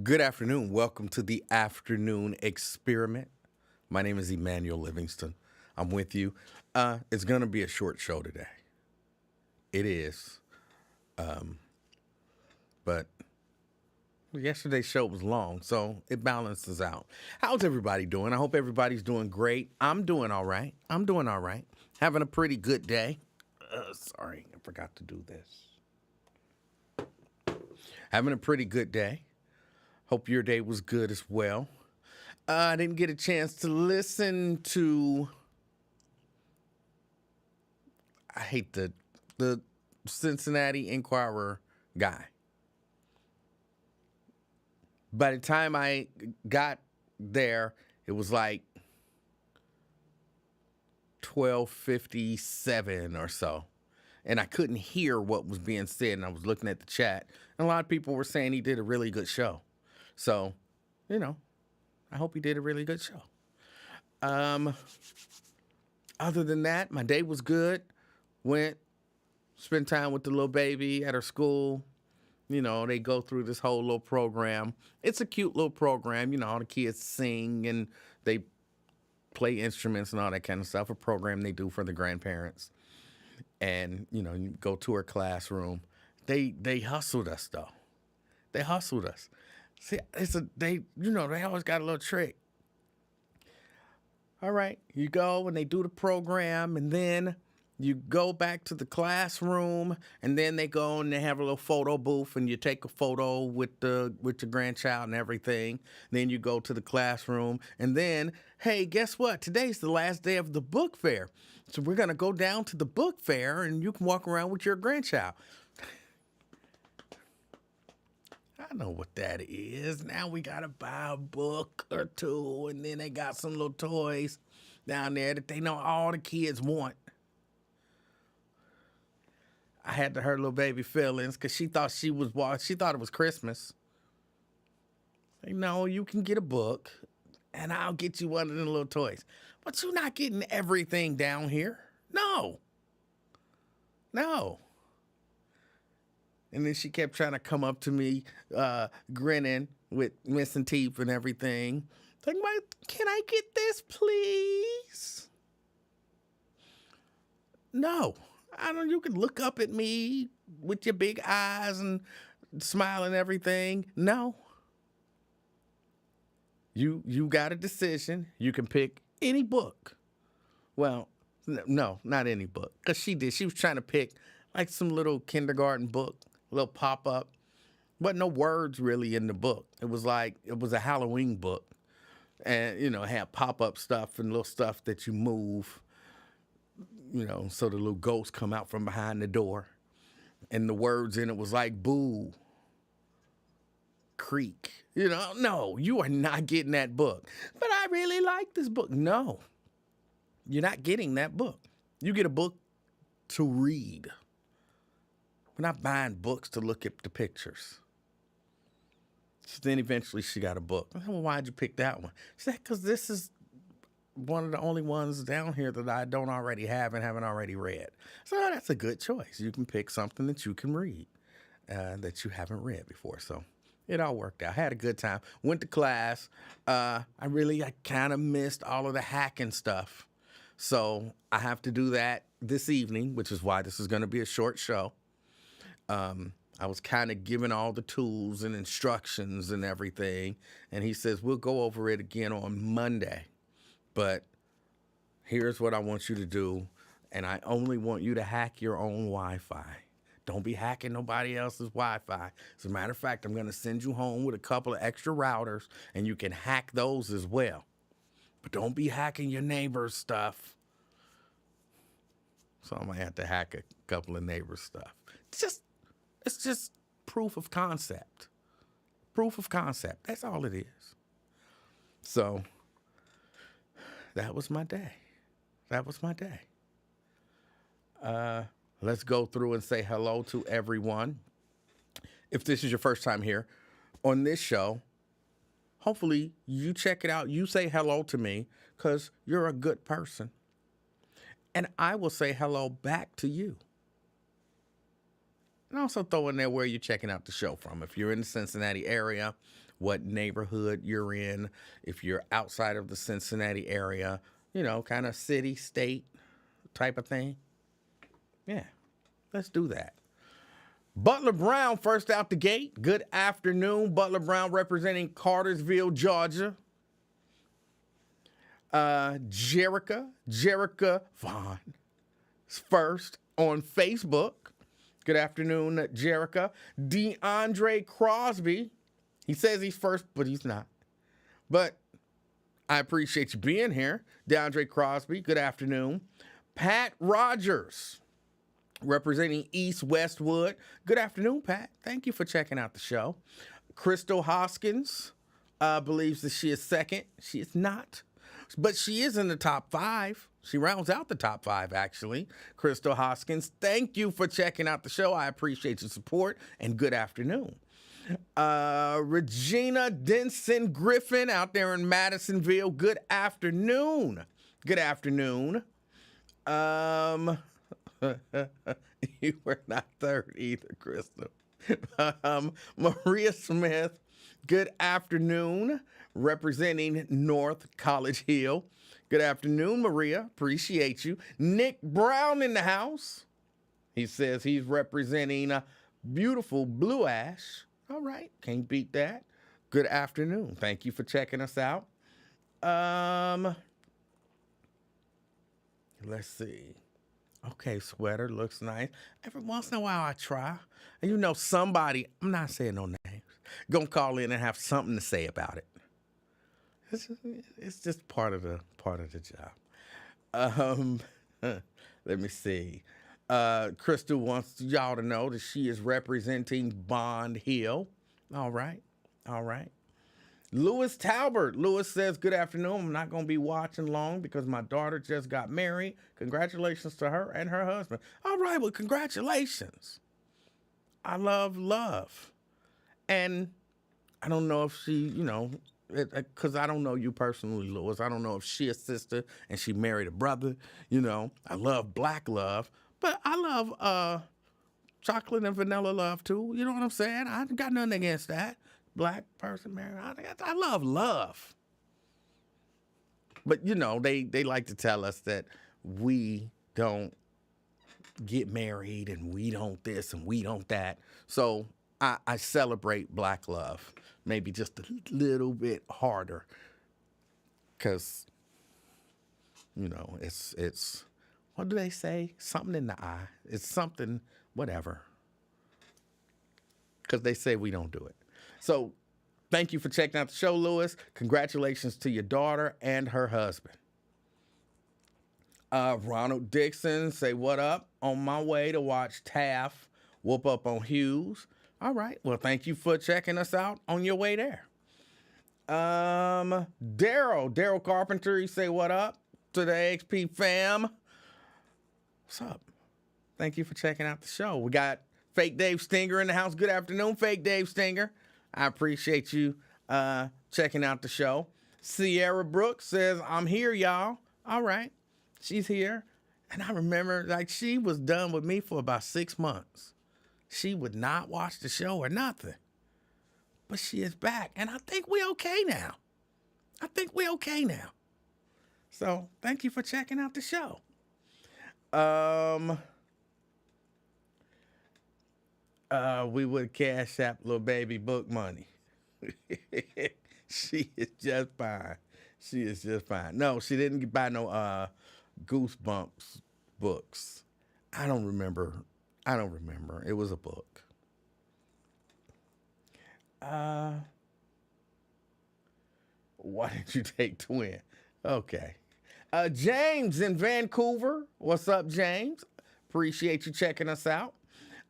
Good afternoon. Welcome to the afternoon experiment. My name is Emanuel Livingston. I'm with you. It's going to be a short show today. It is. But yesterday's show was long, so it balances out. How's everybody doing? I hope everybody's doing great. I'm doing all right. Having a pretty good day. Sorry, I forgot to do this. Having a pretty good day. Hope your day was good as well. I didn't get a chance to listen to. I hate the Cincinnati Enquirer guy. By the time I got there, it was like 12:57 or so. And I couldn't hear what was being said, and I was looking at the chat. And a lot of people were saying he did a really good show. So, I hope he did a really good show. Other than that, my day was good. Went, spent time with the little baby at her school. They go through this whole little program. It's a cute little program. All the kids sing and they play instruments and all that kind of stuff. A program they do for the grandparents. And, you go to her classroom. They hustled us, though. They hustled us. See, they always got a little trick. All right, you go and they do the program, and then you go back to the classroom, and then they go and they have a little photo booth, and you take a photo with your grandchild and everything. Then you go to the classroom, and then, hey, guess what? Today's the last day of the book fair. So we're going to go down to the book fair, and you can walk around with your grandchild. I know what that is. Now we got to buy a book or two, and then they got some little toys down there that they know all the kids want. I had to hurt little baby feelings because she thought it was Christmas. Say, no, you can get a book, and I'll get you one of them little toys. But you're not getting everything down here. No. And then she kept trying to come up to me, grinning with missing teeth and everything. Like, can I get this, please? No. You can look up at me with your big eyes and smile and everything. No. You got a decision. You can pick any book. Well, no, not any book. Because she did. She was trying to pick like some little kindergarten book. Little pop-up. Wasn't no words really in the book. It was a Halloween book. And, it had pop-up stuff and little stuff that you move, so the little ghosts come out from behind the door. And the words in it was like boo, creek. No, you are not getting that book. But I really like this book. No, you're not getting that book. You get a book to read. We're not buying books to look at the pictures. So then eventually she got a book. Well, why'd you pick that one? She said, because this is one of the only ones down here that I don't already have and haven't already read. So that's a good choice. You can pick something that you can read that you haven't read before. So it all worked out. Had a good time. Went to class. I kind of missed all of the hacking stuff. So I have to do that this evening, which is why this is going to be a short show. I was kind of given all the tools and instructions and everything. And he says, we'll go over it again on Monday. But here's what I want you to do. And I only want you to hack your own Wi-Fi. Don't be hacking nobody else's Wi-Fi. As a matter of fact, I'm going to send you home with a couple of extra routers, and you can hack those as well. But don't be hacking your neighbor's stuff. So I'm going to have to hack a couple of neighbor's stuff. It's just proof of concept. Proof of concept. That's all it is. So that was my day. Let's go through and say hello to everyone. If this is your first time here on this show, hopefully you check it out. You say hello to me because you're a good person. And I will say hello back to you. And also throw in there where you're checking out the show from. If you're in the Cincinnati area what neighborhood you're in, if you're outside of the Cincinnati area, kind of city, state type of thing. Yeah, let's do that. Butler Brown, first out the gate. Good afternoon. Butler Brown representing Cartersville, Georgia. Jerica Vaughn first on Facebook. Good afternoon, Jerica. DeAndre Crosby. He says he's first, but he's not. But I appreciate you being here. DeAndre Crosby, good afternoon. Pat Rogers, representing East Westwood. Good afternoon, Pat. Thank you for checking out the show. Crystal Hoskins believes that she is second. She is not, but she is in the top 5. She rounds out the top 5, actually. Crystal Hoskins, thank you for checking out the show. I appreciate your support, and good afternoon. Regina Denson Griffin out there in Madisonville, good afternoon. Good afternoon. You were not third either, Crystal. Maria Smith, good afternoon, representing North College Hill. Good afternoon, Maria. Appreciate you. Nick Brown in the house. He says he's representing beautiful Blue Ash. All right. Can't beat that. Good afternoon. Thank you for checking us out. Let's see. Okay, sweater looks nice. Every once in a while I try. And somebody, I'm not saying no names, gonna call in and have something to say about it. It's just part of the job. Let me see. Crystal wants y'all to know that she is representing Bond Hill. All right. Lewis Talbert. Lewis says, good afternoon. I'm not going to be watching long because my daughter just got married. Congratulations to her and her husband. All right, well, congratulations. I love. And I don't know if she, because I don't know you personally, Lewis. I don't know if she a sister and she married a brother. I love black love, but I love chocolate and vanilla love too. You know what I'm saying? I got nothing against that. Black person married. I love love. But, they like to tell us that we don't get married and we don't this and we don't that. So I celebrate black love, maybe just a little bit harder because, it's, what do they say? Something in the eye. It's something, whatever. Because they say we don't do it. So thank you for checking out the show, Lewis. Congratulations to your daughter and her husband. Ronald Dixon, say what up? On my way to watch Taft whoop up on Hughes. All right. Well, thank you for checking us out on your way there. Daryl Carpenter, you say what up to the XP fam. What's up? Thank you for checking out the show. We got Fake Dave Stinger in the house. Good afternoon, Fake Dave Stinger. I appreciate you checking out the show. Sierra Brooks says, I'm here, y'all. All right. She's here. And I remember, she was done with me for about 6 months. She would not watch the show or nothing. But she is back. And I think we're okay now. So thank you for checking out the show. We would cash app little baby book money. She is just fine. No, she didn't buy no Goosebumps books. I don't remember. It was a book. Why didn't you take twin? Okay. James in Vancouver. What's up, James? Appreciate you checking us out.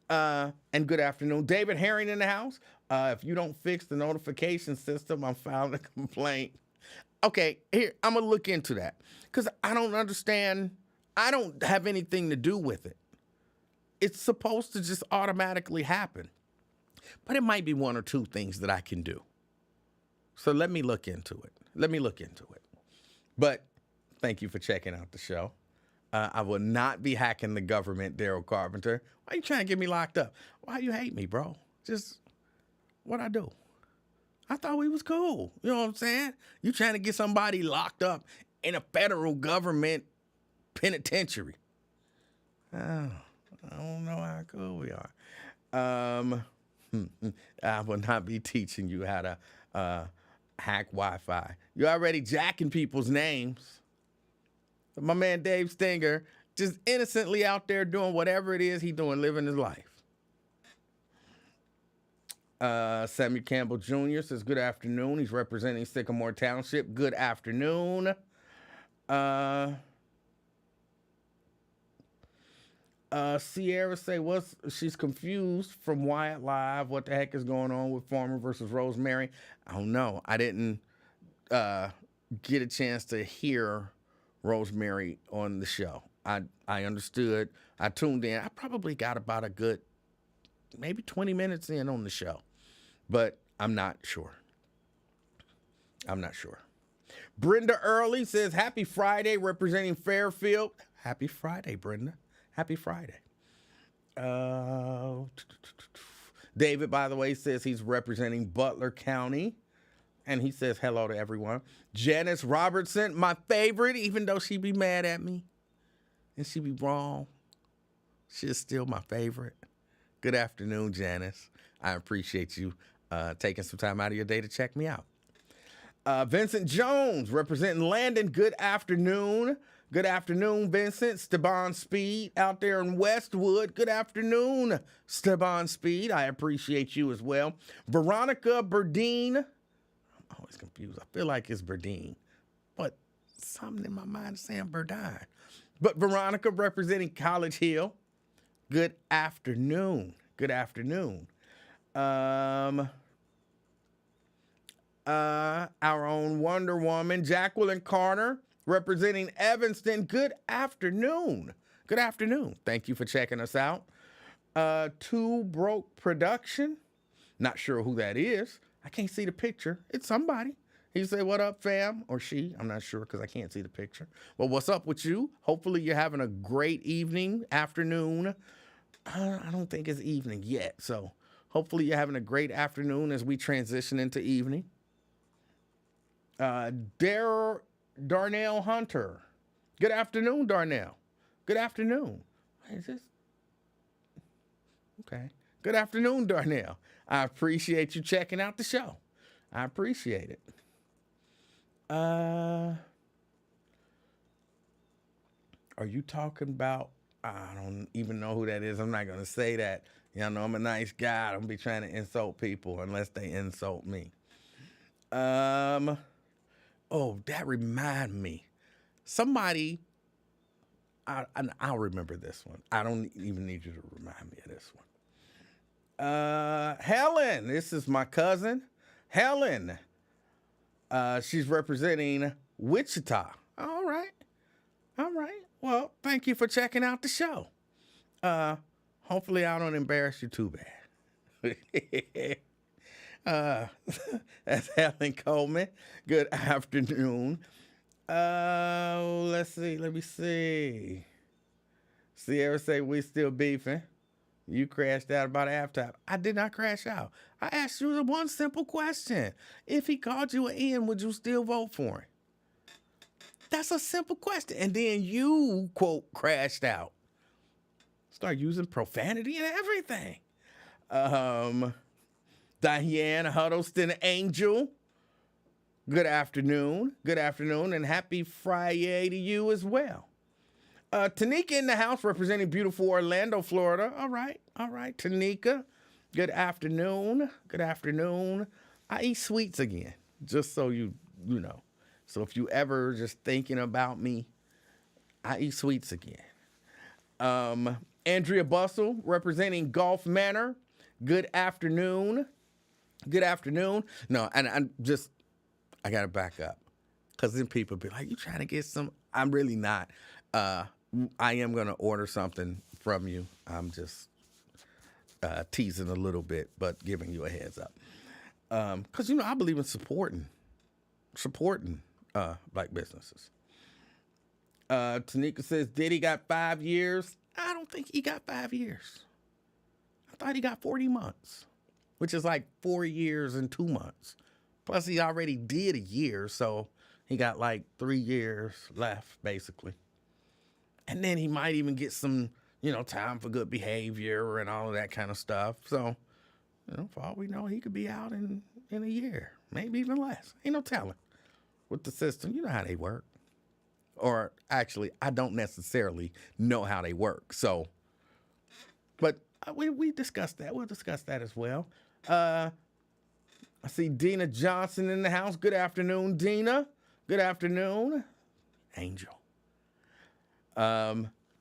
And good afternoon. David Herring in the house. If you don't fix the notification system, I'm filing a complaint. Okay, here, I'm going to look into that because I don't understand. I don't have anything to do with it. It's supposed to just automatically happen. But it might be one or two things that I can do. So let me look into it. But thank you for checking out the show. I will not be hacking the government, Daryl Carpenter. Why you trying to get me locked up? Why you hate me, bro? Just what I do. I thought we was cool. You know what I'm saying? You trying to get somebody locked up in a federal government penitentiary. Oh, I don't know how cool we are. I will not be teaching you how to hack Wi-Fi. You're already jacking people's names. But my man Dave Stinger just innocently out there doing whatever it is he's doing, living his life. Samuel Campbell Jr. says, good afternoon. He's representing Sycamore Township. Good afternoon. Sierra say she's confused from Wyatt Live. What the heck is going on with Farmer versus Rosemary? I don't know. I didn't get a chance to hear Rosemary on the show. I understood. I tuned in. I probably got about a good maybe 20 minutes in on the show, but I'm not sure. Brenda Early says, happy Friday, representing Fairfield. Happy Friday, Brenda. Happy Friday. David, by the way, says he's representing Butler County. And he says hello to everyone. Janice Robertson, my favorite, even though she be mad at me and she be wrong, she's still my favorite. Good afternoon, Janice. I appreciate you taking some time out of your day to check me out. Vincent Jones, representing Landon. Good afternoon. Good afternoon, Vincent. Steban Speed out there in Westwood. Good afternoon, Steban Speed. I appreciate you as well. Veronica Burdine. I'm always confused. I feel like it's Burdine, but something in my mind is saying Burdine. But Veronica representing College Hill. Good afternoon. Good afternoon. Our own Wonder Woman, Jacqueline Carter, representing Evanston. Good afternoon. Good afternoon. Thank you for checking us out. Two Broke Production. Not sure who that is. I can't see the picture. It's somebody. He said, what up, fam? Or she. I'm not sure because I can't see the picture. Well, what's up with you? Hopefully you're having a great evening, afternoon. I don't think it's evening yet. So hopefully you're having a great afternoon as we transition into evening. Darnell Hunter. Good afternoon, Darnell. Good afternoon. Is this? Okay. Good afternoon, Darnell. I appreciate you checking out the show. I appreciate it. Are you talking about, I don't even know who that is. I'm not going to say that. Y'all know I'm a nice guy. I don't be trying to insult people unless they insult me. Oh, that remind me. Somebody, I'll remember this one. I don't even need you to remind me of this one. Helen, this is my cousin. Helen, she's representing Wichita. All right. Well, thank you for checking out the show. Hopefully I don't embarrass you too bad. That's Helen Coleman. Good afternoon. Let's see. Let me see. Sierra say we still beefing. You crashed out about halftime. I did not crash out. I asked you the one simple question. If he called you an N, would you still vote for him? That's a simple question. And then you, quote, crashed out. Start using profanity and everything. Diane Huddleston Angel. Good afternoon. Good afternoon and happy Friday to you as well. Tanika in the house representing beautiful Orlando, Florida. All right. Tanika, good afternoon. Good afternoon. I eat sweets again, just so you know. So if you ever just thinking about me, I eat sweets again. Andrea Bustle representing Gulf Manor. Good afternoon. Good afternoon. No, and I got to back up because then people be like, you trying to get some? I'm really not. I am going to order something from you. I'm just teasing a little bit, but giving you a heads up. Because, I believe in supporting black businesses. Tanika says, Diddy got 5 years. I don't think he got 5 years. I thought he got 40 months, which is like 4 years and 2 months. Plus, he already did a year, so he got like 3 years left, basically. And then he might even get some, time for good behavior and all of that kind of stuff. So, for all we know, he could be out in a year, maybe even less. Ain't no telling with the system. You know how they work. Or actually, I don't necessarily know how they work. So, but we discussed that. We'll discuss that as well. I see Dina Johnson in the house. Good afternoon, Dina. Good afternoon, Angel.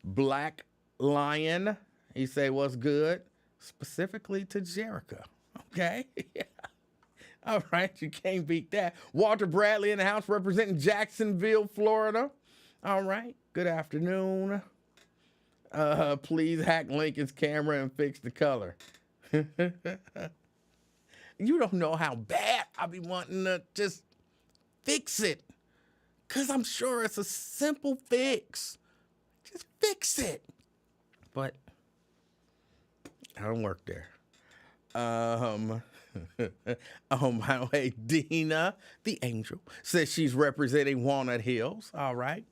Black Lion, he say what's good, specifically to Jericho. Okay. All right, you can't beat that. Walter Bradley in the house representing Jacksonville, Florida. All right, good afternoon. Please hack Lincoln's camera and fix the color. You don't know how bad I be wanting to just fix it. Because I'm sure it's a simple fix. Just fix it. But I don't work there. Oh, by the way, Dina, the angel, says she's representing Walnut Hills. All right.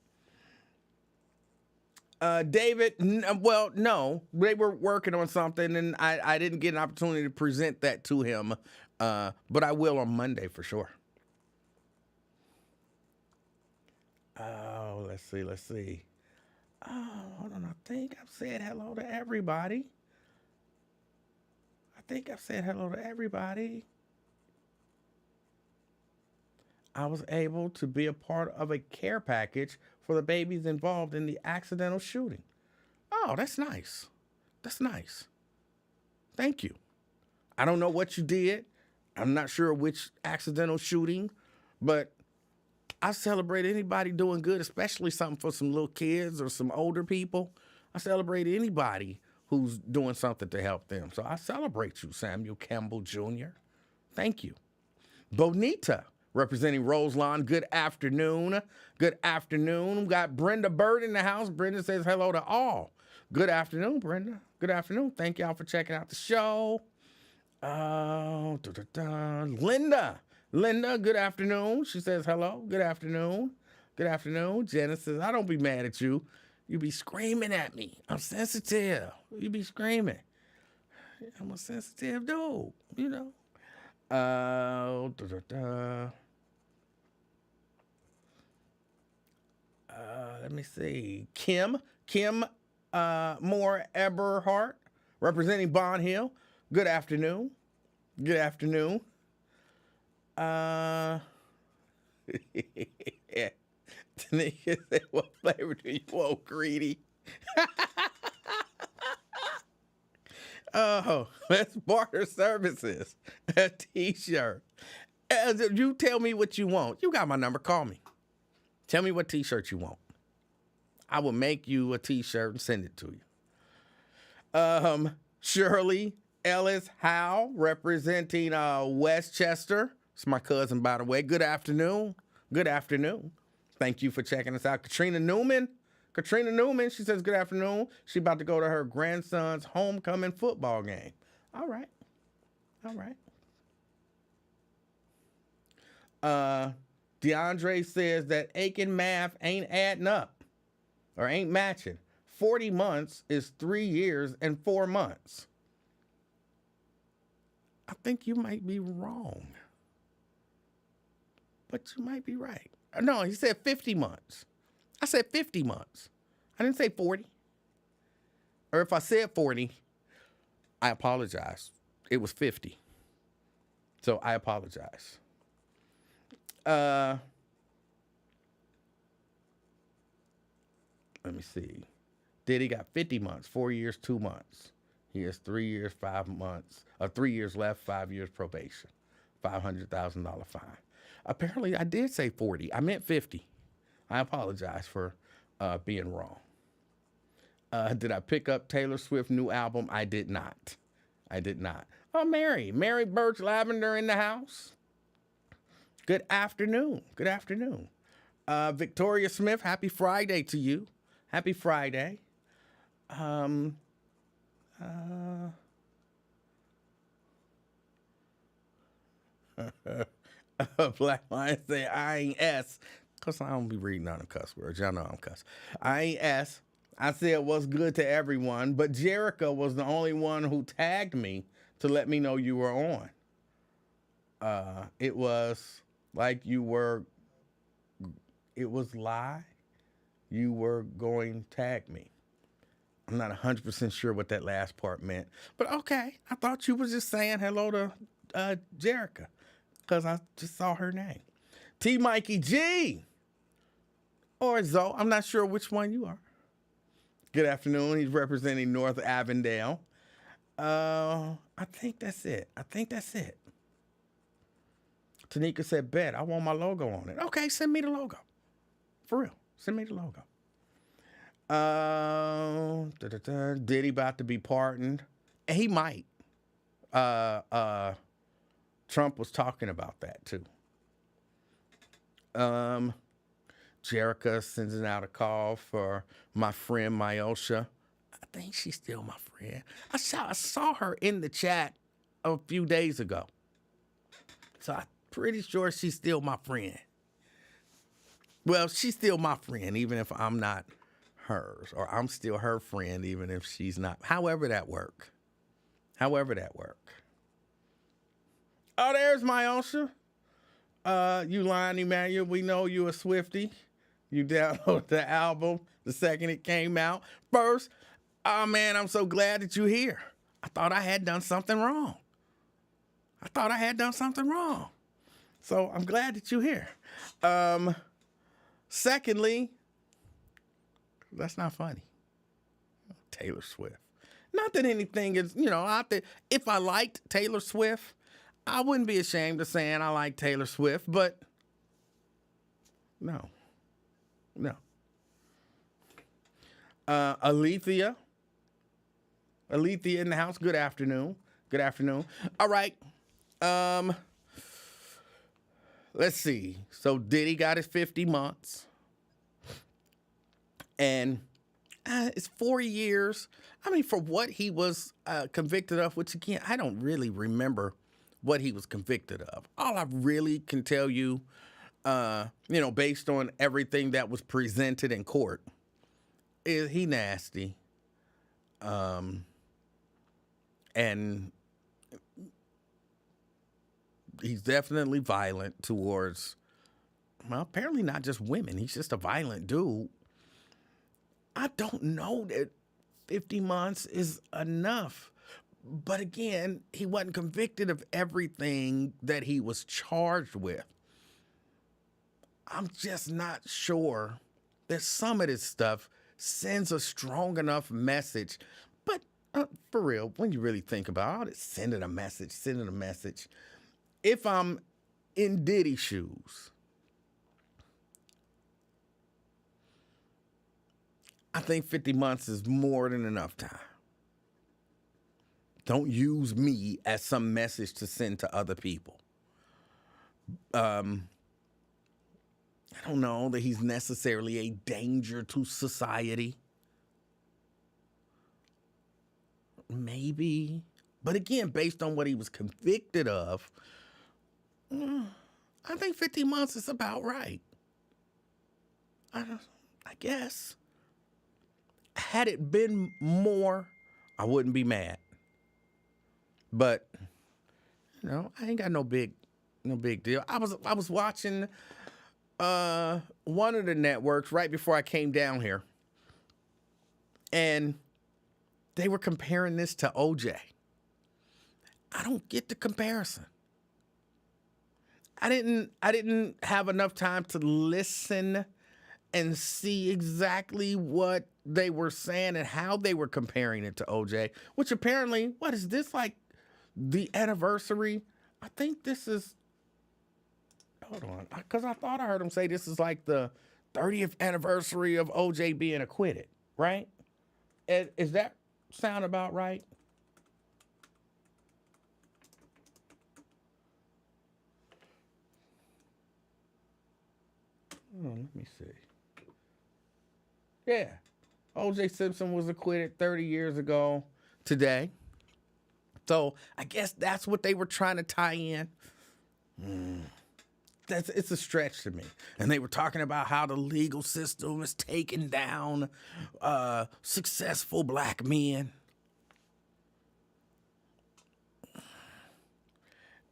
David, well, no, they were working on something, and I didn't get an opportunity to present that to him, but I will on Monday for sure. Oh, let's see. Oh, hold on, I think I've said hello to everybody. I was able to be a part of a care package for the babies involved in the accidental shooting. Oh, that's nice. That's nice. Thank you. I don't know what you did. I'm not sure which accidental shooting, but I celebrate anybody doing good, especially something for some little kids or some older people. I celebrate anybody who's doing something to help them. So I celebrate you, Samuel Campbell Jr. Thank you. Bonita, representing Roselawn, good afternoon. Good afternoon. We got Brenda Bird in the house. Brenda says hello to all. Good afternoon, Brenda. Good afternoon. Thank y'all for checking out the show. Linda, good afternoon. She says hello. Good afternoon. Good afternoon. Jenna says, I don't be mad at you. You be screaming at me. I'm sensitive. You be screaming. I'm a sensitive dude, Let me see. Kim Moore Eberhart, representing Bond Hill. Good afternoon. Good afternoon. Tanika said, what flavor do you want, greedy? Oh, let's barter services. A t-shirt. You tell me what you want. You got my number. Call me. Tell me what t-shirt you want. I will make you a t-shirt and send it to you. Shirley Ellis Howe, representing Westchester. It's my cousin, by the way. Good afternoon. Good afternoon. Thank you for checking us out. Katrina Newman, she says good afternoon. She about to go to her grandson's homecoming football game. All right. DeAndre says that Aiken math ain't adding up or ain't matching. 40 months is 3 years and 4 months. I think you might be wrong, but you might be right. No, he said 50 months. I said 50 months. I didn't say 40. Or if I said 40, I apologize. It was 50. So I apologize. Let me see. Diddy got 50 months, 4 years, 2 months. He has 3 years, 5 months, 3 years left, 5 years probation, $500,000 fine. Apparently, I did say 40. I meant 50. I apologize for being wrong. Did I pick up Taylor Swift's new album? I did not. Oh, Mary Birch Lavender in the house. Good afternoon. Victoria Smith, happy Friday to you. Happy Friday. Black Lion say, I ain't S. Because I don't be reading on the cuss words. Y'all know I'm cuss. I ain't S. I said what's good to everyone, but Jerica was the only one who tagged me to let me know you were on. It was like you were, it was lie. You were going to tag me. I'm not 100% sure what that last part meant. But okay, I thought you was just saying hello to Jerica because I just saw her name. T. Mikey G. Or Zoe. I'm not sure which one you are. Good afternoon. He's representing North Avondale. I think that's it. Tanika said, bet. I want my logo on it. Okay, send me the logo. For real. Send me the logo. Diddy about to be pardoned. And he might. Trump was talking about that too. Jerica sends out a call for my friend Myosha. I think she's still my friend. I saw her in the chat a few days ago. So I'm pretty sure she's still my friend. Well, she's still my friend, even if I'm not hers. Or I'm still her friend, even if she's not. However that work. Oh, there's Myosha. You lying, Emanuel. We know you a Swiftie. You downloaded the album the second it came out. First, oh man, I'm so glad that you're here. I thought I had done something wrong. So I'm glad that you're here. Secondly, that's not funny. Taylor Swift. Not that anything is, out there. If I liked Taylor Swift, I wouldn't be ashamed of saying I like Taylor Swift, but no. Alethea in the house. Good afternoon. All right. Let's see. So Diddy got his 50 months. And it's 4 years. I mean, for what he was convicted of, which again, I don't really remember what he was convicted of. All I really can tell you, based on everything that was presented in court, is he nasty. And he's definitely violent towards, well, apparently not just women. He's just a violent dude. I don't know that 50 months is enough. But again, he wasn't convicted of everything that he was charged with. I'm just not sure that some of this stuff sends a strong enough message. But for real, when you really think about it, sending a message. If I'm in Diddy's shoes, I think 50 months is more than enough time. Don't use me as some message to send to other people. I don't know that he's necessarily a danger to society. Maybe. But again, based on what he was convicted of, I think 50 months is about right. I guess. Had it been more, I wouldn't be mad. But, I ain't got no big deal. I was watching one of the networks right before I came down here, and they were comparing this to OJ. I don't get the comparison. I didn't have enough time to listen and see exactly what they were saying and how they were comparing it to OJ, which apparently, what is this, like the anniversary? I think this is, hold on, because I thought I heard him say this is like the 30th anniversary of OJ being acquitted, right? Is that sound about right? Let me see. Yeah. O.J. Simpson was acquitted 30 years ago today. So I guess that's what they were trying to tie in. it's a stretch to me. And they were talking about how the legal system is taking down successful black men.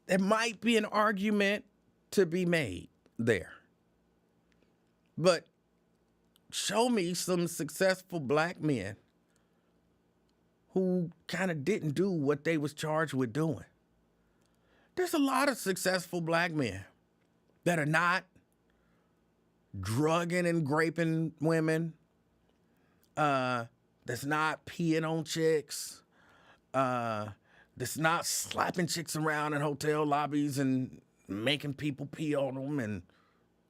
There might be an argument to be made there. But show me some successful black men who kind of didn't do what they was charged with doing. There's a lot of successful black men that are not drugging and raping women, that's not peeing on chicks, that's not slapping chicks around in hotel lobbies and making people pee on them and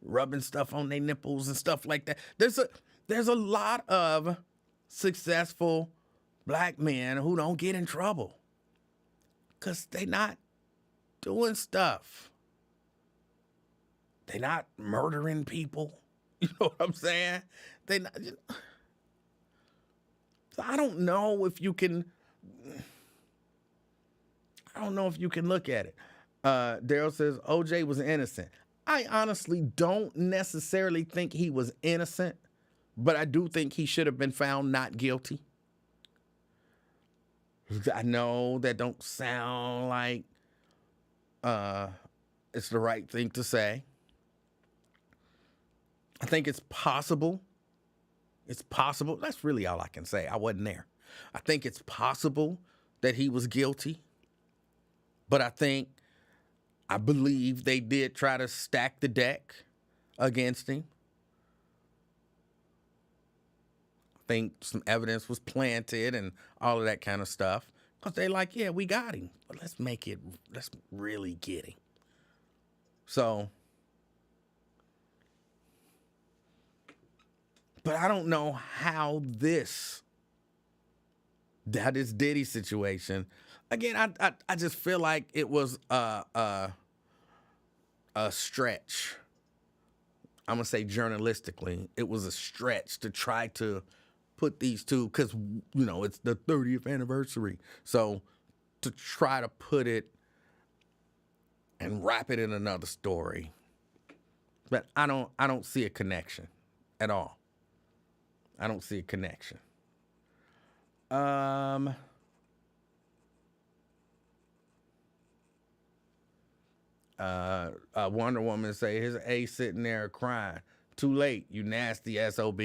rubbing stuff on their nipples and stuff like that. There's a lot of successful black men who don't get in trouble because they not doing stuff. They not murdering people. You know what I'm saying? They not. So I don't know if you can look at it. Daryl says OJ was innocent. I honestly don't necessarily think he was innocent, but I do think he should have been found not guilty. I know that don't sound like it's the right thing to say. I think it's possible. It's possible. That's really all I can say. I wasn't there. I think it's possible that he was guilty, but I believe they did try to stack the deck against him. I think some evidence was planted and all of that kind of stuff. Because they like, yeah, we got him, but let's really get him. So, but I don't know how this Diddy situation. Again, I just feel like it was a stretch. I'm going to say journalistically, it was a stretch to try to put these two, because, you know, it's the 30th anniversary. So to try to put it and wrap it in another story. But I don't see a connection at all. I don't see a connection. Wonder Woman say his A sitting there crying. Too late, you nasty SOB.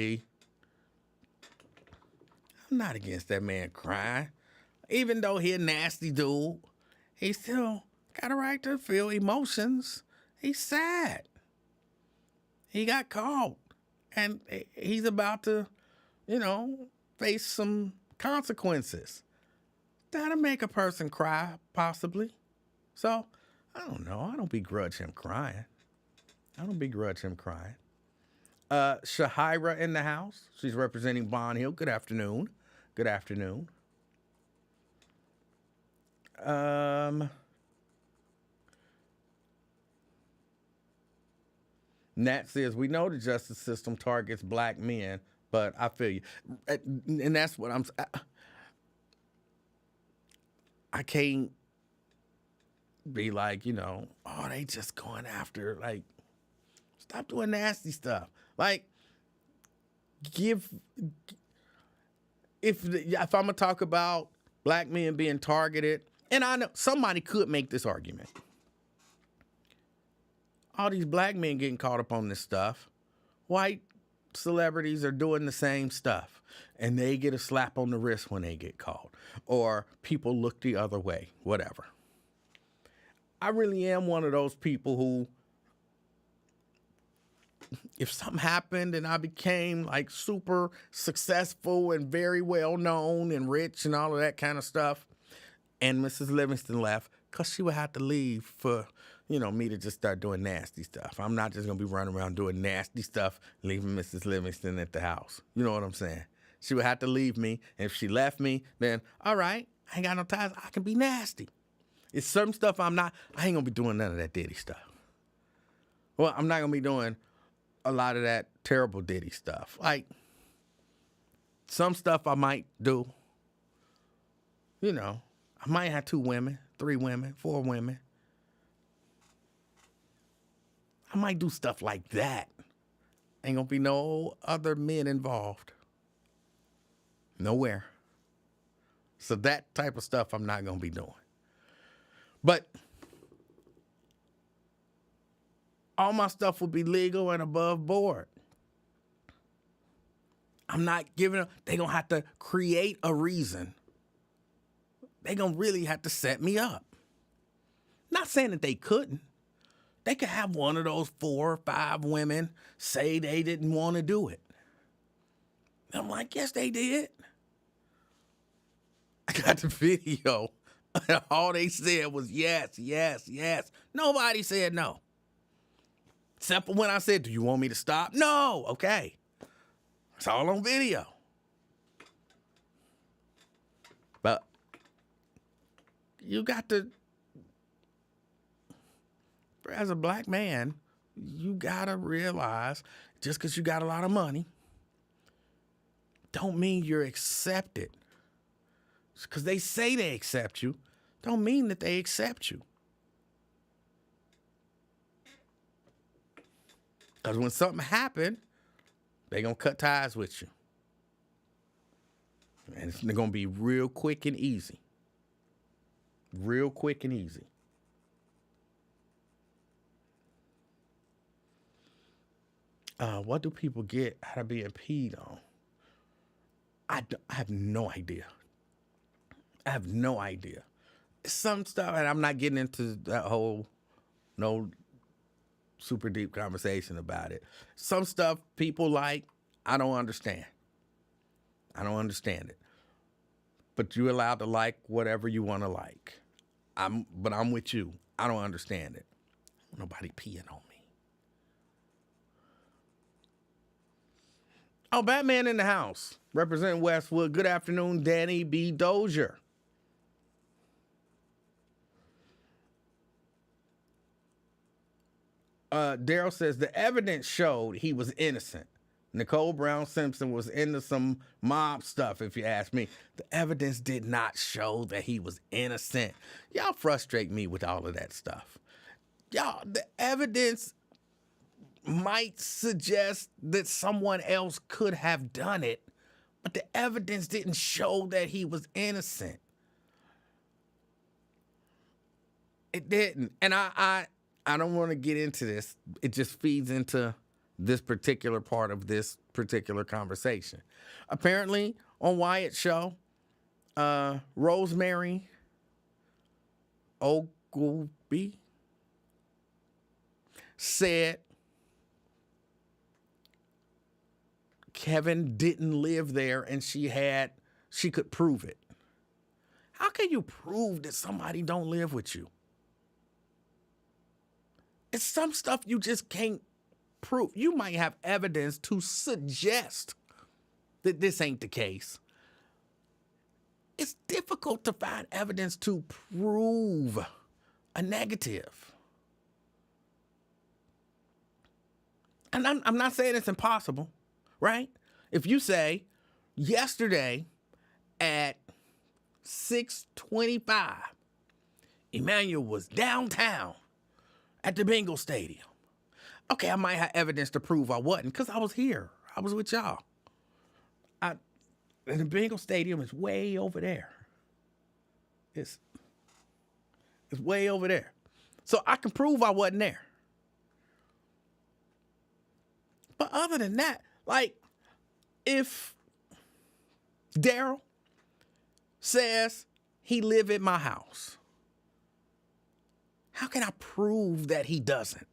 I'm not against that man crying. Even though he a nasty dude, he still got a right to feel emotions. He's sad. He got caught. And he's about to, face some consequences. That'll make a person cry, possibly. So, I don't know. I don't begrudge him crying. Shahira in the house. She's representing Bond Hill. Good afternoon. Nat says, we know the justice system targets black men, but I feel you. And that's what I can't be like, they just going after, stop doing nasty stuff. If I'm going to talk about black men being targeted, and I know somebody could make this argument. All these black men getting caught up on this stuff. White celebrities are doing the same stuff, and they get a slap on the wrist when they get caught, or people look the other way, whatever. I really am one of those people who, if something happened and I became super successful and very well known and rich and all of that kind of stuff, and Mrs. Livingston left, because she would have to leave for, me to just start doing nasty stuff. I'm not just going to be running around doing nasty stuff, leaving Mrs. Livingston at the house. You know what I'm saying? She would have to leave me. And if she left me, then, all right, I ain't got no ties. I can be nasty. It's certain stuff I ain't going to be doing none of that Diddy stuff. Well, I'm not going to be doing a lot of that terrible Diddy stuff. Some stuff I might do. I might have 2 women, 3 women, 4 women. I might do stuff like that. Ain't gonna be no other men involved. Nowhere. So that type of stuff I'm not gonna be doing. But all my stuff will be legal and above board. I'm not giving them, they gonna have to create a reason. They gonna really have to set me up. Not saying that they couldn't. They could have one of those 4 or 5 women say they didn't want to do it. And I'm like, yes, they did. I got the video. All they said was yes, yes, yes. Nobody said no. Except for when I said, do you want me to stop? No. Okay. It's all on video. But you got to, as a black man, you got to realize just because you got a lot of money don't mean you're accepted. Because they say they accept you, don't mean that they accept you. Because when something happened, they're going to cut ties with you. And it's going to be real quick and easy. Real quick and easy. What do people get out of being peed on? I have no idea. I have no idea. Some stuff, and I'm not getting into that whole no super deep conversation about it. Some stuff people like, I don't understand. I don't understand it. But you're allowed to like whatever you want to like. But I'm with you. I don't understand it. Nobody peeing on me. Oh, Batman in the house. Representing Westwood. Good afternoon, Danny B. Dozier. Daryl says the evidence showed he was innocent. Nicole Brown Simpson was into some mob stuff, if you ask me. The evidence did not show that he was innocent. Y'all frustrate me with all of that stuff. Y'all, the evidence might suggest that someone else could have done it, but the evidence didn't show that he was innocent. It didn't. And I don't want to get into this. It just feeds into this particular part of this particular conversation. Apparently, on Wyatt's show, Rosemary Ogilvy said Kevin didn't live there and she could prove it. How can you prove that somebody don't live with you? It's some stuff you just can't prove. You might have evidence to suggest that this ain't the case. It's difficult to find evidence to prove a negative. And I'm not saying it's impossible, right? If you say, yesterday at 6:25, Emanuel was downtown at the Bengal Stadium. Okay, I might have evidence to prove I wasn't because I was here. I was with y'all. And the Bengal Stadium is way over there. It's way over there. So I can prove I wasn't there. But other than that, like, if Daryl says he live at my house, how can I prove that he doesn't?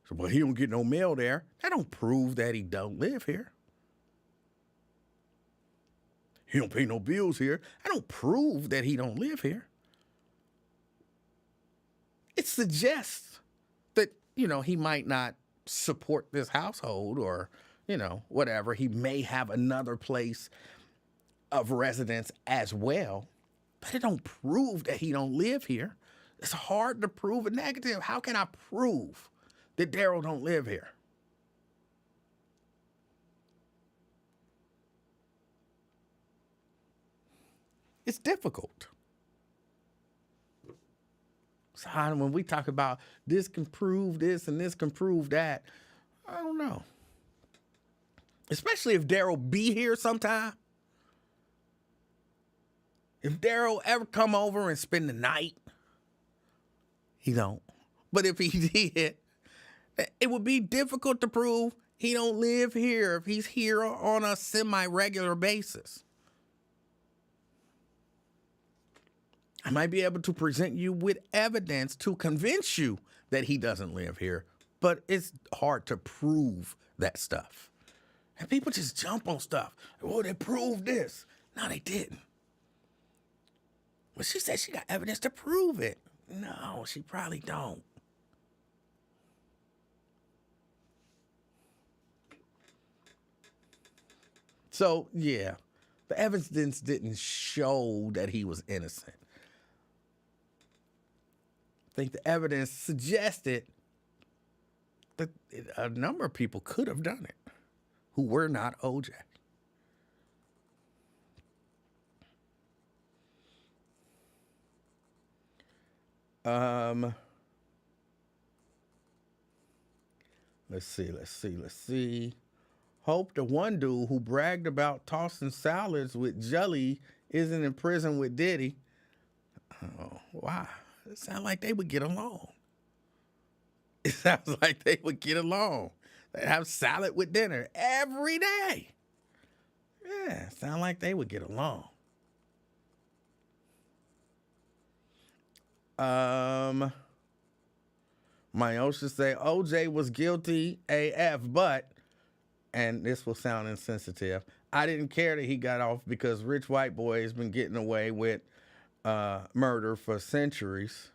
So, but he don't get no mail there. That don't prove that he don't live here. He don't pay no bills here. I don't prove that he don't live here. It suggests that, he might not support this household or, whatever. He may have another place of residence as well, but it don't prove that he don't live here. It's hard to prove a negative. How can I prove that Daryl don't live here? It's difficult. So when we talk about this can prove this and this can prove that, I don't know. Especially if Daryl be here sometime. If Daryl ever come over and spend the night, he don't. But if he did, it would be difficult to prove he don't live here if he's here on a semi-regular basis. I might be able to present you with evidence to convince you that he doesn't live here, but it's hard to prove that stuff. And people just jump on stuff. Oh, they proved this. No, they didn't. Well, she said she got evidence to prove it. No, she probably don't. So, yeah, the evidence didn't show that he was innocent. I think the evidence suggested that a number of people could have done it who were not OJ. Let's see. Hope the one dude who bragged about tossing salads with jelly isn't in prison with Diddy. Oh, wow. It sounds like they would get along. It sounds like they would get along. They'd have salad with dinner every day. Yeah, sound like they would get along. Myosha say OJ was guilty AF, but, and this will sound insensitive, I didn't care that he got off because rich white boy has been getting away with murder for centuries.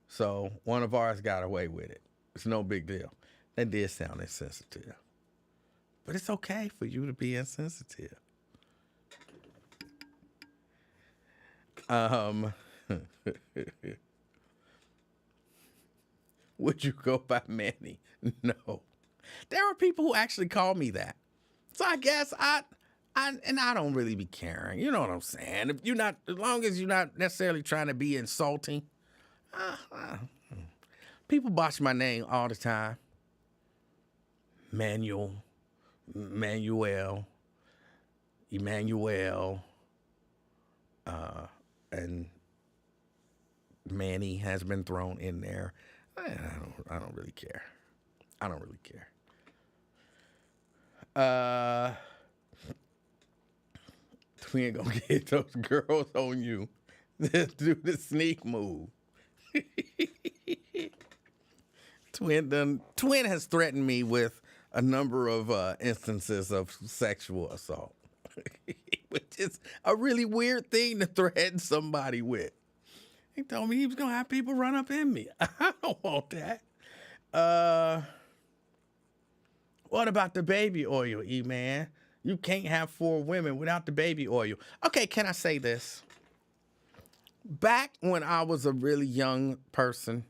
So one of ours got away with it. It's no big deal. That did sound insensitive. But it's okay for you to be insensitive. Would you go by Manny? No. There are people who actually call me that. So I guess I don't really be caring. You know what I'm saying? If you're not, as long as you're not necessarily trying to be insulting. People botch my name all the time. Manuel, Emanuel, and Manny has been thrown in there. I don't really care. I don't really care. We ain't gonna get those girls on you. Let's do the sneak move. Twin has threatened me with a number of instances of sexual assault, which is a really weird thing to threaten somebody with. He told me he was gonna have people run up in me. I don't want that. What about the baby oil, E-Man? You can't have 4 women without the baby oil. Okay, can I say this? Back when I was a really young person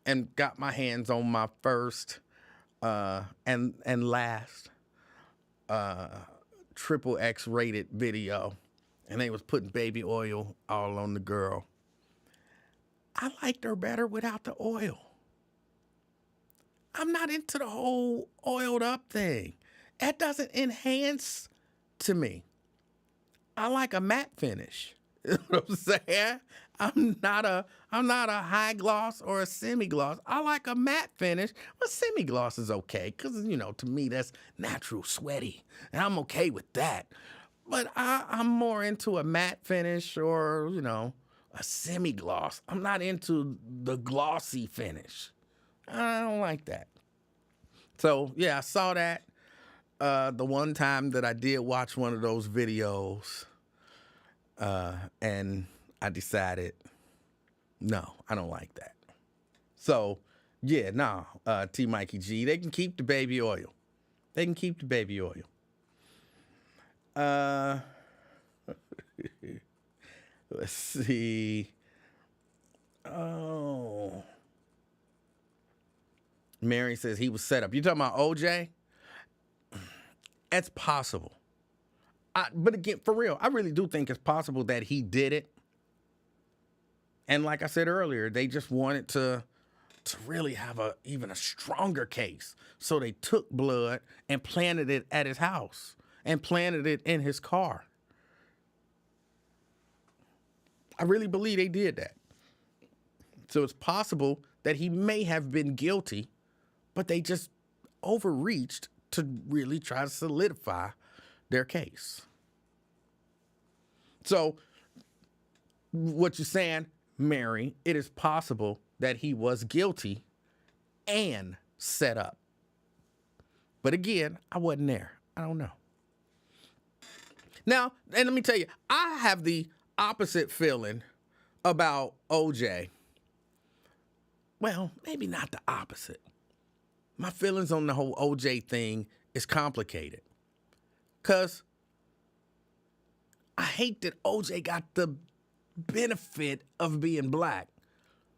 and got my hands on my first and last triple X rated video, and they was putting baby oil all on the girl, I liked her better without the oil. I'm not into the whole oiled up thing. That doesn't enhance to me. I like a matte finish. You know what I'm saying? I'm not a high gloss or a semi gloss. I like a matte finish. Well, semi gloss is okay because, you know, to me that's natural, sweaty, and I'm okay with that. But I'm more into a matte finish or, you know, a semi gloss. I'm not into the glossy finish. I don't like that. So yeah, I saw that the one time that I did watch one of those videos. And I decided, no, I don't like that. So, yeah, no, T. Mikey G, they can keep the baby oil. They can keep the baby oil. Let's see. Oh. Mary says he was set up. You talking about OJ? It's possible. But again, for real, I really do think it's possible that he did it. And like I said earlier, they just wanted to really have even a stronger case. So they took blood and planted it at his house and planted it in his car. I really believe they did that. So it's possible that he may have been guilty, but they just overreached to really try to solidify their case. So what you're saying, Mary, it is possible that he was guilty and set up. But again, I wasn't there. I don't know. Now, and let me tell you, I have the opposite feeling about OJ. Well, maybe not the opposite. My feelings on the whole OJ thing is complicated. Because I hate that OJ got the benefit of being black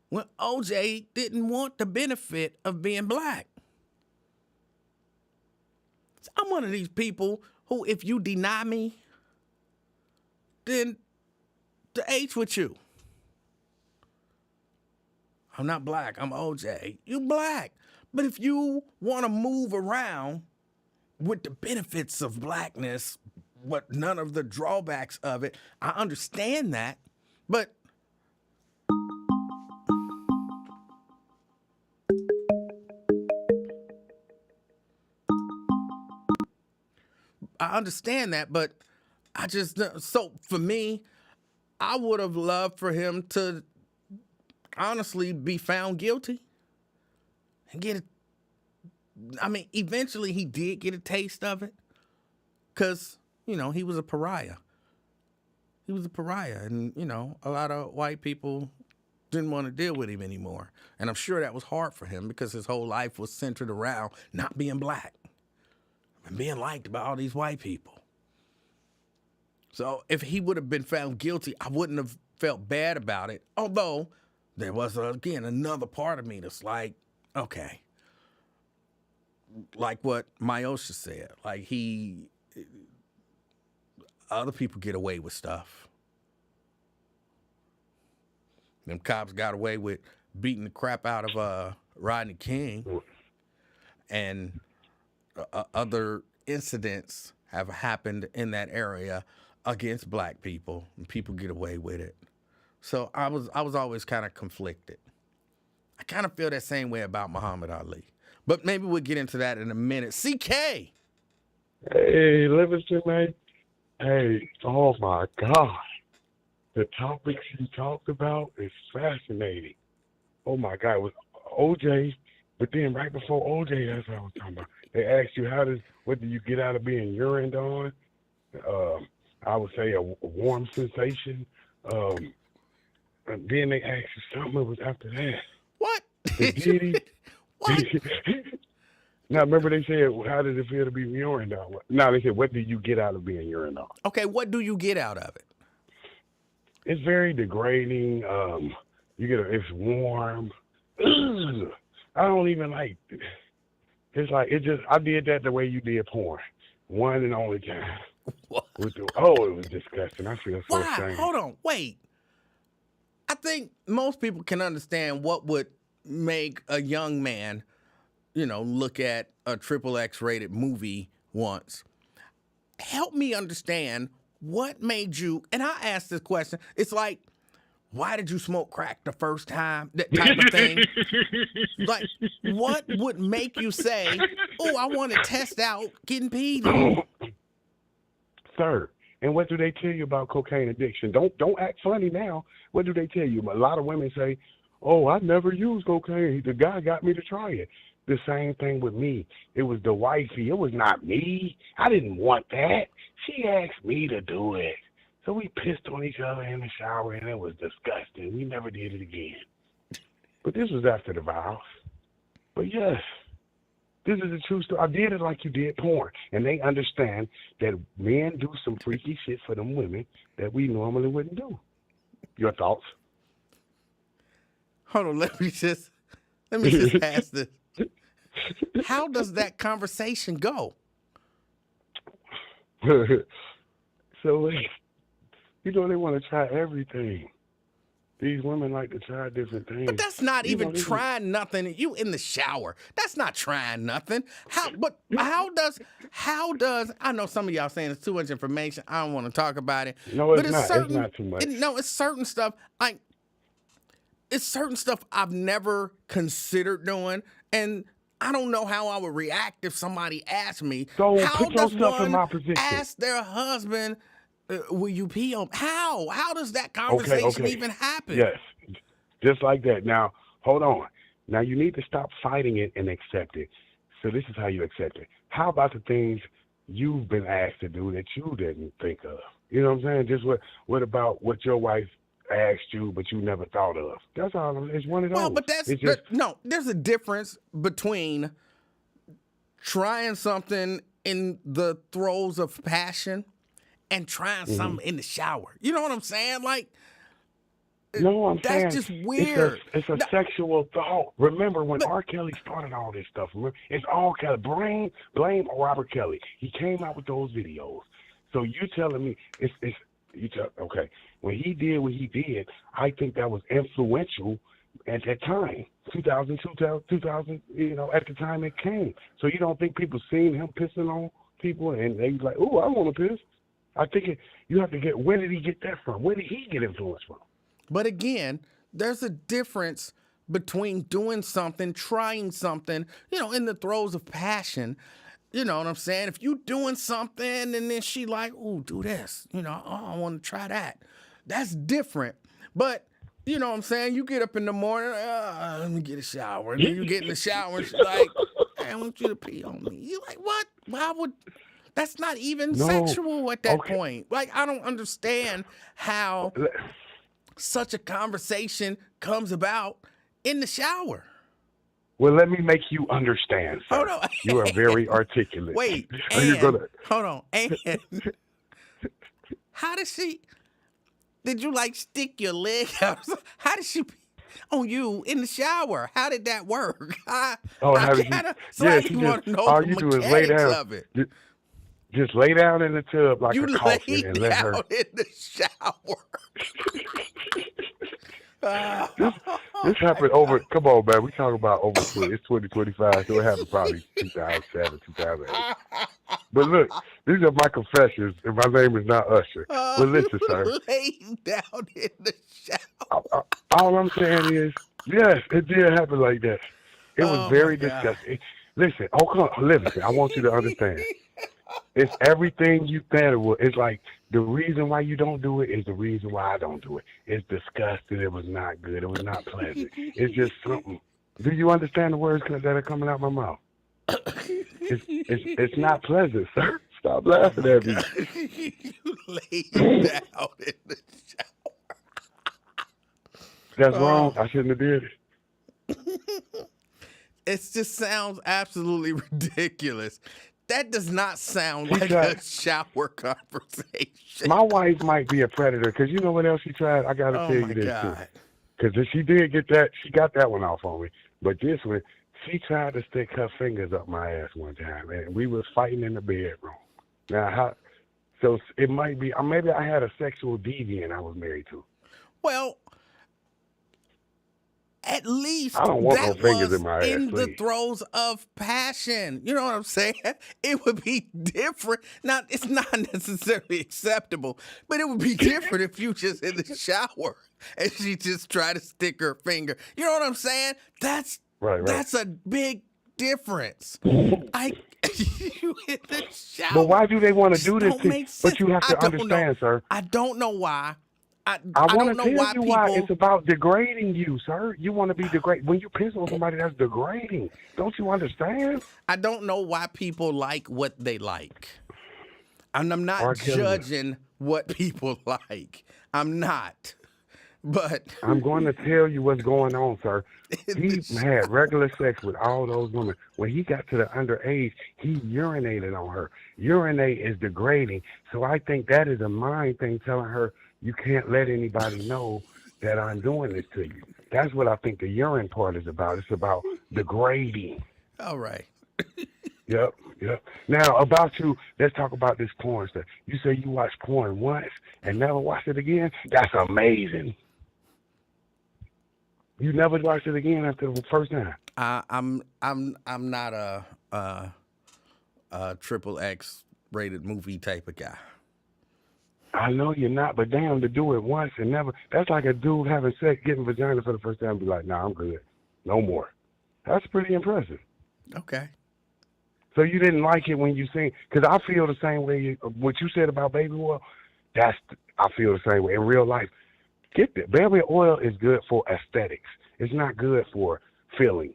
when OJ didn't want the benefit of being black. So I'm one of these people who, if you deny me, then the H with you. I'm not black, I'm OJ. You black. But if you want to move around with the benefits of blackness, but none of the drawbacks of it, I understand that. But I just, so for me, I would have loved for him to honestly be found guilty and get it. I mean, eventually he did get a taste of it because, he was a pariah. He was a pariah, and, a lot of white people didn't want to deal with him anymore. And I'm sure that was hard for him because his whole life was centered around not being black and being liked by all these white people. So if he would have been found guilty, I wouldn't have felt bad about it. Although there was, again, another part of me that's like, okay, like what Myosha said, like other people get away with stuff. Them cops got away with beating the crap out of Rodney King, and other incidents have happened in that area against black people, and people get away with it. So I was always kind of conflicted. I kind of feel that same way about Muhammad Ali. But maybe we'll get into that in a minute. CK! Hey, Livingston, man. Hey, oh my God. The topics you talked about is fascinating. Oh my God, it was OJ, but then right before OJ, that's what I was talking about. They asked you what do you get out of being urined on? I would say a warm sensation. And then they asked you something. It was after that. What? The Diddy. What? Now, remember they said, how does it feel to be urined on? No, they said, what do you get out of being urined on? Okay, what do you get out of it? It's very degrading. It's warm. Ugh. I don't even like it. It's like, I did that the way you did porn. One and only time. What? It was disgusting. I feel so ashamed. Hold on, wait. I think most people can understand what would make a young man, look at a XXX rated movie once. Help me understand what made you, and I asked this question, it's like, why did you smoke crack the first time? That type of thing. Like, what would make you say, oh, I want to test out getting peed on? Sir, and what do they tell you about cocaine addiction? Don't act funny now. What do they tell you? A lot of women say, oh, I never used cocaine. The guy got me to try it. The same thing with me. It was the wifey. It was not me. I didn't want that. She asked me to do it. So we pissed on each other in the shower, and it was disgusting. We never did it again. But this was after the vows. But yes, this is a true story. I did it like you did porn. And they understand that men do some freaky shit for them women that we normally wouldn't do. Your thoughts? Hold on, let me just ask this. How does that conversation go? So, they want to try everything. these women like to try different But things. that's not You know, even trying nothing. You in the shower. That's not trying nothing. How does I know some of y'all saying it's too much information. I don't want to talk about it. no, But it's not. It's not too much. it's certain stuff. It's certain stuff I've never considered doing, and I don't know how I would react if somebody asked me. So How put does yourself in one my position. ask their husband, "Will you pee on?" How? How does that Okay, conversation okay. even happen? Yes, just like that. Now, hold on. Now, you need to stop fighting it and accept it. So this is how you accept it. How about the things you've been asked to do that you didn't think of? You know what I'm saying? Just what about what your wife asked you but you never thought of? That's all. It's one of Well, those. but It's just no. There's a difference between trying something in the throes of passion and trying something in the shower. You know what I'm saying? Like, no, I'm saying that's just weird. it's a No, sexual thought. Remember when but R. Kelly started all this stuff? It's all Kelly. Blame Robert Kelly. He came out with those videos. So you telling me okay? When he did what he did, I think that was influential at that time, 2000. You know, at the time it came. So you don't think people seen him pissing on people and they was like, "Oh, I want to piss." I think you have to get, where did he get that from? Where did he get influence from? But again, there's a difference between doing something, trying something, in the throes of passion. You know what I'm saying? If you doing something and then she like, "Ooh, do this," "Oh, I want to try that." That's different. But you know what I'm saying? You get up in the morning, let me get a shower. And then you get in the shower and she's like, "Hey, I want you to pee on me." You like, what? Why would that's not even No. sexual at that Okay. point. Like, I don't understand how such a conversation comes about in the shower. Well, let me make you understand, sir. Hold on. You are very articulate. Wait, Are you gonna? hold on. And how did you like stick your leg out? How did she on you in the shower? How did that work? I How did you? kind of Yeah, slightly want to know all the you do is lay mechanics down. of it. Just lay down in the tub like You a lay coffin and let her. down in the shower. This happened over. Come on, man. We talking about over. It's 2025, so it happened probably 2007, 2008. But look, these are my confessions, and my name is not Usher. But listen, sir. Laying down in the shower. All I'm saying is, yes, it did happen like that. It was Oh my very God. disgusting. Listen, come on, listen. I want you to understand. It's everything you thought it was. It's like the reason why you don't do it is the reason why I don't do it. It's disgusting. It was not good. It was not pleasant. It's just something. Do you understand the words that are coming out my mouth? It's not pleasant, sir. Stop laughing at me. You laid down in the shower. That's wrong. I shouldn't have did it. It just sounds absolutely ridiculous. That does not sound like a shower conversation. My wife might be a predator because you know what else she tried? I got to tell you this too. Because she did get that, she got that one off on me. But this one, she tried to stick her fingers up my ass one time, and we was fighting in the bedroom. Now, so it might be, maybe I had a sexual deviant I was married to. Well, at least I don't want that no fingers was in my ass, in the please. throes of passion. You know what I'm saying? It would be different. Now, it's not necessarily acceptable, but it would be different if you just in the shower and she just tried to stick her finger. You know what I'm saying? That's a big difference. You in the shower. But why do they want to do this? Don't make But you have sense. to understand, sir. I don't know why. I want don't to know tell why you people. why it's about degrading you, sir. You want to be degraded. When you piss on somebody, that's degrading. Don't you understand? I don't know why people like what they like. And I'm not judging what people like. I'm not. But I'm going to tell you what's going on, sir. He had regular sex with all those women. When he got to the underage, he urinated on her. Urinate is degrading. So I think that is a mind thing telling her, you can't let anybody know that I'm doing this to you. That's what I think the urine part is about. It's about degrading. All right. Yep. Now, about you, let's talk about this porn stuff. You say you watch porn once and never watch it again? That's amazing. You never watched it again after the first time. I'm not a triple X rated movie type of guy. I know you're not, but damn, to do it once and never, that's like a dude having sex, getting vagina for the first time, and be like, nah, I'm good. No more. That's pretty impressive. Okay. So you didn't like it when you seen, because I feel the same way, what you said about baby oil, I feel the same way in real life. Get that. Baby oil is good for aesthetics. It's not good for feelings.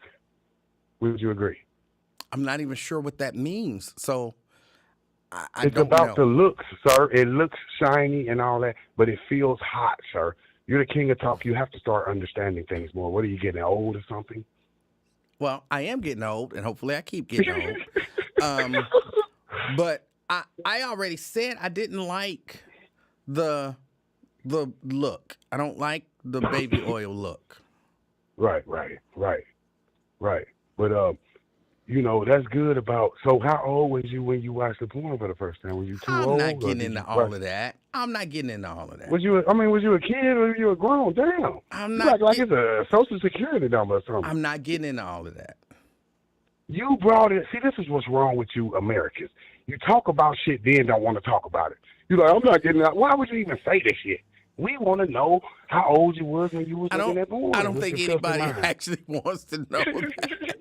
Would you agree? I'm not even sure what that means, so I It's don't about know. the looks, sir. It looks shiny and all that, but it feels hot, sir. You're the king of talk. You have to start understanding things more. What are you getting old or something? Well, I am getting old, and hopefully I keep getting old. But I already said I didn't like the look. I don't like the baby oil look. Right. But that's good about. So, how old was you when you watched the porn for the first time? Was you too I'm not old, or getting did into you all watch? of that. I'm not getting into all of that. Was you a kid or were you a grown? Damn, I'm you not. act like it's a social security number or something. I'm not getting into all of that. You brought it. See, this is what's wrong with you Americans. You talk about shit, then don't want to talk about it. You're like, I'm not getting out. Why would you even say this shit? We want to know how old you was when you was looking at porn. I don't With think disgusting anybody mind. actually wants to know that.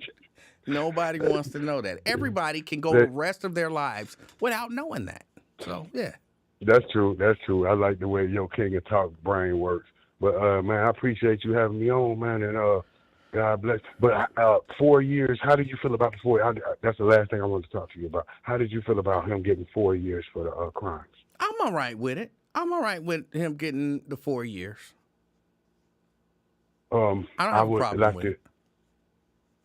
Nobody wants to know that. Everybody can go the That, rest of their lives without knowing that. So yeah. that's true. That's true. I like the way your king of talk brain works. But man, I appreciate you having me on, man, and God bless. But 4 years. How did you feel about the 4? That's the last thing I want to talk to you about. How did you feel about him getting 4 years for the crimes? I'm all right with it. I'm all right with him getting the 4 years. I don't I have a would problem like with to. it.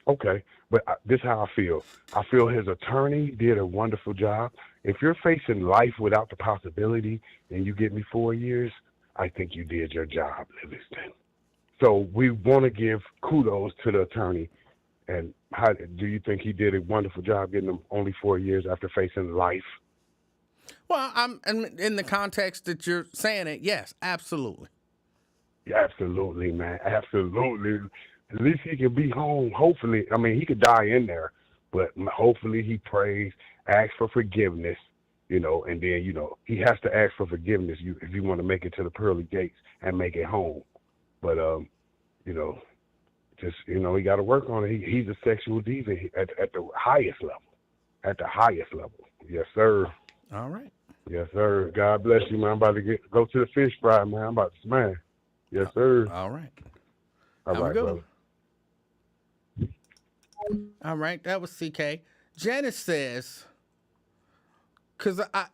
Okay, but this is how I feel. I feel his attorney did a wonderful job. If you're facing life without the possibility and you get me 4 years, I think you did your job, Livingston. So we want to give kudos to the attorney. And how do you think he did a wonderful job getting him only 4 years after facing life? Well, I'm in the context that you're saying it. Yes, absolutely. Yeah, absolutely, man. Absolutely. At least he can be home. Hopefully, I mean, he could die in there, but hopefully he prays, asks for forgiveness, and then, he has to ask for forgiveness if you want to make it to the pearly gates and make it home. But, you know, he got to work on it. He's a sexual diva at the highest level. At the highest level. Yes, sir. All right. Yes, sir. God bless you, man. I'm about to go to the fish fry, man. I'm about to smash. Yes, sir. All right. All Have a right, good brother. one. All right. That was CK. Janice says, because I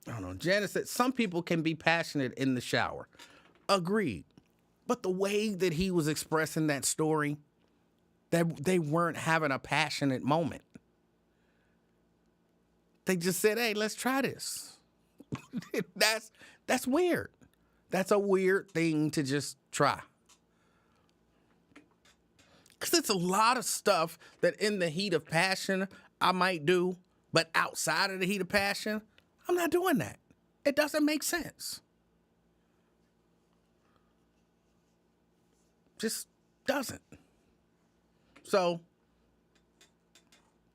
don't know. Janice said some people can be passionate in the shower. Agreed. But the way that he was expressing that story, that they weren't having a passionate moment. They just said, "Hey, let's try this." That's weird. That's a weird thing to just try. Because it's a lot of stuff that in the heat of passion I might do, but outside of the heat of passion, I'm not doing that. It doesn't make sense. Just doesn't. So,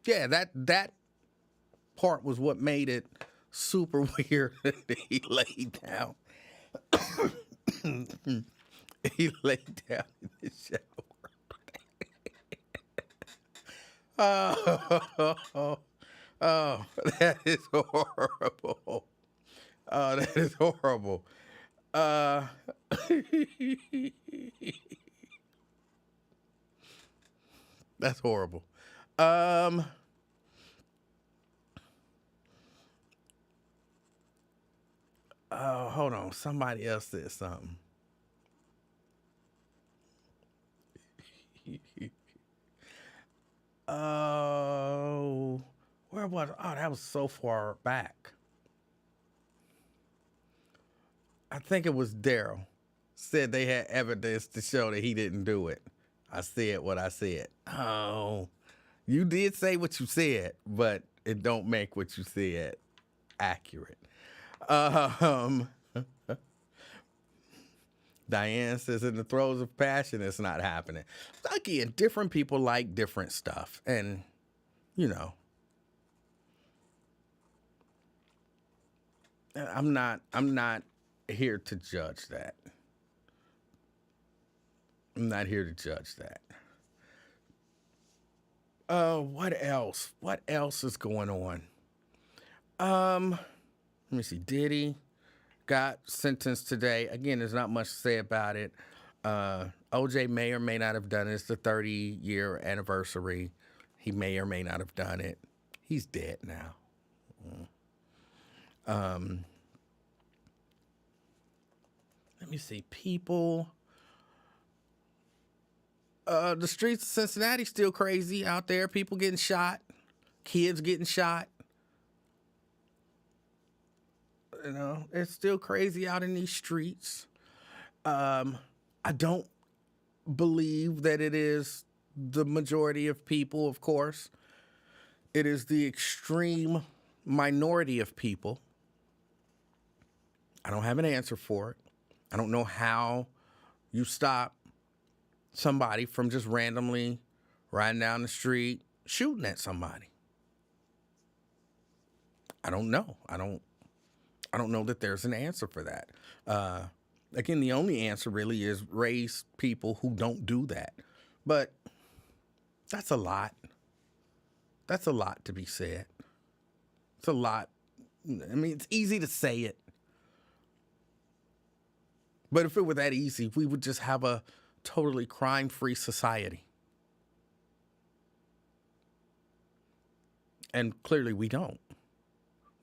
yeah, that part was what made it super weird that he laid down. He laid down in the shower. Oh, that is horrible. Oh, that is horrible. That's horrible. Hold on. Somebody else said something. Oh, where was? Oh, that was so far back. I think it was Daryl. Said they had evidence to show that he didn't do it. I said what I said. Oh, you did say what you said, but it don't make what you said accurate. Diane says, in the throes of passion, it's not happening. Again, different people like different stuff. And, you know, I'm not here to judge that. I'm not here to judge that. What else? What else is going on? Let me see. Diddy got sentenced today. Again, there's not much to say about it. OJ may or may not have done it. It's the 30-year anniversary. He may or may not have done it. He's dead now. Let me see. People. The streets of Cincinnati still crazy out there. People getting shot. Kids getting shot. You know, it's still crazy out in these streets. I don't believe that it is the majority of people, of course. It is the extreme minority of people. I don't have an answer for it. I don't know how you stop somebody from just randomly riding down the street shooting at somebody. I don't know. I don't know that there's an answer for that. Again, the only answer really is raise people who don't do that. But that's a lot. That's a lot to be said. It's a lot. I mean, it's easy to say it. But if it were that easy, we would just have a totally crime-free society. And clearly we don't.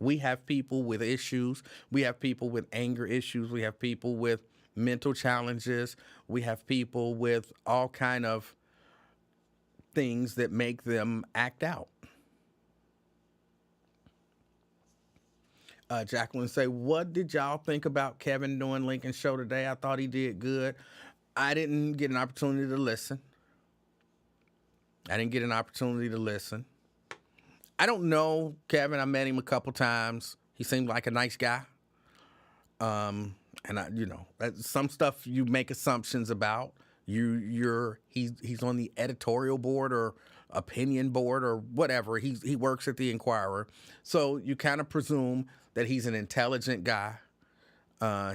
We have people with issues. We have people with anger issues. We have people with mental challenges. We have people with all kind of things that make them act out. Jacqueline say, what did y'all think about Kevin doing Lincoln's show today? I thought he did good. I didn't get an opportunity to listen. I don't know Kevin. I met him a couple times. He seemed like a nice guy. And some stuff you make assumptions about. He's on the editorial board or opinion board or whatever. He works at the Inquirer. So you kind of presume that he's an intelligent guy.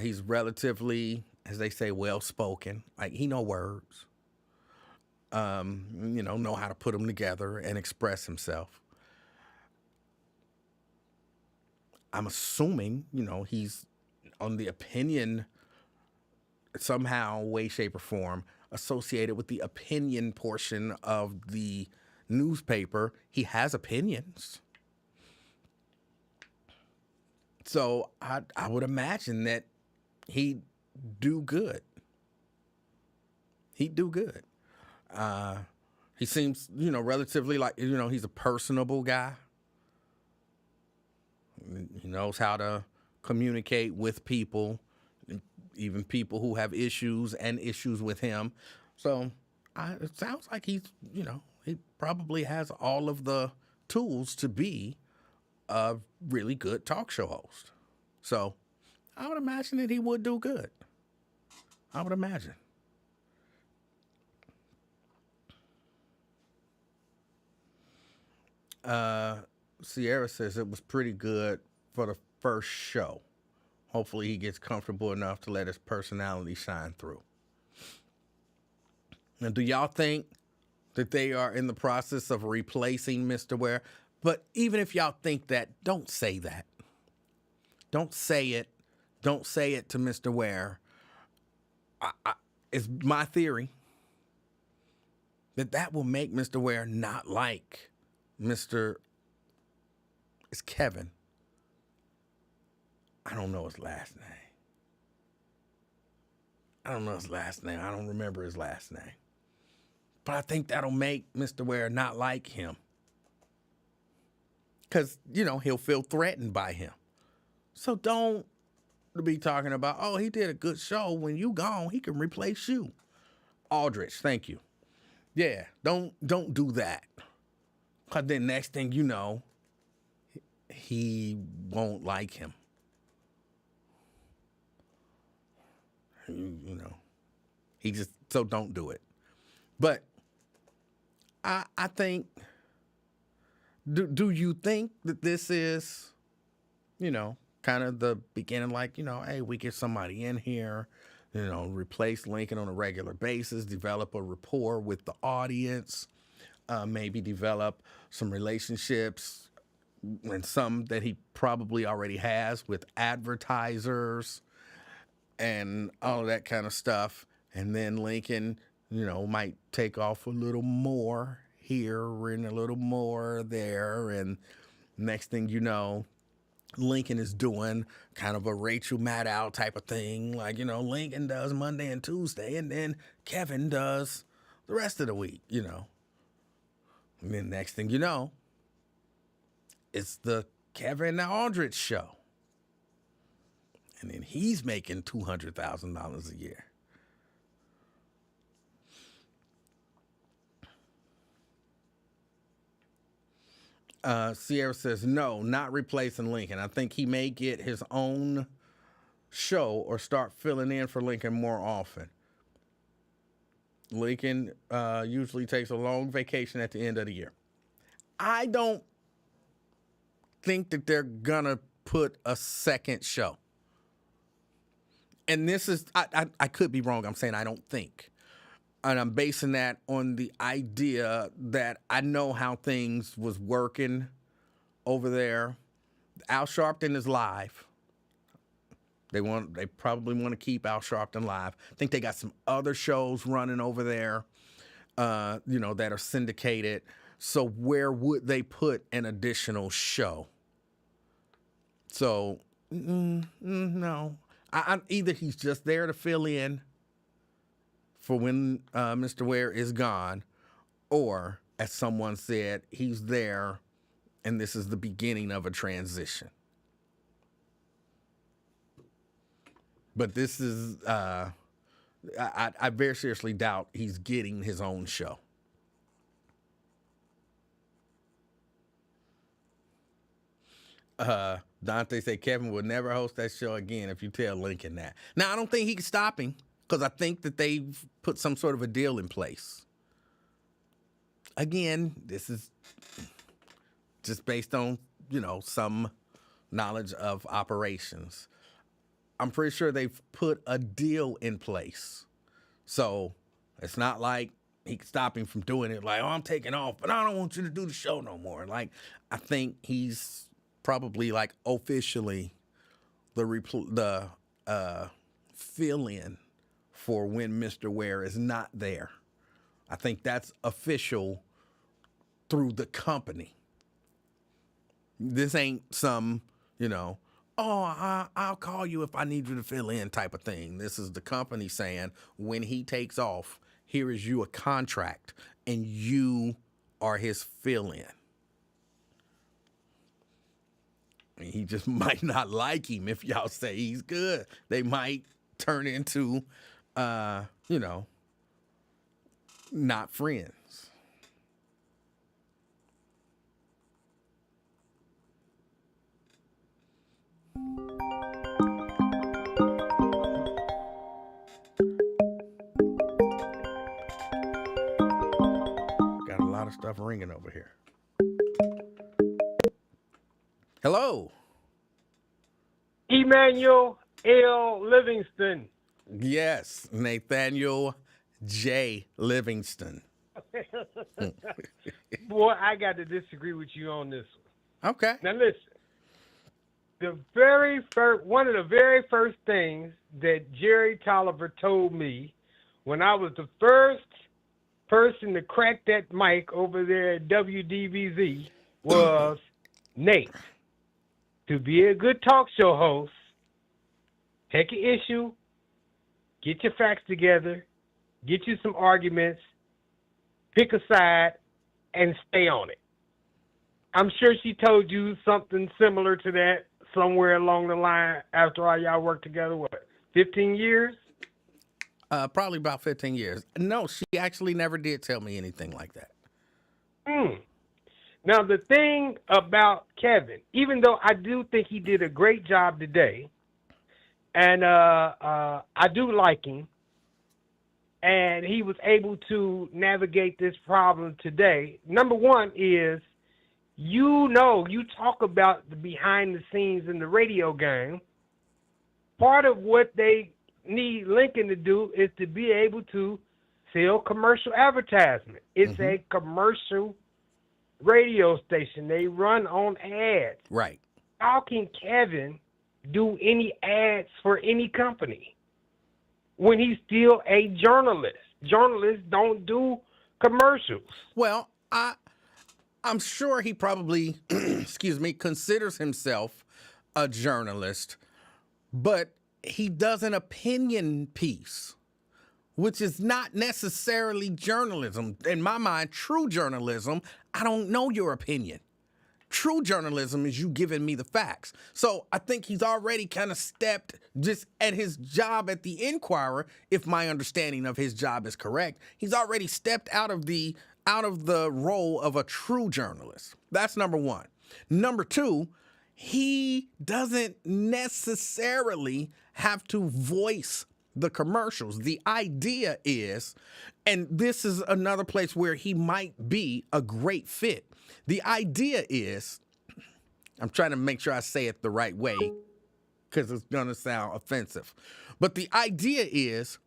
He's relatively, as they say, well-spoken. Like, he know words. Know how to put them together and express himself. I'm assuming, he's on the opinion somehow, way, shape, or form associated with the opinion portion of the newspaper. He has opinions. So I would imagine that he'd do good. He seems, relatively like, he's a personable guy. He knows how to communicate with people, even people who have issues and issues with him. So it sounds like he probably has all of the tools to be a really good talk show host. So I would imagine that he would do good. I would imagine. Sierra says it was pretty good for the first show. Hopefully he gets comfortable enough to let his personality shine through. Now, do y'all think that they are in the process of replacing Mr. Ware? But even if y'all think that, don't say that. Don't say it. Don't say it to Mr. Ware. It's my theory that will make Mr. Ware not like it's Kevin. I don't know his last name. I don't remember his last name. But I think that'll make Mr. Ware not like him. Because, he'll feel threatened by him. So don't be talking about, oh, he did a good show. When you gone, he can replace you. Aldrich, thank you. Yeah, don't do that. Because then next thing you know, he won't like him. You know, he just, so don't do it. But I think, do you think that this is, kind of the beginning, like, hey, we get somebody in here, replace Lincoln on a regular basis, develop a rapport with the audience, maybe develop some relationships, and some that he probably already has with advertisers and all of that kind of stuff. And then Lincoln, might take off a little more here and a little more there. And next thing you know, Lincoln is doing kind of a Rachel Maddow type of thing. Like, Lincoln does Monday and Tuesday, and then Kevin does the rest of the week, And then next thing you know, it's the Kevin Aldrich show. And then he's making $200,000 a year. Sierra says, no, not replacing Lincoln. I think he may get his own show or start filling in for Lincoln more often. Lincoln usually takes a long vacation at the end of the year. I don't think that they're going to put a second show. And this is, I could be wrong. I'm saying I don't think. And I'm basing that on the idea that I know how things was working over there. Al Sharpton is live. They probably want to keep Al Sharpton live. I think they got some other shows running over there, that are syndicated. So where would they put an additional show? So, no. Either he's just there to fill in for when Mr. Ware is gone, or, as someone said, he's there and this is the beginning of a transition. But this is, I very seriously doubt he's getting his own show. Dante said Kevin would never host that show again if you tell Lincoln that. Now, I don't think he can stop him, because I think that they've put some sort of a deal in place. Again, this is just based on, some knowledge of operations. I'm pretty sure they've put a deal in place. So it's not like he can stop him from doing it. Like, I'm taking off, but I don't want you to do the show no more. Like, I think he's probably, like, officially the fill-in for when Mr. Ware is not there. I think that's official through the company. This ain't some, I'll call you if I need you to fill in type of thing. This is the company saying, when he takes off, here is you a contract, and you are his fill-in. He just might not like him if y'all say he's good. They might turn into, not friends. Got a lot of stuff ringing over here. Hello. Emanuel Livingston. Yes, Nathaniel J. Livingston. Boy, I got to disagree with you on this one. Okay. Now listen, one of the very first things that Jerry Tolliver told me when I was the first person to crack that mic over there at WDBZ was, Nate, to be a good talk show host, take an issue, get your facts together, get you some arguments, pick a side, and stay on it. I'm sure she told you something similar to that somewhere along the line after all y'all worked together, 15 years? Probably about 15 years. No, she actually never did tell me anything like that. Now, the thing about Kevin, even though I do think he did a great job today, And I do like him. And he was able to navigate this problem today. Number one is, you talk about the behind the scenes in the radio game. Part of what they need Lincoln to do is to be able to sell commercial advertisement. It's a commercial radio station. They run on ads. Right. How can Kevin do any ads for any company when he's still a journalist? Journalists don't do commercials. Well, I'm sure he probably, considers himself a journalist, but he does an opinion piece, which is not necessarily journalism. In my mind, true journalism, I don't know your opinion. True journalism is you giving me the facts. So I think he's already kind of stepped just at his job at the Inquirer, if my understanding of his job is correct. He's already stepped out of the role of a true journalist. That's number one. Number two, he doesn't necessarily have to voice the commercials. The idea is, and this is another place where he might be a great fit. The idea is, I'm trying to make sure I say it the right way because it's going to sound offensive. But the idea is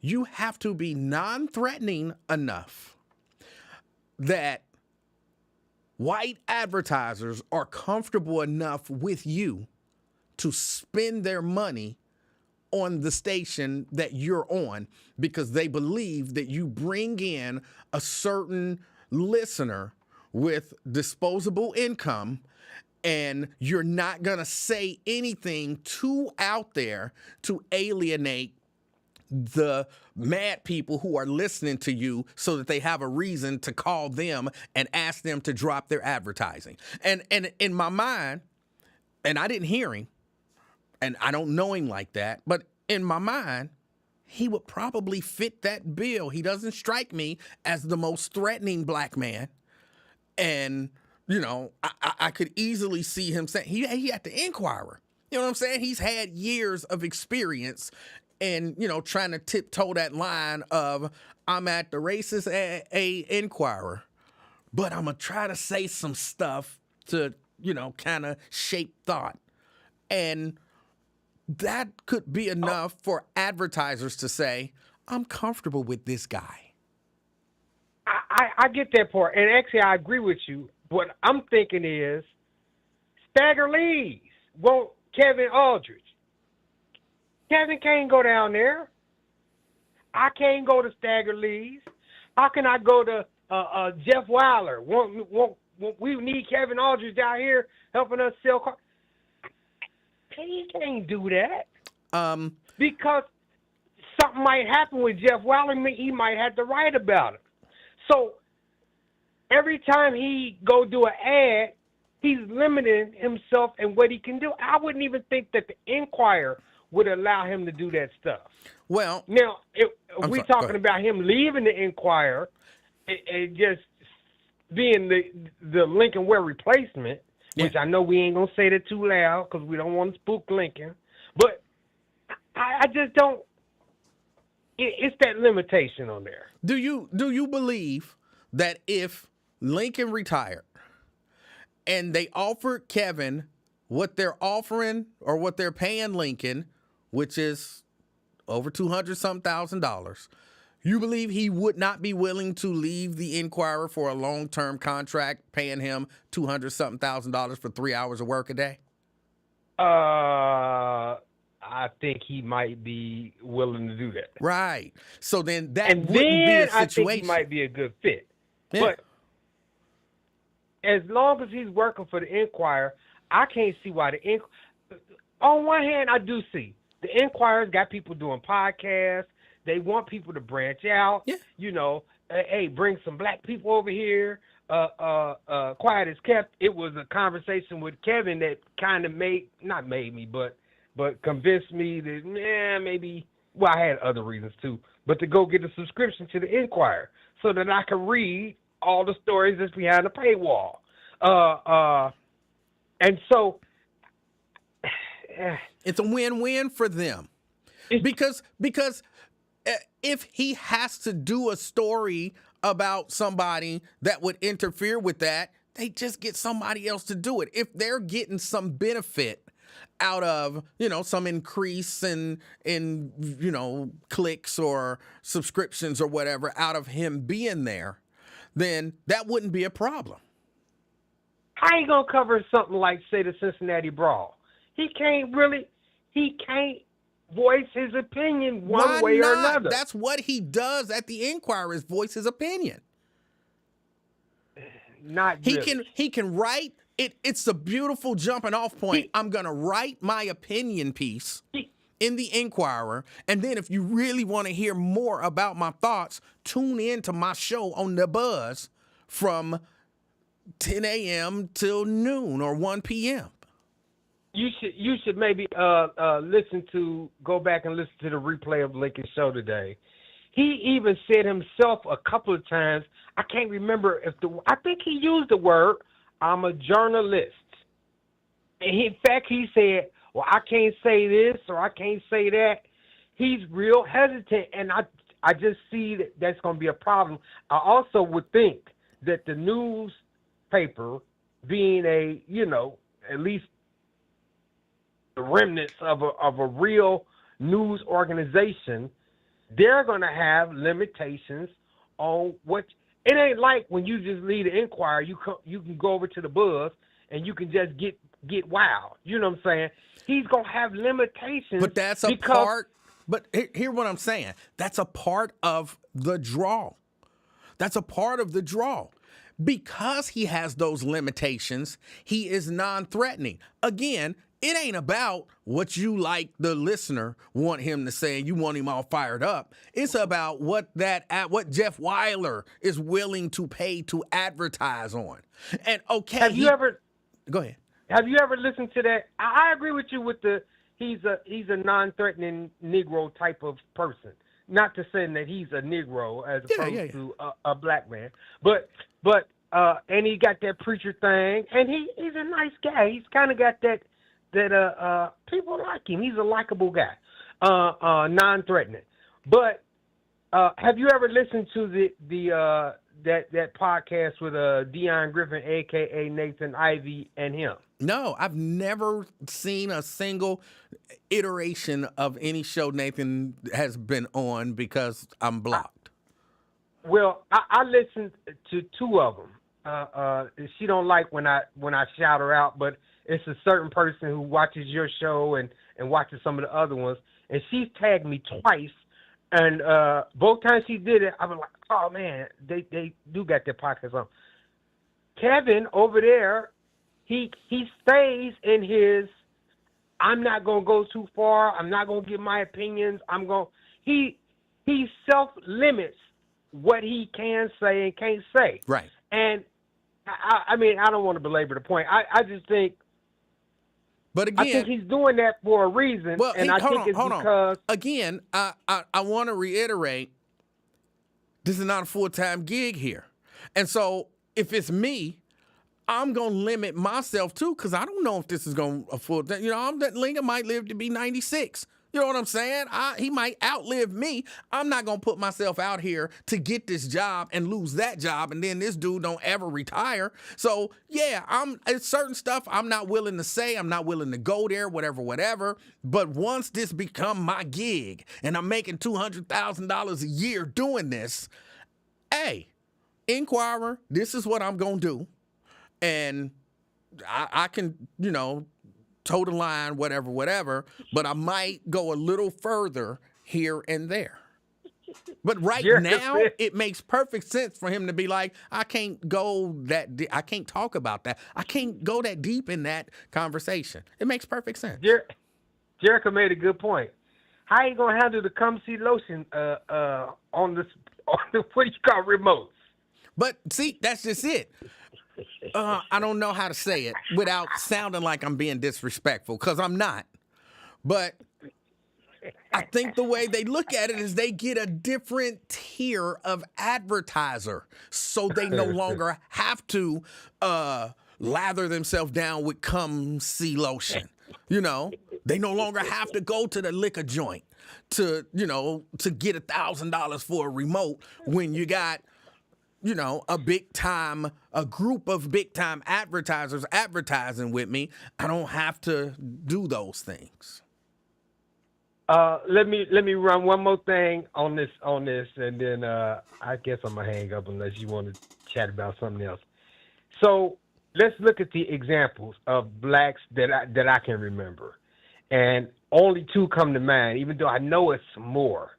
you have to be non-threatening enough that white advertisers are comfortable enough with you to spend their money on the station that you're on because they believe that you bring in a certain listener with disposable income and you're not going to say anything too out there to alienate the mad people who are listening to you so that they have a reason to call them and ask them to drop their advertising. And in my mind, and I didn't hear him, and I don't know him like that, but in my mind, he would probably fit that bill. He doesn't strike me as the most threatening black man. And, you know, I could easily see him saying, he had the Inquirer. You know what I'm saying? He's had years of experience and, you know, trying to tiptoe that line of, I'm at the racist Inquirer, but I'm going to try to say some stuff to, you know, kind of shape thought. And that could be enough for advertisers to say, I'm comfortable with this guy. I get that part, and actually I agree with you. What I'm thinking is Stagger Lee's want Kevin Aldridge. Kevin can't go down there. I can't go to Stagger Lee's. How can I go to Jeff Weiler? We need Kevin Aldridge out here helping us sell cars. He can't do that because something might happen with Jeff Weiler. He might have to write about it. So every time he go do an ad, he's limiting himself and what he can do. I wouldn't even think that the Inquirer would allow him to do that stuff. Well, now, if we're talking about him leaving the Inquirer and just being the Lincoln Ware replacement, which I know we ain't going to say that too loud because we don't want to spook Lincoln, but I just don't. It's that limitation on there. Do you believe that if Lincoln retired and they offered Kevin what they're offering or what they're paying Lincoln, which is over $200,000, you believe he would not be willing to leave the Inquirer for a long-term contract paying him $200,000 for 3 hours of work a day? I think he might be willing to do that. Right. So then that wouldn't be a situation. I think he might be a good fit. Yeah. But as long as he's working for the Inquirer, I can't see why the Inquirer. On one hand, I do see the Inquirer's got people doing podcasts. They want people to branch out. Yeah. You know, hey, bring some black people over here. Quiet as kept. It was a conversation with Kevin that kind of not made me, but convinced me that maybe, well, I had other reasons too, but to go get a subscription to the Inquirer so that I could read all the stories that's behind the paywall. And so It's a win-win for them. Because if he has to do a story about somebody that would interfere with that, they just get somebody else to do it. If they're getting some benefit out of, some increase in clicks or subscriptions or whatever out of him being there, then that wouldn't be a problem. How you gonna cover something like, say, the Cincinnati Brawl? He can't voice his opinion one way or another. That's what he does at the Inquirer, is voice his opinion. Not really. He can write it. It's a beautiful jumping off point. I'm gonna write my opinion piece in the Inquirer, and then if you really want to hear more about my thoughts, tune in to my show on The Buzz from 10 a.m. till noon or 1 p.m. You should maybe go back and listen to the replay of Lincoln's show today. He even said himself a couple of times, I can't remember I think he used the word, I'm a journalist. And in fact, he said, well, I can't say this or I can't say that. He's real hesitant, and I just see that that's going to be a problem. I also would think that the newspaper, being at least the remnants of a real news organization, they're going to have limitations on what. It ain't like when you just leave the Inquirer, you can go over to the Buzz and you can just get wild. You know what I'm saying? He's going to have limitations. But that's a part. But hear what I'm saying. That's a part of the draw. That's a part of the draw. Because he has those limitations, he is non-threatening. Again, it ain't about what you, like the listener, want him to say and you want him all fired up. It's about what Jeff Weiler is willing to pay to advertise on. And okay, go ahead. Have you ever listened to that? I agree with you with he's a non-threatening Negro type of person. Not to say that he's a Negro as opposed to a black man, but and he got that preacher thing, and he's a nice guy. He's kind of got that people like him. He's a likable guy, non-threatening. But have you ever listened to that podcast with Dion Griffin, aka Nathan Ivey, and him? No, I've never seen a single iteration of any show Nathan has been on because I'm blocked. Well, I listened to two of them. She don't like when I shout her out, but it's a certain person who watches your show and watches some of the other ones, and she's tagged me twice. And both times she did it, I was like, oh man, they do got their podcast on. Kevin over there, he stays in his, I'm not gonna go too far. I'm not gonna give my opinions. He self-limits what he can say and can't say. Right. And I mean, I don't want to belabor the point. I just think. But again, I think he's doing that for a reason. Well, and hold on. Because again, I want to reiterate, this is not a full-time gig here. And so if it's me, I'm going to limit myself too, because I don't know if this is going to a full-time. Lincoln might live to be 96. You know what I'm saying? He might outlive me. I'm not going to put myself out here to get this job and lose that job, and then this dude don't ever retire. So, yeah, it's certain stuff I'm not willing to say. I'm not willing to go there, whatever. But once this become my gig and I'm making $200,000 a year doing this, hey, Inquirer, this is what I'm going to do. And I can, toe the line, whatever, but I might go a little further here and there. But now, it makes perfect sense for him to be like, I can't go I can't talk about that. I can't go that deep in that conversation. It makes perfect sense. Jericho made a good point. How you gonna handle the Come See Lotion on the what do you call remotes? But see, that's just it. I don't know how to say it without sounding like I'm being disrespectful, because I'm not. But I think the way they look at it is they get a different tier of advertiser, so they no longer have to lather themselves down with Come See Lotion. They no longer have to go to the liquor joint to get $1,000 for a remote when you got, a group of big time advertisers advertising with me. I don't have to do those things. Let me run one more thing on this, and then I guess I'm gonna hang up unless you want to chat about something else. So let's look at the examples of blacks that I can remember, and only two come to mind. Even though I know it's more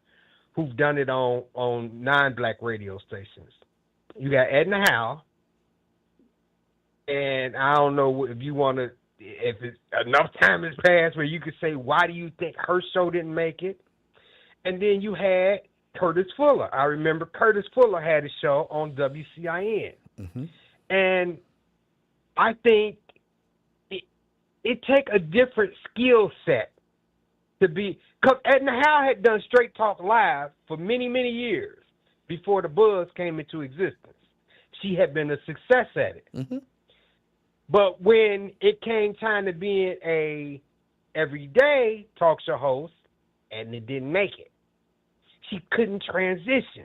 who've done it on non-black radio stations. You got Edna Howe, and I don't know if you want to. If it's enough time has passed where you could say, why do you think her show didn't make it? And then you had Curtis Fuller. I remember Curtis Fuller had a show on WCIN. Mm-hmm. And I think it take a different skill set to be, because Edna Howe had done Straight Talk Live for many, many years before the buzz came into existence. She had been a success at it. Mm-hmm. But when it came time to being a everyday talk show host, and it didn't make it, she couldn't transition.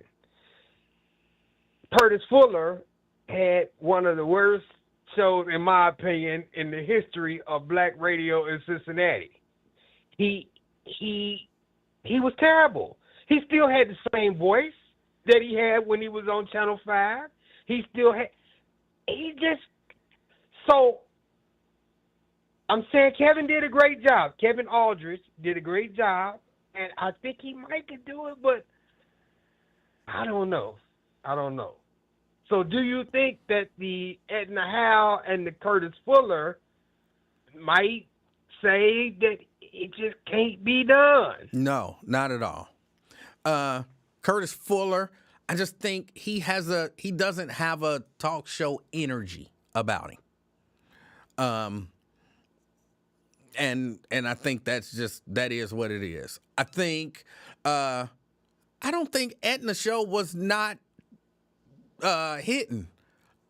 Curtis Fuller had one of the worst shows, in my opinion, in the history of black radio in Cincinnati. He was terrible. He still had the same voice that he had when he was on Channel 5. So I'm saying Kevin did a great job. Kevin Aldridge did a great job, and I think he might could do it, but I don't know. So do you think that the Edna Howe and the Curtis Fuller might say that it just can't be done? No, not at all. Curtis Fuller, I just think he doesn't have a talk show energy about him. And I think that is what it is. I think, I don't think Edna's show was not, hitting.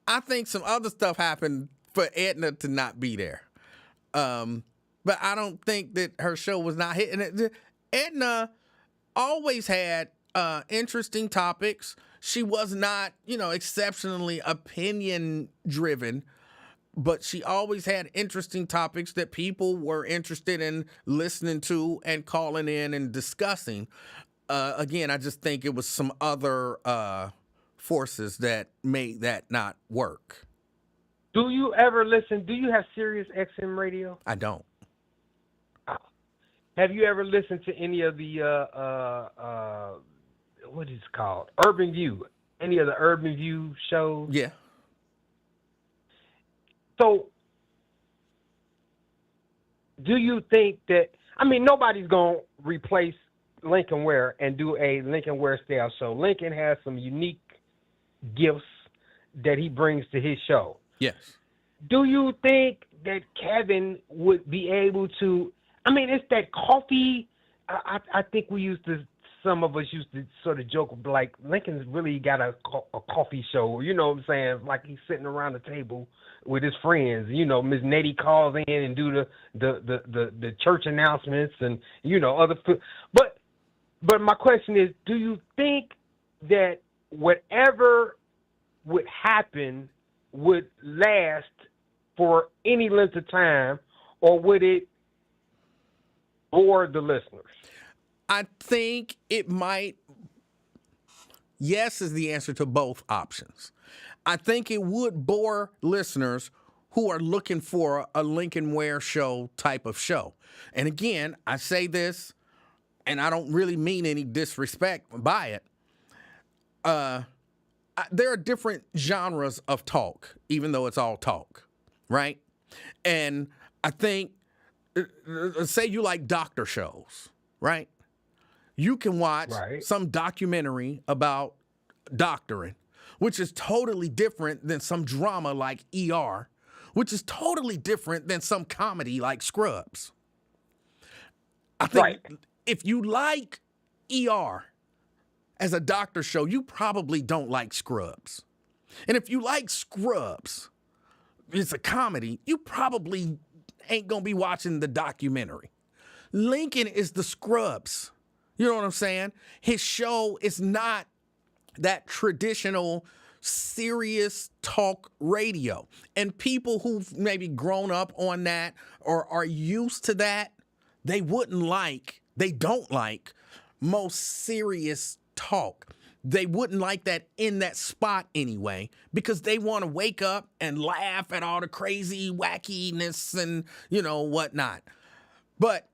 I think some other stuff happened for Edna to not be there. But I don't think that her show was not hitting. Edna always had, interesting topics. She was not, exceptionally opinion driven, but she always had interesting topics that people were interested in listening to and calling in and discussing. Again, I just think it was some other forces that made that not work. Do you ever listen? Do you have Sirius XM radio? I don't. Have you ever listened to any of the what is it called? Urban View? Any of the Urban View shows? Yeah. So, do you think that, nobody's going to replace Lincoln Ware and do a Lincoln Ware style show. Lincoln has some unique gifts that he brings to his show. Yes. Do you think that Kevin would be able to, it's that coffee, I think some of us used to sort of joke, like, Lincoln's really got a coffee show, you know what I'm saying? Like he's sitting around the table with his friends. Miss Nettie calls in and do the church announcements and, other food. But my question is, do you think that whatever would happen would last for any length of time, or would it bore the listeners? I think it might. Yes is the answer to both options. I think it would bore listeners who are looking for a Lincoln Ware show type of show. And again, I say this, and I don't really mean any disrespect by it. There are different genres of talk, even though it's all talk, right? And I think, say you like doctor shows, right? You can watch some documentary about doctoring, which is totally different than some drama like ER, which is totally different than some comedy like Scrubs. I think if you like ER as a doctor show, you probably don't like Scrubs. And if you like Scrubs, it's a comedy, you probably ain't going to be watching the documentary. Lincoln is the Scrubs. You know what I'm saying? His show is not that traditional serious talk radio. And people who've maybe grown up on that or are used to that, they don't like most serious talk. They wouldn't like that in that spot anyway, because they want to wake up and laugh at all the crazy wackiness and, whatnot. But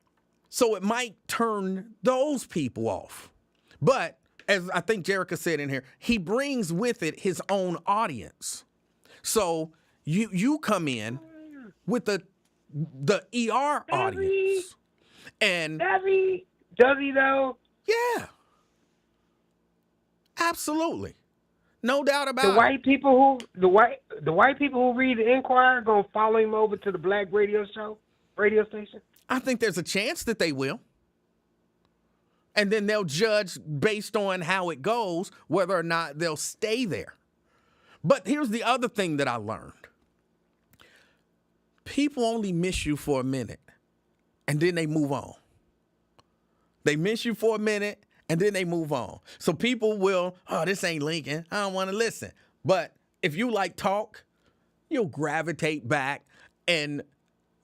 so it might turn those people off. But as I think Jerica said in here, he brings with it his own audience. So you come in with the ER audience. And does he though? Yeah. Absolutely. No doubt about The it. white people who read the Inquirer gonna follow him over to the black radio station? I think there's a chance that they will. And then they'll judge based on how it goes, whether or not they'll stay there. But here's the other thing that I learned. People only miss you for a minute, and then they move on. They miss you for a minute, and then they move on. So people will, this ain't Lincoln. I don't want to listen. But if you like talk, you'll gravitate back, and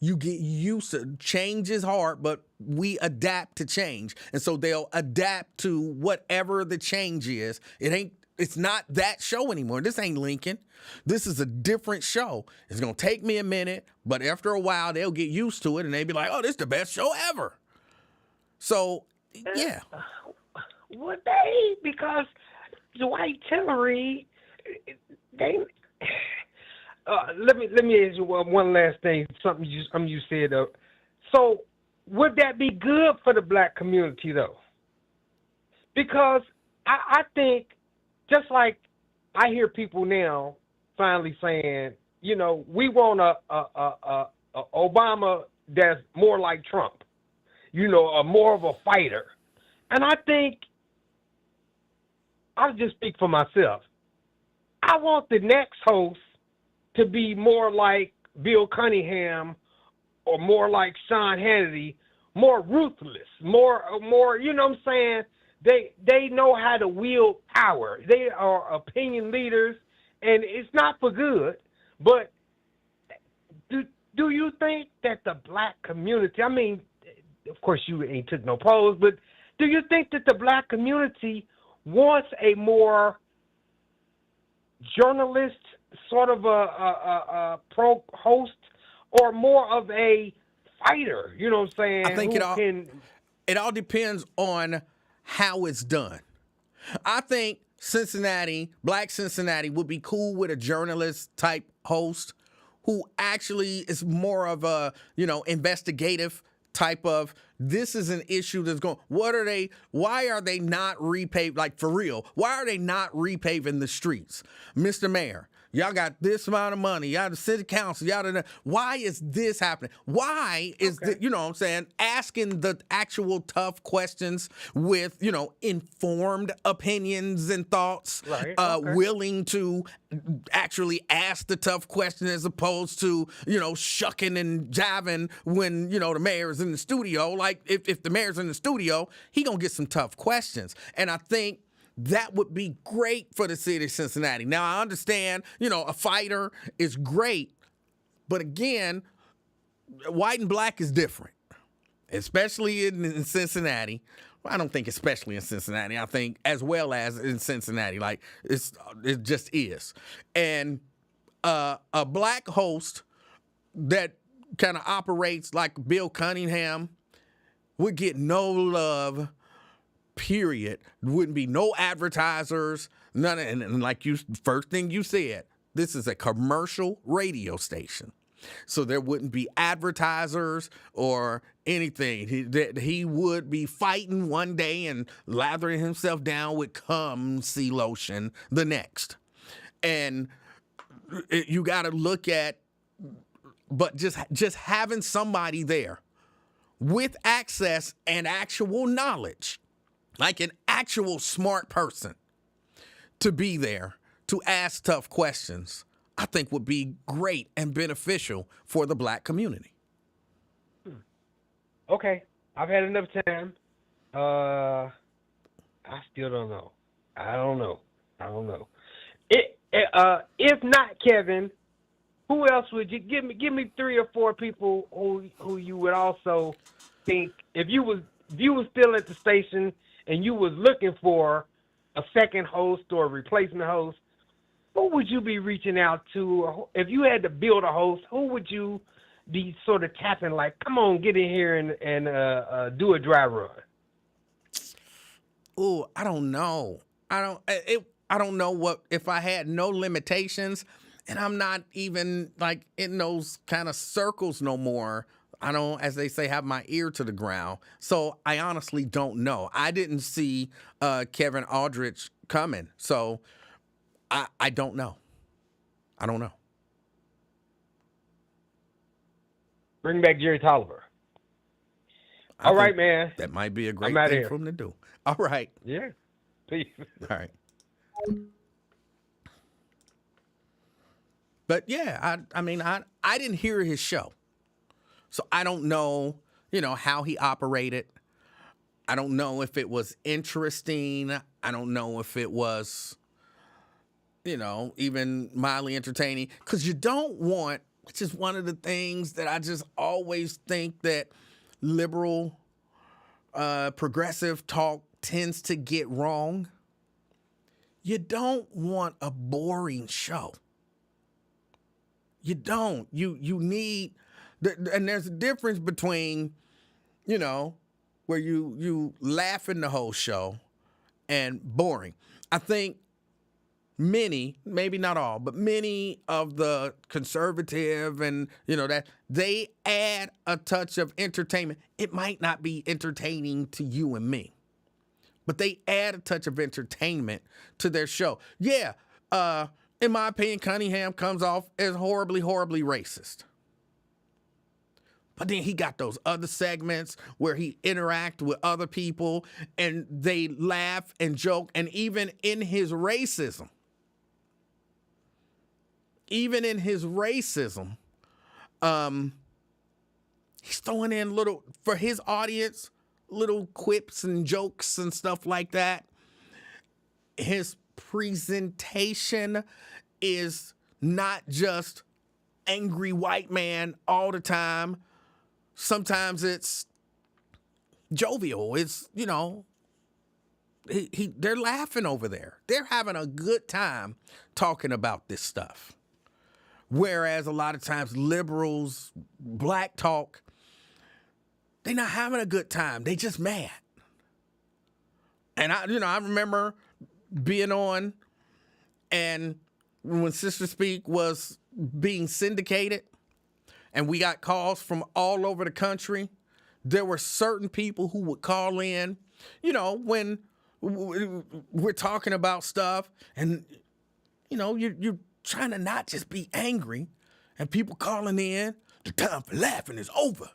you get used to change is hard, but we adapt to change. And so they'll adapt to whatever the change is. It's not that show anymore. This ain't Lincoln. This is a different show. It's going to take me a minute, but after a while, they'll get used to it, and they'll be like, oh, this is the best show ever. So, yeah. Would they? Because Dwight Tillery, they... let me ask you one last thing. Something you said. So would that be good for the black community though? Because I think, just like I hear people now finally saying, we want a Obama that's more like Trump, more of a fighter. And I think, I'll just speak for myself. I want the next host to be more like Bill Cunningham or more like Sean Hannity, more ruthless, more, you know what I'm saying? They know how to wield power. They are opinion leaders, and it's not for good. But do you think that the black community, I mean, of course you ain't took no polls, but do you think that the black community wants a more journalist, sort of a pro host, or more of a fighter? You know what I'm saying? I think it all depends on how it's done. I think Black Cincinnati would be cool with a journalist type host who actually is more of a, investigative type of, this is an issue that's going, why are they not repaved, like for real, why are they not repaving the streets? Mr. Mayor, y'all got this amount of money, y'all the city council, why is this happening? Why is you know what I'm saying, asking the actual tough questions with, informed opinions and thoughts, willing to actually ask the tough question as opposed to, shucking and jiving when, the mayor's in the studio. Like if the mayor's in the studio, he gonna get some tough questions. And I think that would be great for the city of Cincinnati. Now, I understand, a fighter is great, but again, white and black is different, especially in Cincinnati. Well, I don't think especially in Cincinnati. I think as well as in Cincinnati, like it just is. And a black host that kind of operates like Bill Cunningham would get no love, period. Wouldn't be no advertisers, none of, and like first thing you said, this is a commercial radio station. So there wouldn't be advertisers or anything. He would be fighting one day and lathering himself down with Cum Sea lotion the next. And you got to look at, but just having somebody there with access and actual knowledge, like an actual smart person to be there to ask tough questions, I think would be great and beneficial for the black community. Okay. I've had enough time. I still don't know. I don't know. I don't know. If not Kevin, who else would you give me? Give me 3 or 4 people who you would also think if you was still at the station and you was looking for a second host or a replacement host, who would you be reaching out to? If you had to build a host, who would you be sort of tapping like, come on, get in here and do a dry run? Ooh, I don't know. I don't know what if I had no limitations, and I'm not even like in those kind of circles no more. I don't, as they say, have my ear to the ground. So I honestly don't know. I didn't see Kevin Aldrich coming, so I don't know. I don't know. Bring back Jerry Tolliver. I All right, think man. that might be a great I'm outta thing here. for him to do. All right. Yeah. Peace. All right. But yeah, I mean, I didn't hear his show. So I don't know, how he operated. I don't know if it was interesting. I don't know if it was, even mildly entertaining. Because you don't want, which is one of the things that I just always think that liberal, progressive talk tends to get wrong. You don't want a boring show. You don't. You need, and there's a difference between, where you laugh in the whole show and boring. I think many, maybe not all, but many of the conservative and, that they add a touch of entertainment. It might not be entertaining to you and me, but they add a touch of entertainment to their show. Yeah, in my opinion, Cunningham comes off as horribly, horribly racist. But then he got those other segments where he interacts with other people and they laugh and joke. And even in his racism, he's throwing in little, for his audience, little quips and jokes and stuff like that. His presentation is not just angry white man all the time. Sometimes it's jovial. It's, they're laughing over there. They're having a good time talking about this stuff. Whereas a lot of times liberals, black talk, they're not having a good time. They just mad. And I remember being on, and when Sister Speak was being syndicated, and we got calls from all over the country, there were certain people who would call in, when we're talking about stuff, and, you're trying to not just be angry, and people calling in, the time for laughing is over.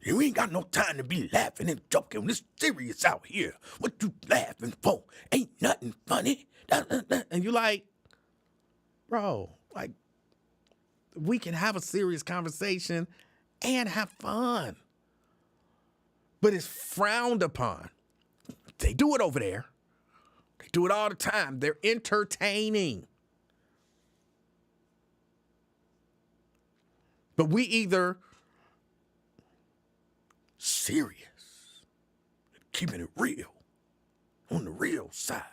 You ain't got no time to be laughing and joking. It's serious out here. What you laughing for? Ain't nothing funny. And you're like, bro, like, we can have a serious conversation and have fun. But it's frowned upon. They do it over there. They do it all the time. They're entertaining. But we either serious, keeping it real, on the real side.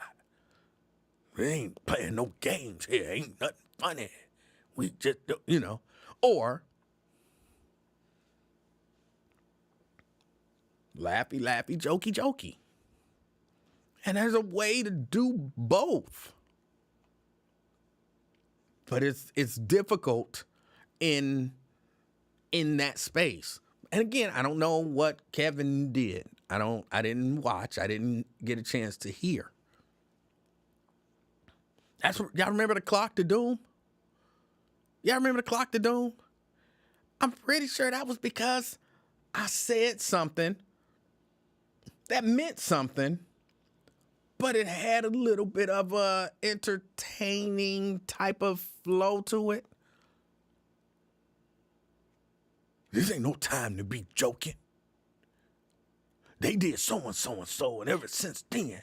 We ain't playing no games here. Ain't nothing funny. We just, or laughy, laughy, jokey, jokey. And there's a way to do both. But it's difficult in that space. And again, I don't know what Kevin did. I didn't watch. I didn't get a chance to hear. Y'all remember the Clock to Doom? Y'all remember the Clock to Doom? I'm pretty sure that was because I said something that meant something, but it had a little bit of a entertaining type of flow to it. This ain't no time to be joking. they did so and so and so, and ever since then,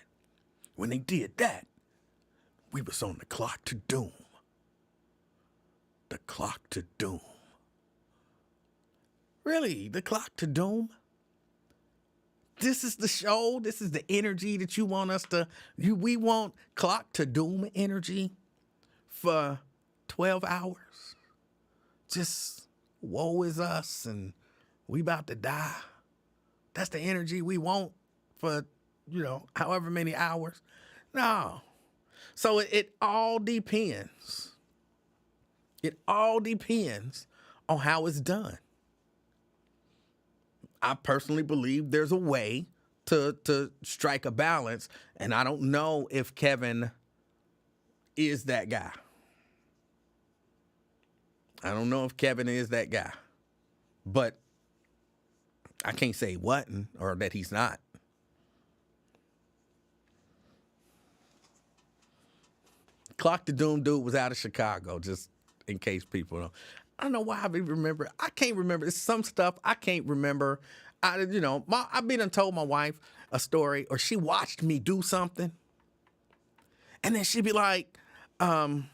when they did that, we was on the clock to doom. The clock to doom. Really, the clock to doom? This is the show? This is the energy that you want us to... we want clock to doom energy for 12 hours? Just woe is us and we about to die. That's the energy we want for, however many hours. No. So it all depends. It all depends on how it's done. I personally believe there's a way to strike a balance, and I don't know if Kevin is that guy. I don't know if Kevin is that guy. But I can't say he wasn't or that he's not. Clock the Doom dude was out of Chicago, just in case people don't. I don't know why I even remember. I can't remember. It's some stuff I can't remember. I've been and told my wife a story, or she watched me do something, and then she'd be like, "Do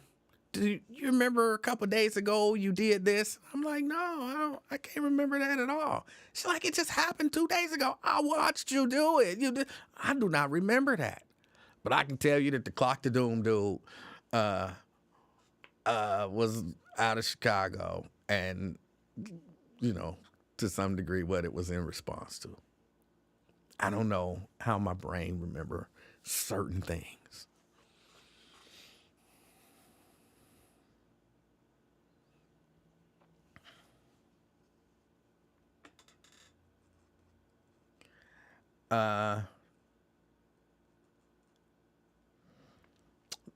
you remember a couple of days ago you did this?" I'm like, "No, I can't remember that at all." She's like, "It just happened 2 days ago. I watched you do it. You did." I do not remember that, but I can tell you that the Clock the Doom dude was out of Chicago, and to some degree what it was in response to. I don't know how my brain remember certain things.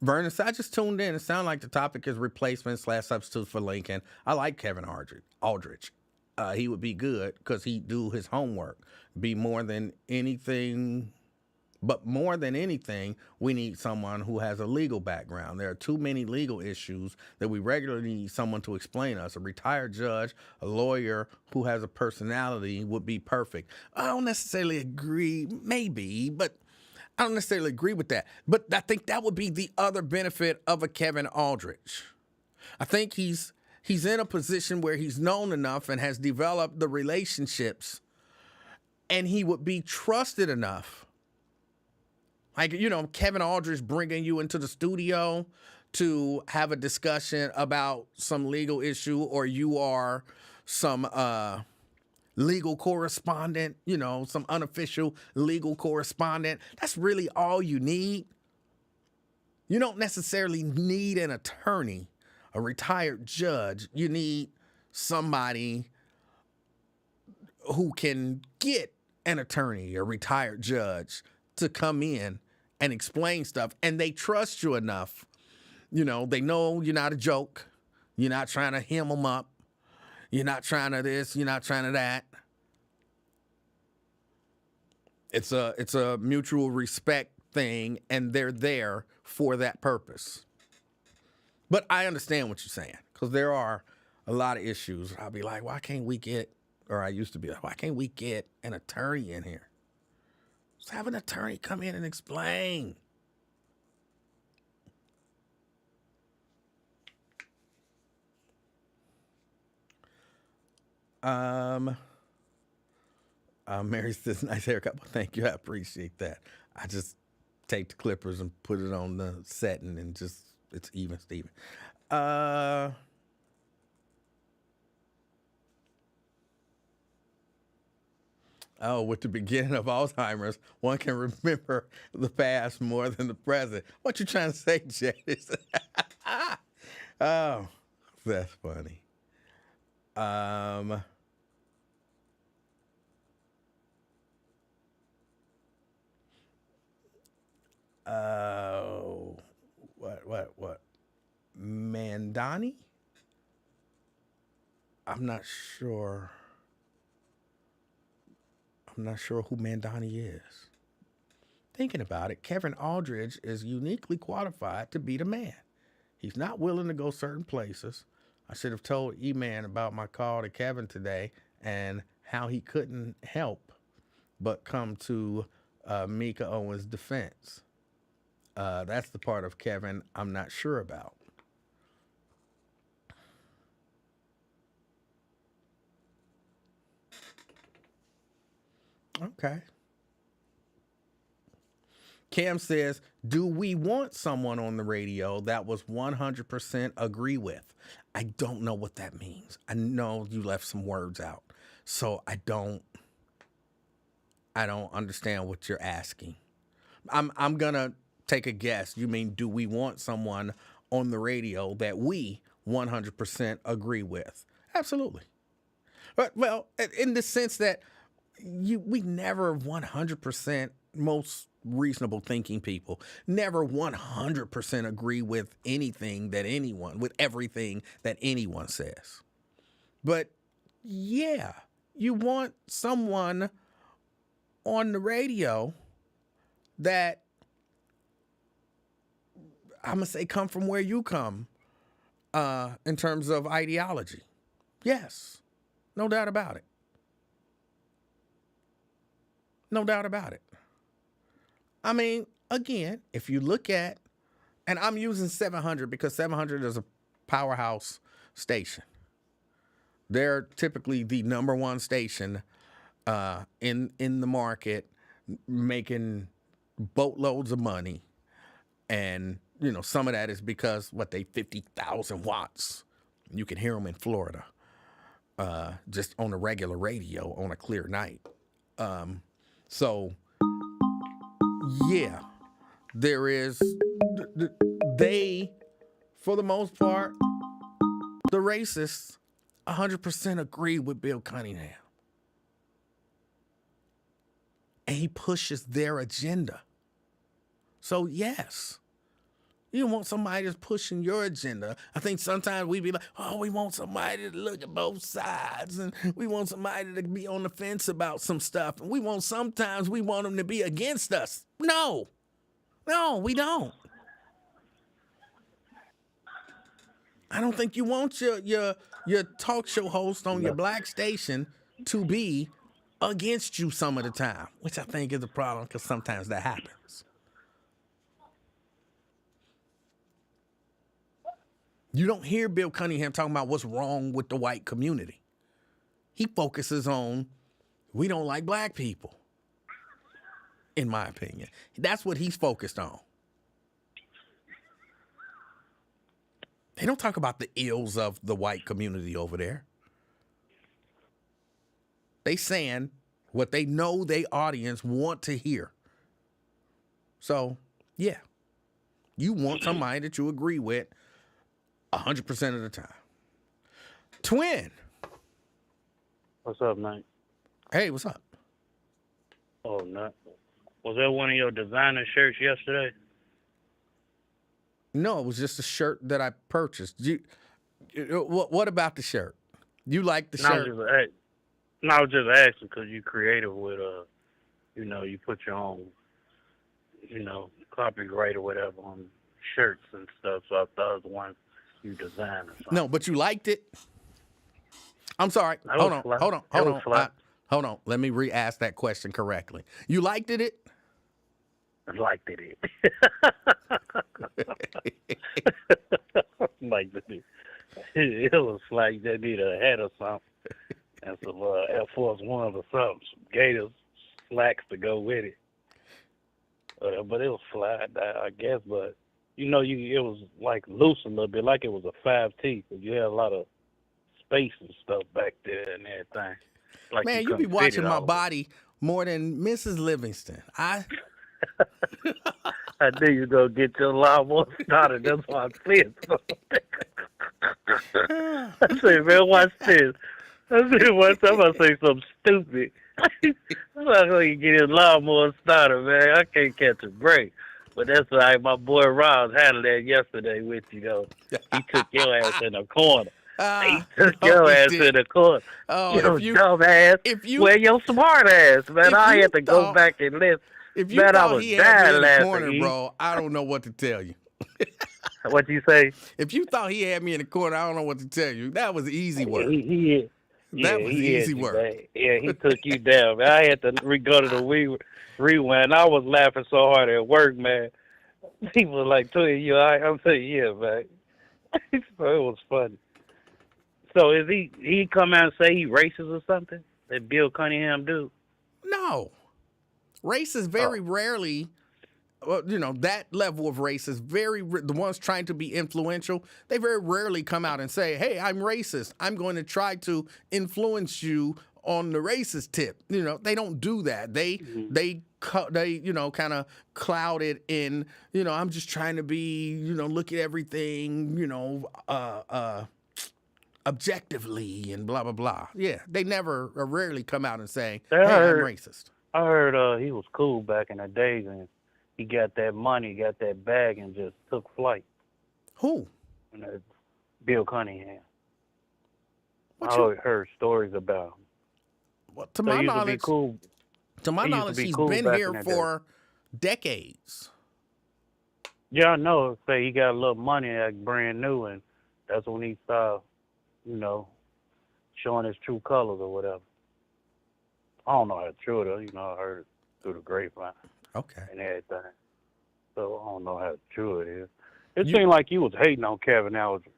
Vernon said, I just tuned in. It sounded like the topic is replacement/substitute for Lincoln. I like Kevin Aldridge. He would be good because he'd do his homework. More than anything, we need someone who has a legal background. There are too many legal issues that we regularly need someone to explain us. A retired judge, a lawyer who has a personality would be perfect. I don't necessarily agree, maybe, but I don't necessarily agree with that. But I think that would be the other benefit of a Kevin Aldridge. I think he's in a position where he's known enough and has developed the relationships, and he would be trusted enough. Like, Kevin Aldridge bringing you into the studio to have a discussion about some legal issue, or you are some legal correspondent, some unofficial legal correspondent. That's really all you need. You don't necessarily need an attorney, a retired judge. You need somebody who can get an attorney, a retired judge, to come in and explain stuff. And they trust you enough. They know you're not a joke. You're not trying to hem them up. You're not trying to this, you're not trying to that. It's a mutual respect thing, and they're there for that purpose. But I understand what you're saying, because there are a lot of issues. I'll be like, why can't we get, or I used to be like, why can't we get an attorney in here? Just have an attorney come in and explain. Mary says, nice haircut. Well, thank you. I appreciate that. I just take the clippers and put it on the setting and just, it's even, Steven. With the beginning of Alzheimer's, one can remember the past more than the present. What you trying to say, Jadis? Oh, that's funny. What? Mandani? I'm not sure who Mandani is. Thinking about it, Kevin Aldridge is uniquely qualified to be the man. He's not willing to go certain places. I should have told E-Man about my call to Kevin today and how he couldn't help but come to Mika Owens' defense. That's the part of Kevin I'm not sure about. Okay. Cam says, do we want someone on the radio that was 100% agree with? I don't know what that means. I know you left some words out. So I don't understand what you're asking. I'm going to take a guess. You mean, do we want someone on the radio that we 100% agree with? Absolutely. But, well, in the sense that we never 100%, most reasonable thinking people never 100% agree with anything that anyone, with everything that anyone says. But yeah, you want someone on the radio that, I'm going to say, come from where you come in terms of ideology. Yes, no doubt about it. No doubt about it. I mean, again, if you look at, and I'm using 700 because 700 is a powerhouse station. They're typically the number one station in the market, making boatloads of money. And, you know, some of that is because, they 50,000 watts. You can hear them in Florida just on a regular radio on a clear night. So, yeah, there is, they, for the most part, the racists 100% agree with Bill Cunningham. And he pushes their agenda. So, yes, you want somebody that's pushing your agenda. I think sometimes we be like, oh, we want somebody to look at both sides, and we want somebody to be on the fence about some stuff, and sometimes we want them to be against us. No, we don't. I don't think you want your talk show host on your black station to be against you some of the time, which I think is a problem because sometimes that happens. You don't hear Bill Cunningham talking about what's wrong with the white community. He focuses on, we don't like black people, in my opinion. That's what he's focused on. They don't talk about the ills of the white community over there. They saying what they know their audience want to hear. So, yeah, you want somebody that you agree with 100% of the time. Twin. What's up, Mike? Hey, what's up? Oh, no. Was that one of your designer shirts yesterday? No, it was just a shirt that I purchased. What about the shirt? You like the shirt? I was just asking because you creative with, you put your own, copyright or whatever on shirts and stuff. So I thought it was one you designed or something. No, but you liked it? I'm sorry. Hold on. Let me re-ask that question correctly. You liked it? I liked it. Liked it. It was like they need a hat or something. And some Air Force Ones or something. Some Gators, slacks to go with it. But it was fly, I guess. But, it was like loose a little bit, like it was a 5T. Because you had a lot of space and stuff back there and everything. Like man, you be watching my body more than Mrs. Livingston. I knew you were going to get your lawnmower started. That's why I said something. I said, man, watch this. I said, one time I say something stupid. I'm not going to get his lawnmower started, man. I can't catch a break. But that's all right. My boy Rob handled that yesterday with you, though. He took your ass in the corner. He took your ass in the corner. Oh, you dumb ass. Where your smart ass, man? I had to go back and listen. If you thought he had me in the corner, bro, I don't know what to tell you. What'd you say? If you thought he had me in the corner, I don't know what to tell you. That was easy work. That was easy you, work. man. Yeah, he took you down, man. I had to go to the rewind. I was laughing so hard at work, man. People were like, "Twin, you all right?" I'm saying, "Yeah, man." So it was funny. So is he come out and say he racist or something? That Bill Cunningham do? No, race is very rarely. That level of race is the ones trying to be influential. They very rarely come out and say, "Hey, I'm racist. I'm going to try to influence you on the racist tip." They don't do that. They kind of cloud it in. I'm just trying to be. Look at everything. Objectively and blah blah blah. Yeah, they never or rarely come out and say, "Hey, I'm racist." I heard he was cool back in the days and he got that money, got that bag, and just took flight. Who? Bill Cunningham. I heard stories about him. Well, to my knowledge, he's been here for decades. Yeah, I know. Say he got a little money, like brand new, and that's when he started, showing his true colors or whatever. I don't know how true it is. I heard it through the grapevine. Okay. And everything. So I don't know how true it is. It seemed like you was hating on Kevin Aldridge.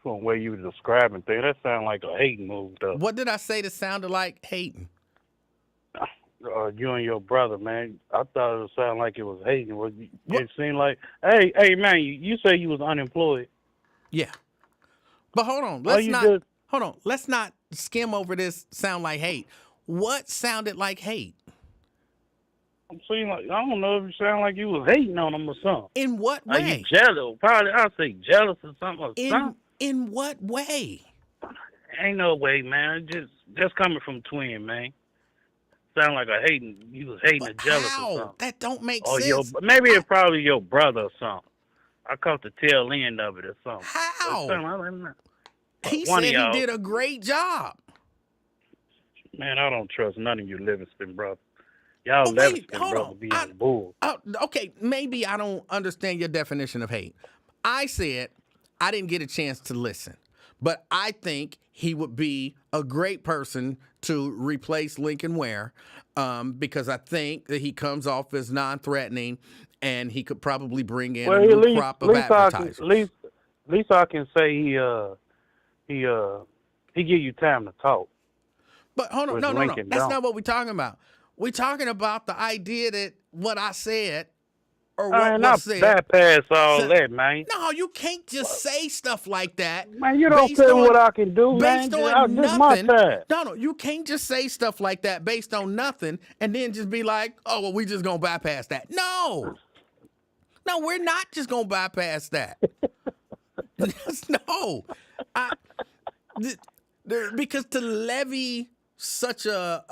From the way you were describing things, that sounded like a hating move, though. What did I say that sounded like hating? You and your brother, man. I thought it sounded like it was hating. It seemed like, hey, man, you say you was unemployed. Yeah. But hold on. Hold on. Let's not skim over this sound like hate. What sounded like hate? I'm saying, like, I don't know if it sounded like you was hating on him or something. In what way? Are you jealous? Probably, I'd say jealous or something. In what way? Ain't no way, man. Just coming from Twin, man. Sound like you was hating or jealous or something. That don't make sense. Maybe it's probably your brother or something. I caught the tail end of it or something. How? He said he did a great job. Man, I don't trust none of you Livingston brothers. Y'all Livingston brothers be on the bull. Okay, maybe I don't understand your definition of hate. I said I didn't get a chance to listen, but I think he would be a great person to replace Lincoln Ware because I think that he comes off as non-threatening and he could probably bring in a new crop of advertisers. At least I can say he give you time to talk. But hold on, no. That's not what we're talking about. We're talking about the idea that what I said or what was said. Bypass all that, man. No, you can't just say stuff like that. Man, you don't tell what I can do, man. Based on nothing. My time. No, you can't just say stuff like that based on nothing and then just be like, oh, well, we just going to bypass that. No, we're not just going to bypass that. No. Because to levy such a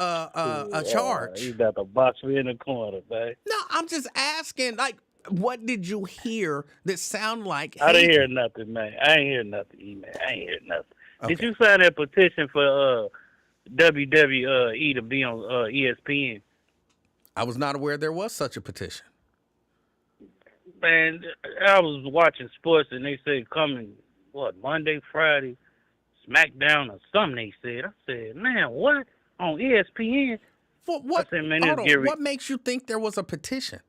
charge. You got to box me in the corner, man. No, I'm just asking, like, what did you hear that sound like hate? I didn't hear nothing, man. I ain't hear nothing, man. I ain't hear nothing. Okay. Did you sign that petition for WWE to be on ESPN? I was not aware there was such a petition. Man, I was watching sports and they said coming, Monday, Friday, SmackDown or something they said. I said, man, what? On ESPN? What? I said, man, what makes you think there was a petition?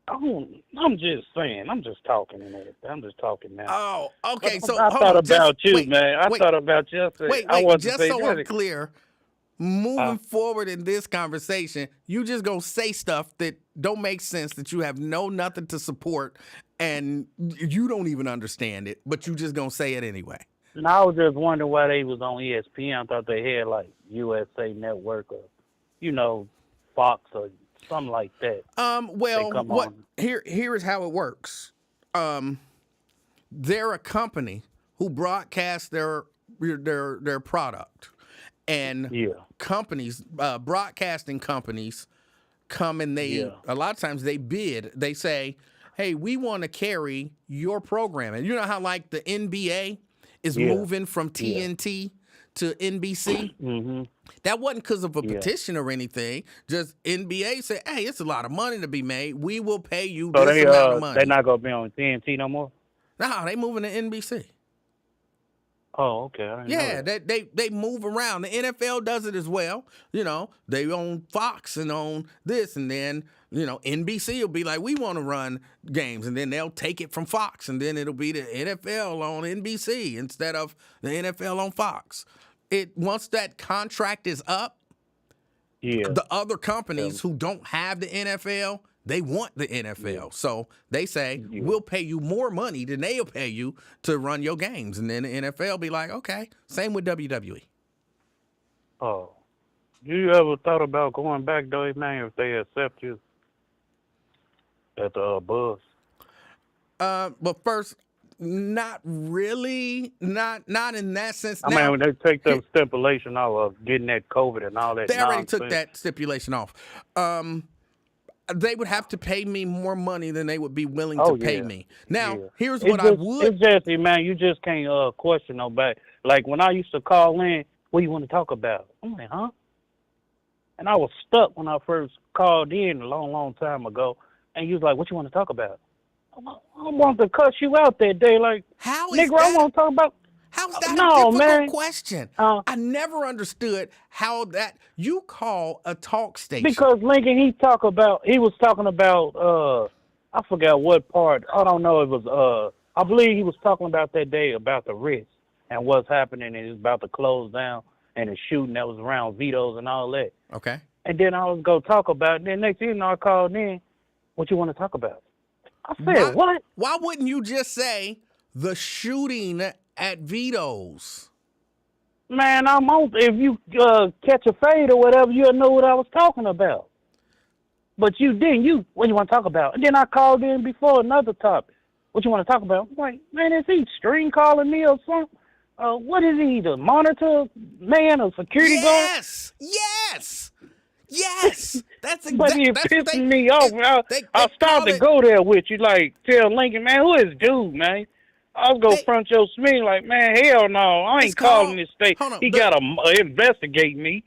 I'm just saying. I'm just talking and everything. I'm just talking now. Oh, okay. So I thought about you, man. I thought about you. Wait. Just so I'm clear, moving forward in this conversation, you just gonna say stuff that don't make sense, that you have nothing to support, and you don't even understand it, but you just gonna say it anyway. And I was just wondering why they was on ESPN. I thought they had like USA Network or, Fox or something like that. Here is how it works. They're a company who broadcasts their product, and companies, broadcasting companies, come and a lot of times they bid. They say, "Hey, we want to carry your program." And you know how like the NBA is moving from TNT to NBC? Mm-hmm. That wasn't because of a petition or anything. Just NBA said, hey, it's a lot of money to be made. We will pay you this amount of money. They're not going to be on TNT no more? No, they moving to NBC. Oh, okay. I didn't know Yeah, that. they move around. The NFL does it as well. You know, they own Fox and own this, and then, you know, NBC will be like, we want to run games, and then they'll take it from Fox, and then it'll be the NFL on NBC instead of the NFL on Fox. Once that contract is up, Yeah. the other companies who don't have the NFL, they want the NFL. So they say, we'll pay you more money than they'll pay you to run your games. And then the NFL be like, okay, same with WWE. Oh. You ever thought about going back, though, man, if they accept you at the Buzz? But first, not really, not in that sense. I Now, mean, when they take the stipulation out of getting that COVID and all that they already nonsense. took that stipulation off. They would have to pay me more money than they would be willing to pay me. Now, here's what I would. It's just, man, you just can't question nobody. Like, when I used to call in, what do you want to talk about? I'm like, huh? And I was stuck when I first called in a long, long time ago. And you was like, what you want to talk about? I want to cuss you out that day. Like, How is nigga, that? I want to talk about. How's that No, a difficult man. question? I never understood how that you call a talk station. Because Lincoln, he was talking about, I forgot what part. I don't know. It was, I believe he was talking about that day about the risk and what's happening, and it's about to close down and the shooting that was around Vito's and all that. Okay. And then I was going to talk about it. Then next thing you know, I called in, what you want to talk about? I said, what? Why wouldn't you just say the shooting at Vito's? Man, I'm on. If you catch a fade or whatever, you'll know what I was talking about. But you didn't. What you want to talk about? And then I called in before another topic. What you want to talk about? I'm like, man, is he string calling me or something? What is he, the monitor man or security guard? Yes. That's exactly. But you're pissing me off. I started to go there with you, like, tell Lincoln, man, who is dude, man? I was going to front your Smith like, man, hell no. I ain't calling this state. He got to investigate me.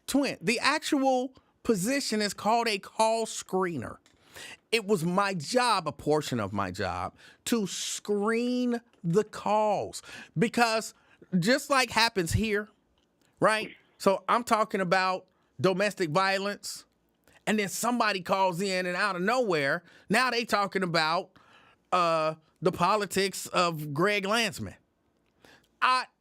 Twin, the actual position is called a call screener. It was my job, a portion of my job, to screen the calls. Because just like happens here, right? So I'm talking about domestic violence, and then somebody calls in and out of nowhere, now they talking about the politics of Greg Landsman.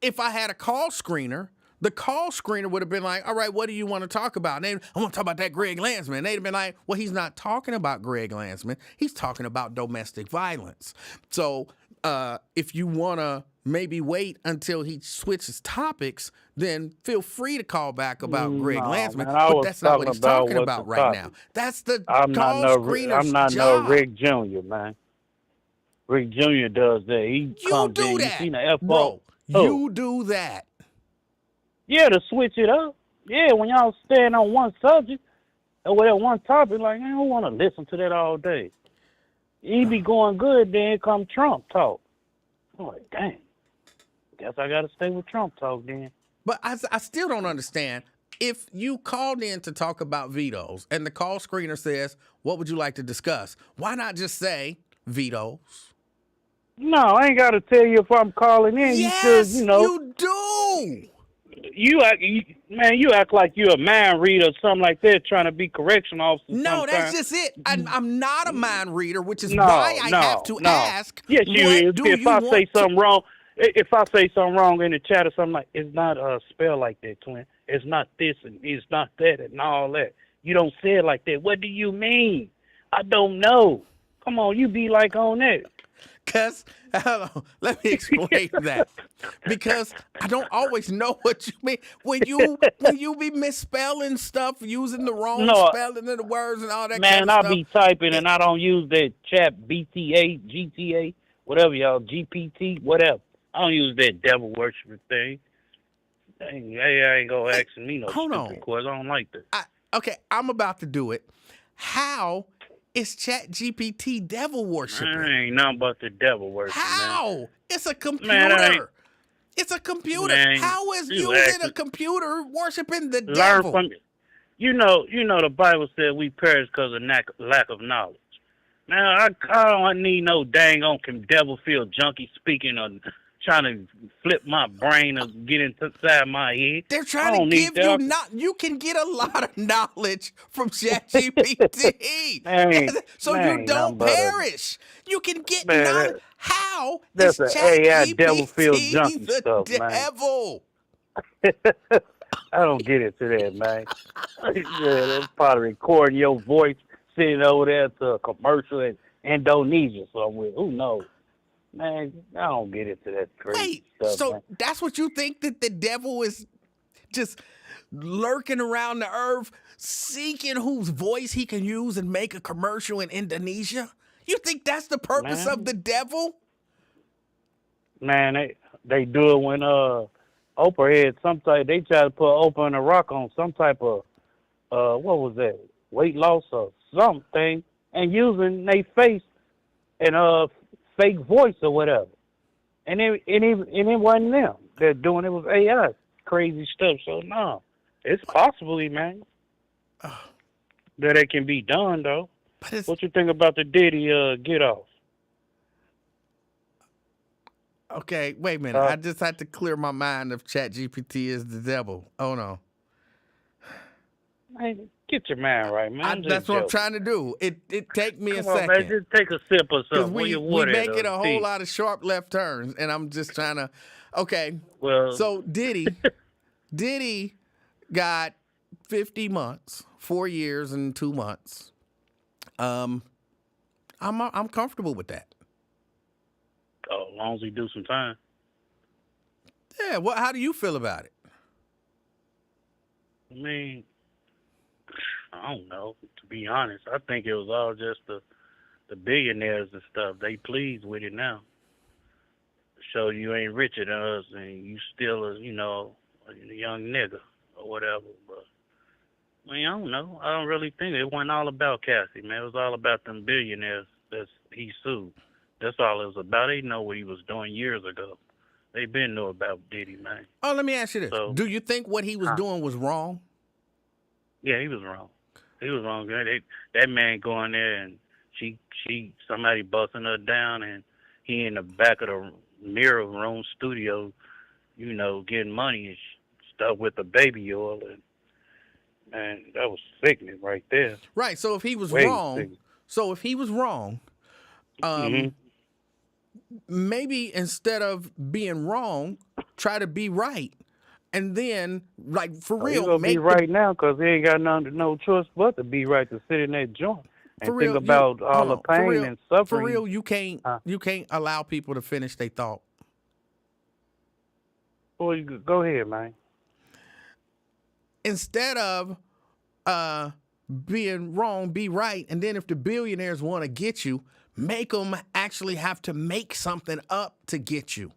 If I had a call screener, the call screener would have been like, all right, what do you want to talk about? And I want to talk about that Greg Landsman. They'd have been like, well, he's not talking about Greg Landsman. He's talking about domestic violence. So if you want to maybe wait until he switches topics, then feel free to call back about Greg Landsman. Man, but that's not what he's talking about right now. That's the call screener's I'm not job. no Rick Jr., man. Rick Jr. does that. He comes in, you seen the F-ball. Bro, you do that. Yeah, to switch it up. Yeah, when y'all stand on one subject or whatever one topic, like, man, I don't want to listen to that all day. He be going good, then come Trump talk. I'm like, dang. Guess I got to stay with Trump talk then. But I still don't understand. If you called in to talk about vetoes and the call screener says, what would you like to discuss? Why not just say vetoes? No, I ain't got to tell you if I'm calling in. Yes, you know. You do. You act like you're a mind reader or something like that, trying to be correction officer. No, that's just it. I'm not a mind reader, which is why I have to ask. Yes, you is. If I say something wrong in the chat or something like, it's not spelled like that, twin. It's not this and it's not that and all that. You don't say it like that. What do you mean? I don't know. Come on, you be like on that. Because, let me explain that. Because I don't always know what you mean. When you be misspelling stuff, using the wrong spelling of the words and all that kind of stuff. Man, I be typing and I don't use that chat, BTA, GTA, whatever y'all, GPT, whatever. I don't use that devil worshiping thing. Dang, I ain't gonna ask me no stupid question. I don't like that. Okay, I'm about to do it. How is ChatGPT devil worshiping? I ain't nothing but the devil worshiping. How? Man. It's a computer. Man, it's a computer. Man, how is using a computer worshiping the devil? Learn from it. You know the Bible said we perish because of lack of knowledge. Now I don't need no dang on devil-filled junkie speaking on trying to flip my brain or get inside my head. They're I trying to don't need give you that. not. You can get a lot of knowledge from ChatGPT, Man, so you man, don't nothing but a perish. You can get man. knowledge. How That's is an AI devil filled ChatGPT junkie the stuff, man. devil? I don't get into that, man. Yeah, that's probably recording your voice sitting over there to a commercial in Indonesia somewhere. Who knows? Man, I don't get into that crazy Wait, stuff, so man. that's what you think that the devil is just lurking around the earth, seeking whose voice he can use and make a commercial in Indonesia? You think that's the purpose of the devil? Man, they do it when Oprah had some type. They try to put Oprah and a rock on some type of what was that, weight loss or something, and using their face and fake voice or whatever. And it wasn't them. They're doing it with AI. Crazy stuff. So no, it's possibly, man, that it can be done though. But it's What you think about the Diddy get off? okay. Wait a minute. I just had to clear my mind if ChatGPT is the devil. Oh no, Man, get your mind right, man. that's what I'm trying to do. It take me a Come on, man. second Just take a sip or because something. Where we your water at, making a whole tea? lot of sharp left turns, and I'm just trying to. Okay, Well, so Diddy got 50 months, 4 years and 2 months. I'm comfortable with that. oh, as long as he do some time. Yeah. How do you feel about it? I mean, I don't know. To be honest, I think it was all just the billionaires and stuff. They pleased with it now. So you ain't richer than us, and you still a young nigga or whatever. But I mean, I don't know. I don't really think it wasn't all about Cassie, man. It was all about them billionaires that he sued. That's all it was about. They know what he was doing years ago. They been know about Diddy, man. Oh, let me ask you this. So- Do you think what he was doing was wrong? Yeah, he was wrong. He was wrong. That man going there and somebody busting her down, and he in the back of the mirror room studio, getting money and stuff with the baby oil, and man, that was sickening right there. Right. So if he was Way wrong, sickening. Mhm. maybe instead of being wrong, try to be right. And then, like, for He's real, gonna make be right now because he ain't got no choice but to be right, to sit in that joint and for real, think about all hold the on, for pain real, and suffering. For real, you can't allow people to finish their thought. Well, you go ahead, man. Instead of being wrong, be right. And then if the billionaires want to get you, make them actually have to make something up to get you.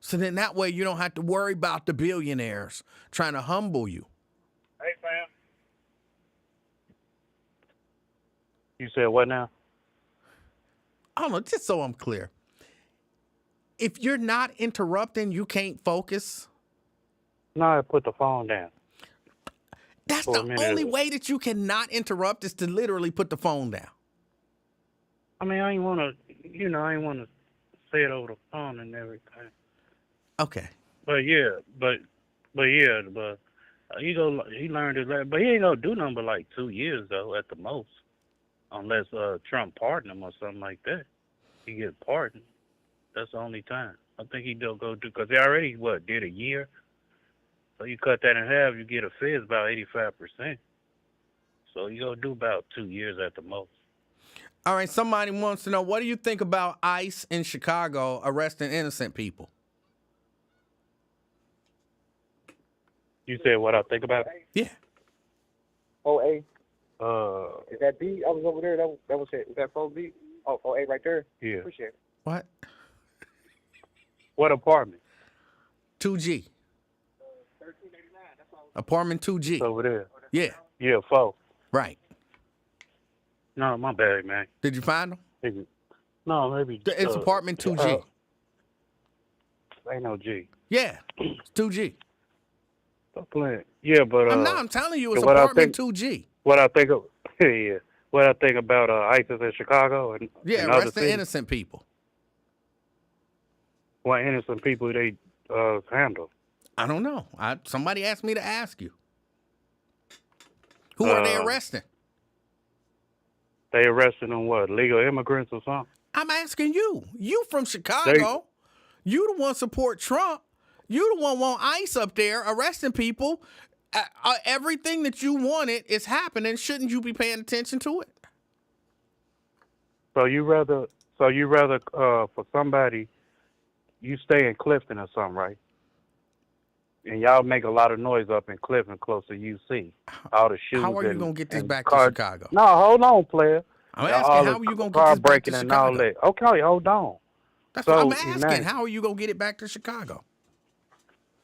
So then that way you don't have to worry about the billionaires trying to humble you. Hey, fam. You said what now? I don't know, just so I'm clear. If you're not interrupting, you can't focus. No, I put the phone down. That's For a the minute. only way that you cannot interrupt is to literally put the phone down. I mean, I ain't want to say it over the phone and everything. Okay. But he learned his lesson. But he ain't gonna do nothing but like 2 years though, at the most, unless Trump pardon him or something like that. He get pardoned. That's the only time. I think he don't go do, because they already did a year. So you cut that in half, you get a feds about 85%. So you gonna do about 2 years at the most. All right, somebody wants to know, what do you think about ICE in Chicago arresting innocent people? You said what I think about it? Yeah. Oh, A. Uh, Is that B? I was over there. That was it. Is that 4B? Oh, A right there. yeah. Appreciate it. What? What apartment? 2G. 1389. That's all. Apartment 2G. It's over there. Yeah, Yeah, 4. right. No, my bad, man. Did you find them? Maybe- No, maybe. It's apartment 2G. Ain't no G. Yeah, it's 2G. Stop playing. Yeah, but I'm telling you, it's what I apartment think- 2G. what I think of, yeah, what I think about ISIS in Chicago and Yeah, and other arresting cities. innocent people. What innocent people they handle? I don't know. Somebody asked me to ask you. Who are they arresting? They arrested them what? Legal immigrants or something? I'm asking you. You from They Chicago. You the one support Trump. You the one want ICE up there arresting people. Everything that you wanted is happening. Shouldn't you be paying attention to it? so you rather for somebody you stay in Clifton or something, right? And y'all make a lot of noise up in Clifton close to UC. All the shoes. How are you and- gonna get this and back car- to Chicago? No, hold on, player. I'm All asking, the how are you gonna get car this back breaking to and all Chicago? that. Okay, hold on. That's So, what I'm asking. Emmanuel. How are you gonna get it back to Chicago?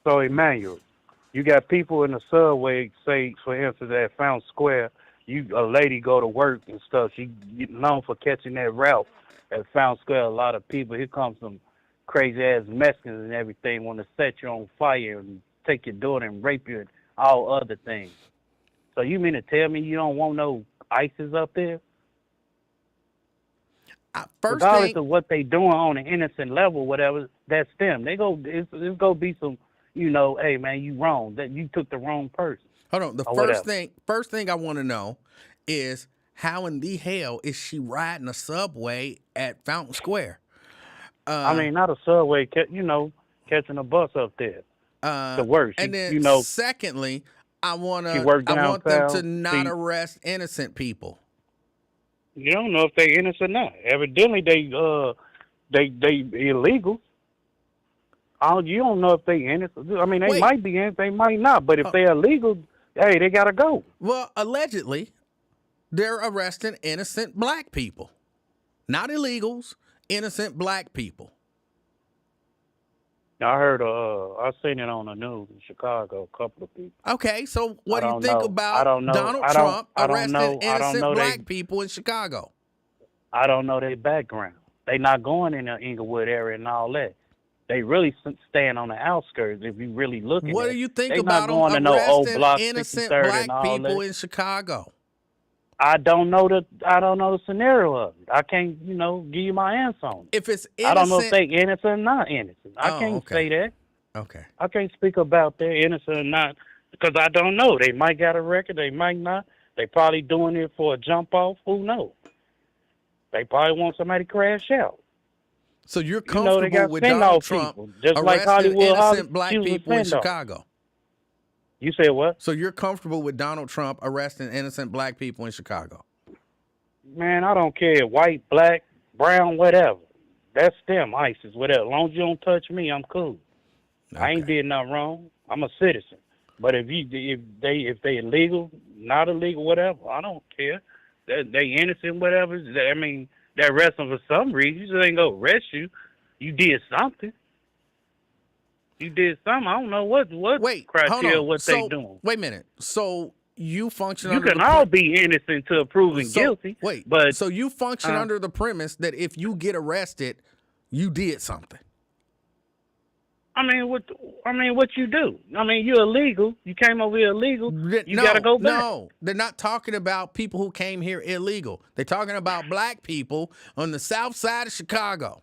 So Emmanuel, you got people in the subway, say for instance at Fountain Square, a lady go to work and stuff. She get known for catching that route at Fountain Square. A lot of people. Here comes some crazy ass Mexicans and everything want to set you on fire and take your daughter and rape you and all other things. So you mean to tell me you don't want no ISIS up there? First Regardless thing, of what they doing on an innocent level, whatever, that's them. It's gonna be some, hey man, you wrong. That you took the wrong person. hold on. The or first whatever. thing I want to know is how in the hell is she riding a subway at Fountain Square? I mean, not a subway, catching a bus up there to work. And then, secondly, I want she worked them to downtown. not arrest innocent people. You don't know if they innocent or not. Evidently, they illegal. You don't know if they innocent. I mean, they Wait. might be innocent, they might not. But if they're illegal, hey, they gotta go. Well, allegedly, they're arresting innocent black people, not illegals. Innocent black people. I heard. I seen it on the news in Chicago. A couple of people. Okay, so what do you don't think know. about I don't know. Donald I don't- Trump I don't arresting know. I don't innocent know black they- people in Chicago? I don't know their background. They not going in the Inglewood area and all that. They really staying on the outskirts. If you really look at it, What do you think they about not going to them no old arresting block innocent 63rd black and all people that. in Chicago? I don't know the scenario of it. I can't, give you my answer on it. If it's innocent, I don't know if they innocent or not innocent. I Oh, can't okay. say that. Okay. I can't speak about their innocent or not because I don't know. They might got a record. They might not. They probably doing it for a jump off. Who knows? They probably want somebody to crash out. So you're They comfortable got with send-off Donald Trump people, just like arresting Hollywood innocent black she was a people in send-off. Chicago? You said what? So you're comfortable with Donald Trump arresting innocent black people in Chicago? Man, I don't care. White, black, brown, whatever. That's them, ISIS, whatever. As long as you don't touch me, I'm cool. Okay. I ain't did nothing wrong. I'm a citizen. But if they illegal, not illegal, whatever, I don't care. They innocent, whatever. They arrest them for some reason. You just ain't gonna arrest you. You did something. You did something. I don't know what Wait, criteria hold on. what So, they doing. Wait a minute. So you function You under can the all be innocent till proven So- guilty. Wait, but so you function under the premise that if you get arrested, you did something. what you do? You're illegal. You came over here illegal. You gotta go back. No, they're not talking about people who came here illegal. They're talking about black people on the south side of Chicago.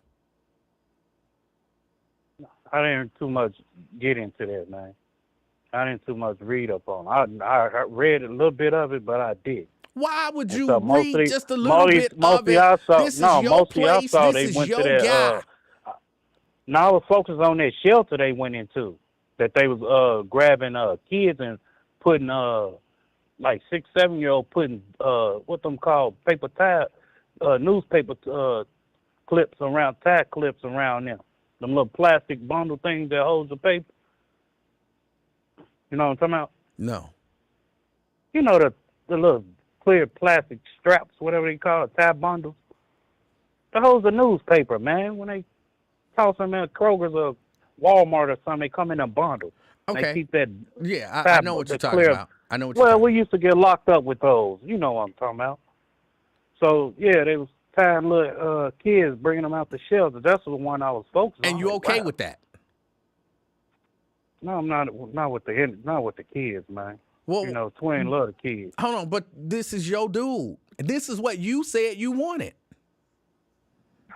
I didn't too much get into that, man. I didn't too much read up on it. I read a little bit of it, but I did. Why would And you so read mostly- just a little bit of mostly it? I saw, This is no, your mostly I place. saw This they is went your to that. guy. Now I was focused on that shelter they went into, that they was grabbing kids and putting like 6, 7-year-old putting what them called paper tie newspaper clips around tie clips around them little plastic bundle things that holds the paper. You know what I'm talking about? No. You know the little clear plastic straps, whatever they call it, tie bundles. That holds the newspaper, man. When they toss them in Kroger's or Walmart or something, they come in a bundle. Okay. They keep that. Yeah, I know what you're talking clear- about. I know what you're Well, talking we used to get locked up with those. You know what I'm talking about. So yeah, they was tying little kids, bringing them out the shelter. That's the one I was focused on. And you okay Wow. with that? No, I'm not with the kids, man. Well, twin love the kids. hold on, but this is your dude. This is what you said you wanted.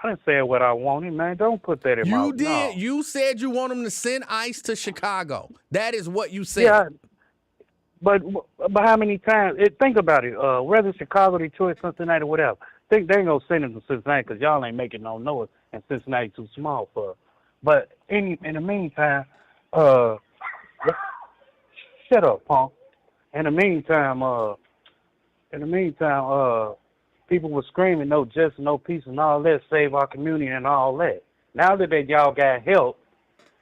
I didn't say what I wanted, man. Don't put that in my You did. No. You said you want them to send ICE to Chicago. That is what you said. Yeah, but how many times? Think about it. Whether Chicago, Detroit, Cincinnati, whatever. Think they ain't gonna send them to Cincinnati because y'all ain't making no noise, and Cincinnati too small for us. But in the meantime, shut up, punk. In the meantime, people were screaming, no justice, no peace, and all that, save our community and all that. Now that y'all got help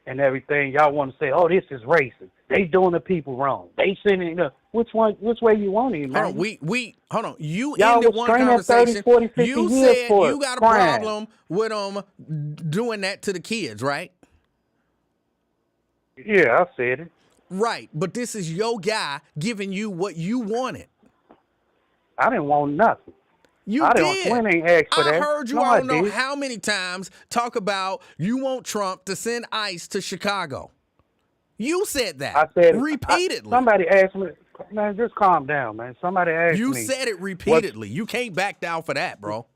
and everything, y'all want to say, oh, this is racist. They doing the people wrong. They sending which way you want it, man? Hold on, hold on. You y'all ended was one screaming conversation. 30, 40, 50 You years said for you got a crime. problem with them doing that to the kids, right? Yeah, I said it. Right, but this is your guy giving you what you wanted. I didn't want nothing. You I did. ain't asked for I that. heard you, No, I don't know did. how many times, talk about you want Trump to send ICE to Chicago. You said that. I said it. Repeatedly. Somebody asked me, man, just calm down, man. Somebody asked You me. said it repeatedly. You can't back down for that, bro.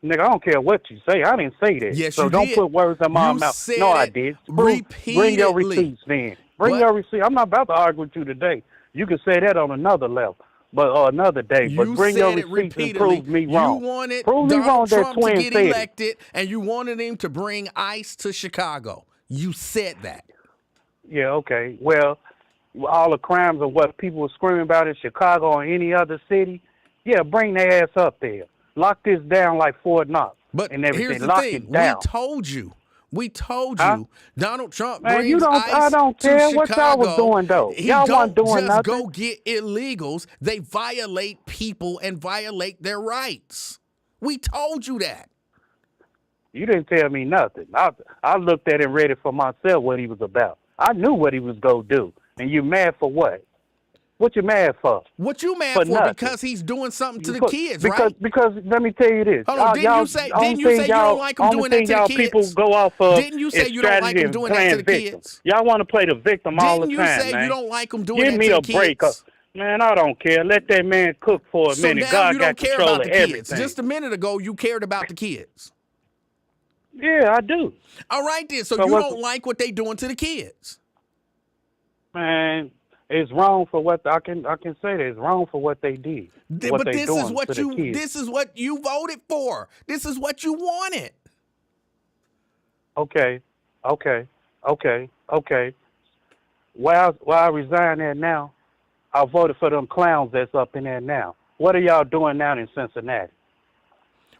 Nigga, I don't care what you say. I didn't say that. Yes, so you don't did. put words in my You mouth. said No, I it did. Bring your repeatedly. receipts then. Bring What? your receipt. I'm not about to argue with you today. You can say that on another level, but another day. You but bring your said it receipts and repeatedly. prove me wrong. You wanted prove me wrong Donald that Trump to twin get said it. elected, and you wanted him to bring ICE to Chicago. You said that. Yeah, okay. Well, all the crimes of what people were screaming about in Chicago or any other city, yeah, bring their ass up there. Lock this down like Fort Knox. But and everything. here's the Lock thing. it down. We told Huh? you Donald Trump Man, brings ICE I don't to care Chicago. what y'all was doing, though. He Y'all don't wasn't doing just nothing. go get illegals. They violate people and violate their rights. We told you that. You didn't tell me nothing. I looked at it and read it for myself what he was about. I knew what he was going to do. And you mad for what? What you mad for? What you mad For for? nothing. Because he's doing something to the Because- kids, because, right? Because let me tell you this. Hold on, didn't you say you don't like him doing that to the y'all kids? people go off of Didn't you say is you don't like him strategy doing and that to the playing victim. kids? Y'all want to play the victim all the Didn't time, you say man. you don't like him doing Give that me to a the break. kids? Man, I don't care. Let that man cook for a So minute. now God you don't got care control about of the kids. everything. Just a minute ago, you cared about the kids. Yeah, I do. All right then. So So you what's- don't like what they doing to the kids. Man, it's wrong for what I can say that it's wrong for what they did. What But they this doing is what to the kids. this is what you voted for. This is what you wanted. Okay. While I resign there now, I voted for them clowns that's up in there now. What are y'all doing now in Cincinnati?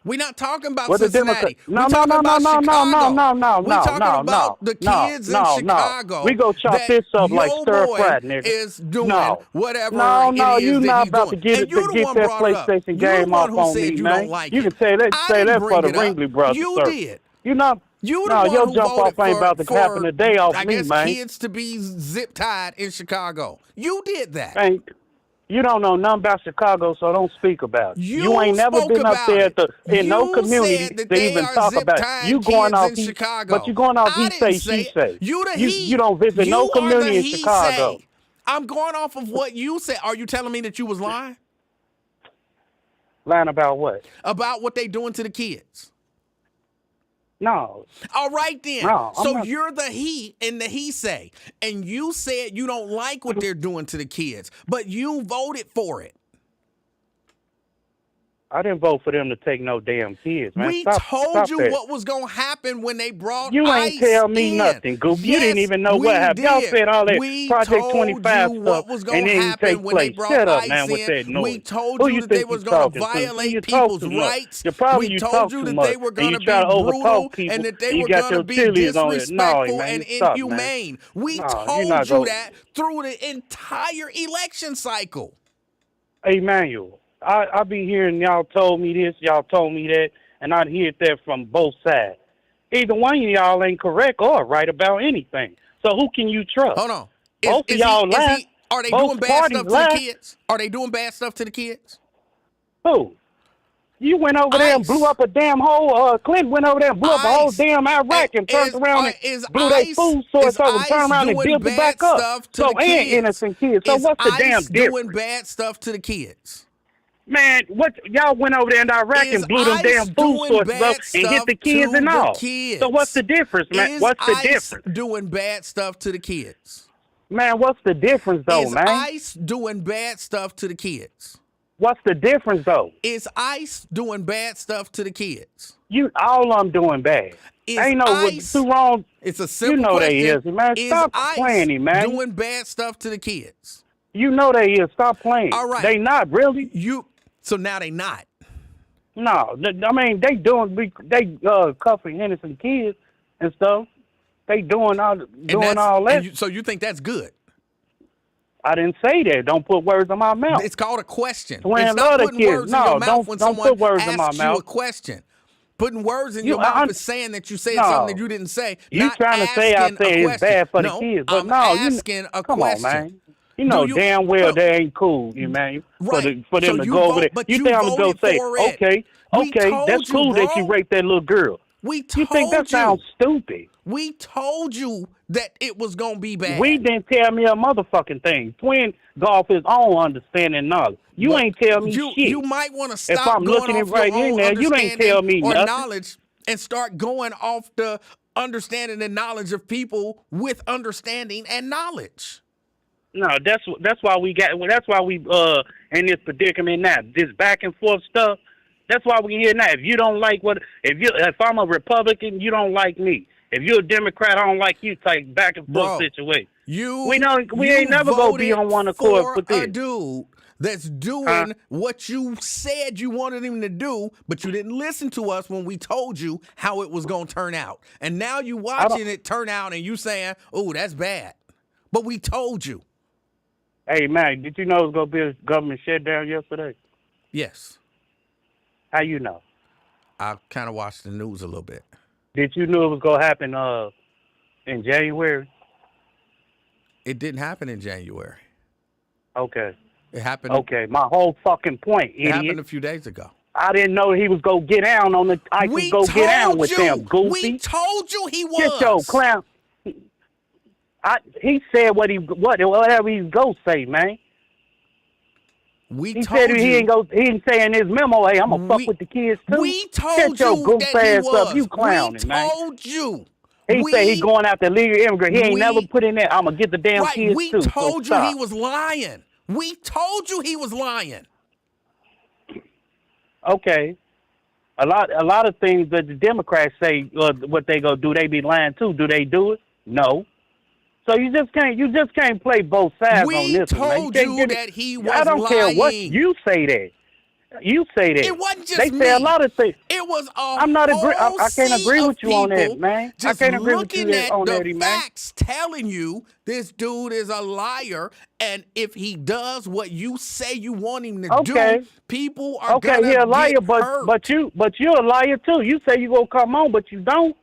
We're not talking about What the Cincinnati. Democrats- No, We're talking about Chicago. We're talking no, about the kids in Chicago. We go chop that this up like your stir boy fry, nigga. is doing No. whatever No, it is you that not he's about doing. to get And you the one that brought it up. PlayStation You game the one off who on said me, you man. don't like You it. can say that. I Say didn't that bring for the it up. Ringley brothers. You sir. did. You not. You the No, one your who jump voted off ain't about to for happen today off I me, guess man. kids to be zip tied in Chicago. You did that. Ain't. You don't know nothing about Chicago, so don't speak about it. You ain't never spoke been up about there it. in no You community said that to they even are talk about it. zip-tied You going kids off in he, Chicago. but you going off I he didn't say, say she it. say. You the you, he. you don't visit You no are community the in he Chicago. say. I'm going off of what you said. Are you telling me that you was lying? Lying about what? About what they doing to the kids? No. All right then. No, I'm so not. you're the he and the he say. And you said you don't like what they're doing to the kids, but you voted for it. I didn't vote for them to take no damn kids, man. We Stop told you that. what was going to happen when they brought You ICE ain't tell me in. nothing, Goof. You didn't Yes, even know we what happened. Y'all did. said all that we Project told 25 you stuff what was and going it to didn't happen take when they place. brought Shut up, ICE man, with in. that noise. We told Who you you that they think was you going to talking to? You violate talk people's too much. rights. You probably We you told talk you too that much. they were And going you to be try to brutal overtalk people, and that they and you were got going to your be chilies on it. disrespectful No, man, and stop, man. inhumane. We No, you're told not you gonna- that through the entire election cycle. Emanuel, I be hearing y'all told me this, y'all told me that, and I hear that from both sides. Either one of y'all ain't correct or right about anything. So who can you trust? Hold on. Both of y'all lie. Are they Both doing bad parties stuff to lie. the kids? Are they doing bad stuff to the kids? Who? You went over there and ICE. blew up a damn whole. Clinton went over there and blew up a whole ICE. damn Iraq and turned around Is and blew their ICE, food source is over and turned ICE around and doing built it bad back up. stuff to So the and kids? innocent kids. So Is what's the ICE damn difference? doing bad stuff to the kids? Man, what y'all went over there in Iraq and blew them damn food sources up and hit the kids and all. So what's the difference, man? What's the difference? Doing bad stuff to the kids? Man, what's the difference though, man? ICE doing bad stuff to the kids? What's the difference though? Is ICE doing bad stuff to the kids? All of them doing bad. Ain't no what's too wrong. It's a simple question. You know they is, man. Stop playing it, man. Doing bad stuff to the kids? You know they is. Stop playing. All right. They not really. So now they not. No, I mean they cuffing innocent kids and stuff. They doing all that. So you think that's good? I didn't say that. Don't put words in my mouth. It's called a question. Twin it's not putting kids. words in your mouth when someone put words in my asks mouth. you a question. Putting words in your mouth is saying that you said something that you didn't say. You trying to say I say it's bad for the kids, but I'm asking a come question. on, man. You know damn well they ain't cool, man. Right. For them to go over there. You think I'm gonna go say, okay, that's cool that you raped that little girl. You think that sounds stupid? We told you that it was gonna be bad. We didn't tell me a motherfucking thing. Twin golf his own understanding and knowledge. You ain't tell me shit. You might want to stop if I'm going looking off right your in own there, you ain't tell me or nothing. knowledge and start going off the understanding and knowledge of people with understanding and knowledge. No, that's why we in this predicament now. This back and forth stuff. That's why we here now. If you don't like if I'm a Republican, you don't like me. If you're a Democrat, I don't like you. Type back and forth situation. We ain't never gonna be on one accord with this. A dude that's doing what you said you wanted him to do, but you didn't listen to us when we told you how it was gonna turn out. And now you watching it turn out and you saying, "Oh, that's bad," but we told you. Hey, man, did you know it was going to be a government shutdown yesterday? Yes. How you know? I kind of watched the news a little bit. Did you know it was going to happen in January? It didn't happen in January. Okay. It happened. Okay, my whole fucking point, idiot. It happened a few days ago. I didn't know he was going to get down on the... I could go get down with them, goofy. We told you he was. Get your clown... He said whatever he's gonna say, man. He said he didn't say in his memo, hey, I'm gonna fuck with the kids too. We told you goof that ass he was. Up. You clowning, man. We told you. He said he going after illegal immigrant. He ain't never put in there, I'm gonna get the damn kids we too. We told you he was lying. We told you he was lying. Okay. A lot of things that the Democrats say what they gonna do, they be lying too. Do they do it? No. So you just can't play both sides on this one. We told you that he was lying. I don't care what you say that. You say that. It wasn't just they me. Say a lot of things. It was I'm not agree. I can't agree with you on that, man. I can't agree with you on that, man. The facts telling you this dude is a liar, and if he does what you say you want him to do, people are gonna he a liar, get hurt. but you're a liar too. You say you gonna come on, but you don't.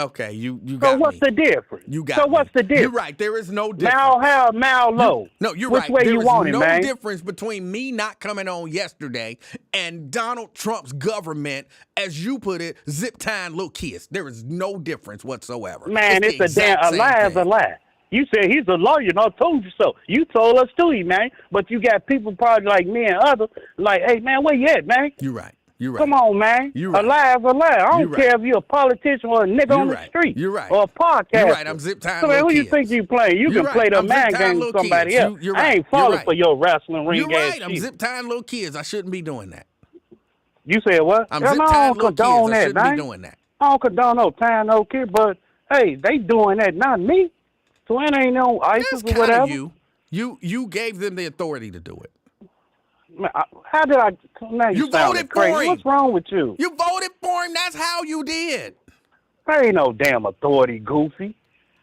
Okay, you got me. So what's the difference? You got So what's the difference? You're right. There is no difference. Mal high, mal low. No, you're Which right. way there you is want it, no man? difference between me not coming on yesterday and Donald Trump's government, as you put it, zip tying little kids. There is no difference whatsoever. Man, it's a lie is a lie. You said he's a lawyer, and I told you so. You told us too, man. But you got people probably like me and others, like, hey, man, where you at, man? You're right. You're right. Come on, man. You're right. A lie is a lie. I don't care if you're a politician or a nigga on the street. You're right. Or a podcast. You're right. I'm zip tying so, man, who you think you playing? You can play the man game with somebody else. I ain't falling for your wrestling ring ass shit. I'm zip tying little kids. I shouldn't be doing that. You said what? I'm zip tying little kids. I shouldn't be doing that. I don't condone no tying no kid, but hey, they doing that, not me. So it ain't no ISIS or whatever. You gave them the authority to do it. Man, how did I? Man, you voted for him. What's wrong with you? You voted for him. That's how you did. There ain't no damn authority, goofy.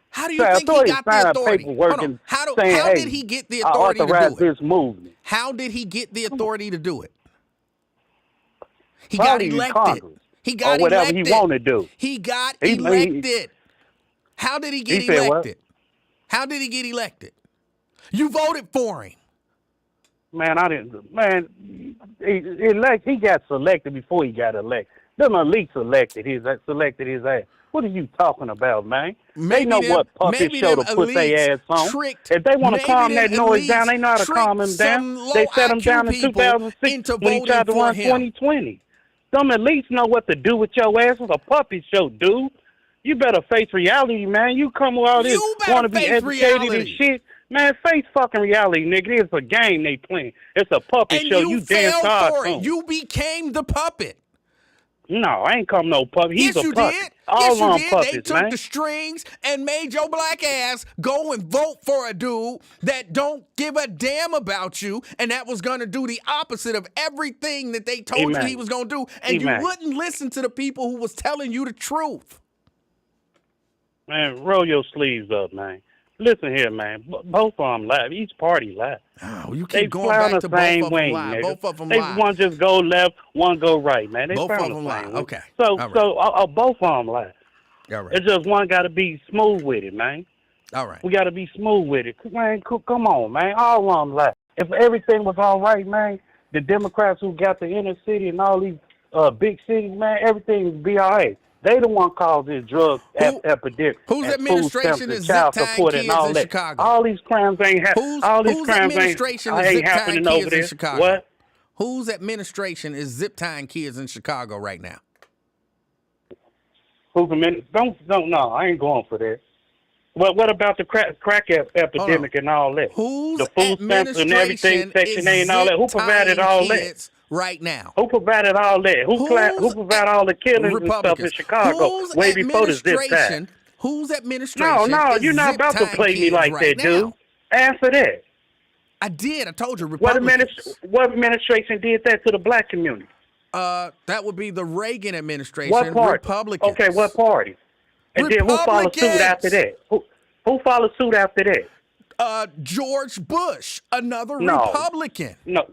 How do you think he got the authority? Hold on. How did he get the authority to do it? This movement. How did he get the authority to do it? He got elected. He got whatever elected. he want to do. He got elected. How did he get elected? How did he get elected? You voted for him. Man, I didn't. Man, he got selected before he got elected. Them elites selected his ass. What are you talking about, man? Maybe they know them, what puppet maybe show them to put their ass on. tricked, If they want to maybe calm them that noise down, elites they know how to calm tricked them down. some low They set them IQ down in people 2006 into when he voting tried to for run him. 2020. Some elites know what to do with your ass. It's a puppet show, dude. You better face reality, man. You come with all this You better want to be face educated and reality. shit. Man, face fucking reality, nigga. It's a game they playing. It's a puppet And show. you dance fell for it. cartoon. You became the puppet. No, I ain't come no puppet. He's Yes, a you puppet. did. All Yes, you on did. puppets, They took man. the strings and made your black ass go and vote for a dude that don't give a damn about you, and that was going to do the opposite of everything that they told you he was going to do, and you wouldn't listen to the people who was telling you the truth. Man, roll your sleeves up, man. Listen here, man. Both of them lie. Each party lie. Oh, you They keep going fly on back the to both same of them wing, lie. nigga. Both of them they lie. One just go left, one go right, man. They Both fly of on them the lie. same wing. Okay. So, All right. both of them lie. All right. It's just one got to be smooth with it, man. All right. We got to be smooth with it. Man, come on, man. All of them lie. If everything was all right, man, the Democrats who got the inner city and all these big cities, man, everything would be all right. They the one caused this drug epidemic. Whose and administration food is stamps and child zip-tying support kids and all in that. Chicago? All these crimes ain't happening. All these whose crimes administration is ain't zip-tying happening over kids there. in Chicago? What? Whose administration is zip-tying kids in Chicago right now? Who's don't no, I ain't going for that. What about the crack epidemic and all that? Whose the food stamps and everything, Section A and all that. Who provided all that? Right now. Who provided all that? Who provided all the killings and stuff in Chicago way before the zip tie? Whose administration? No, you're not about to play me like that, dude. Answer that. I did. I told you. Republicans. What administration did that to the black community? That would be the Reagan administration. What party? Republicans. Okay, what party? And then who followed suit after that? Who followed suit after that? George Bush, another Republican. Yes.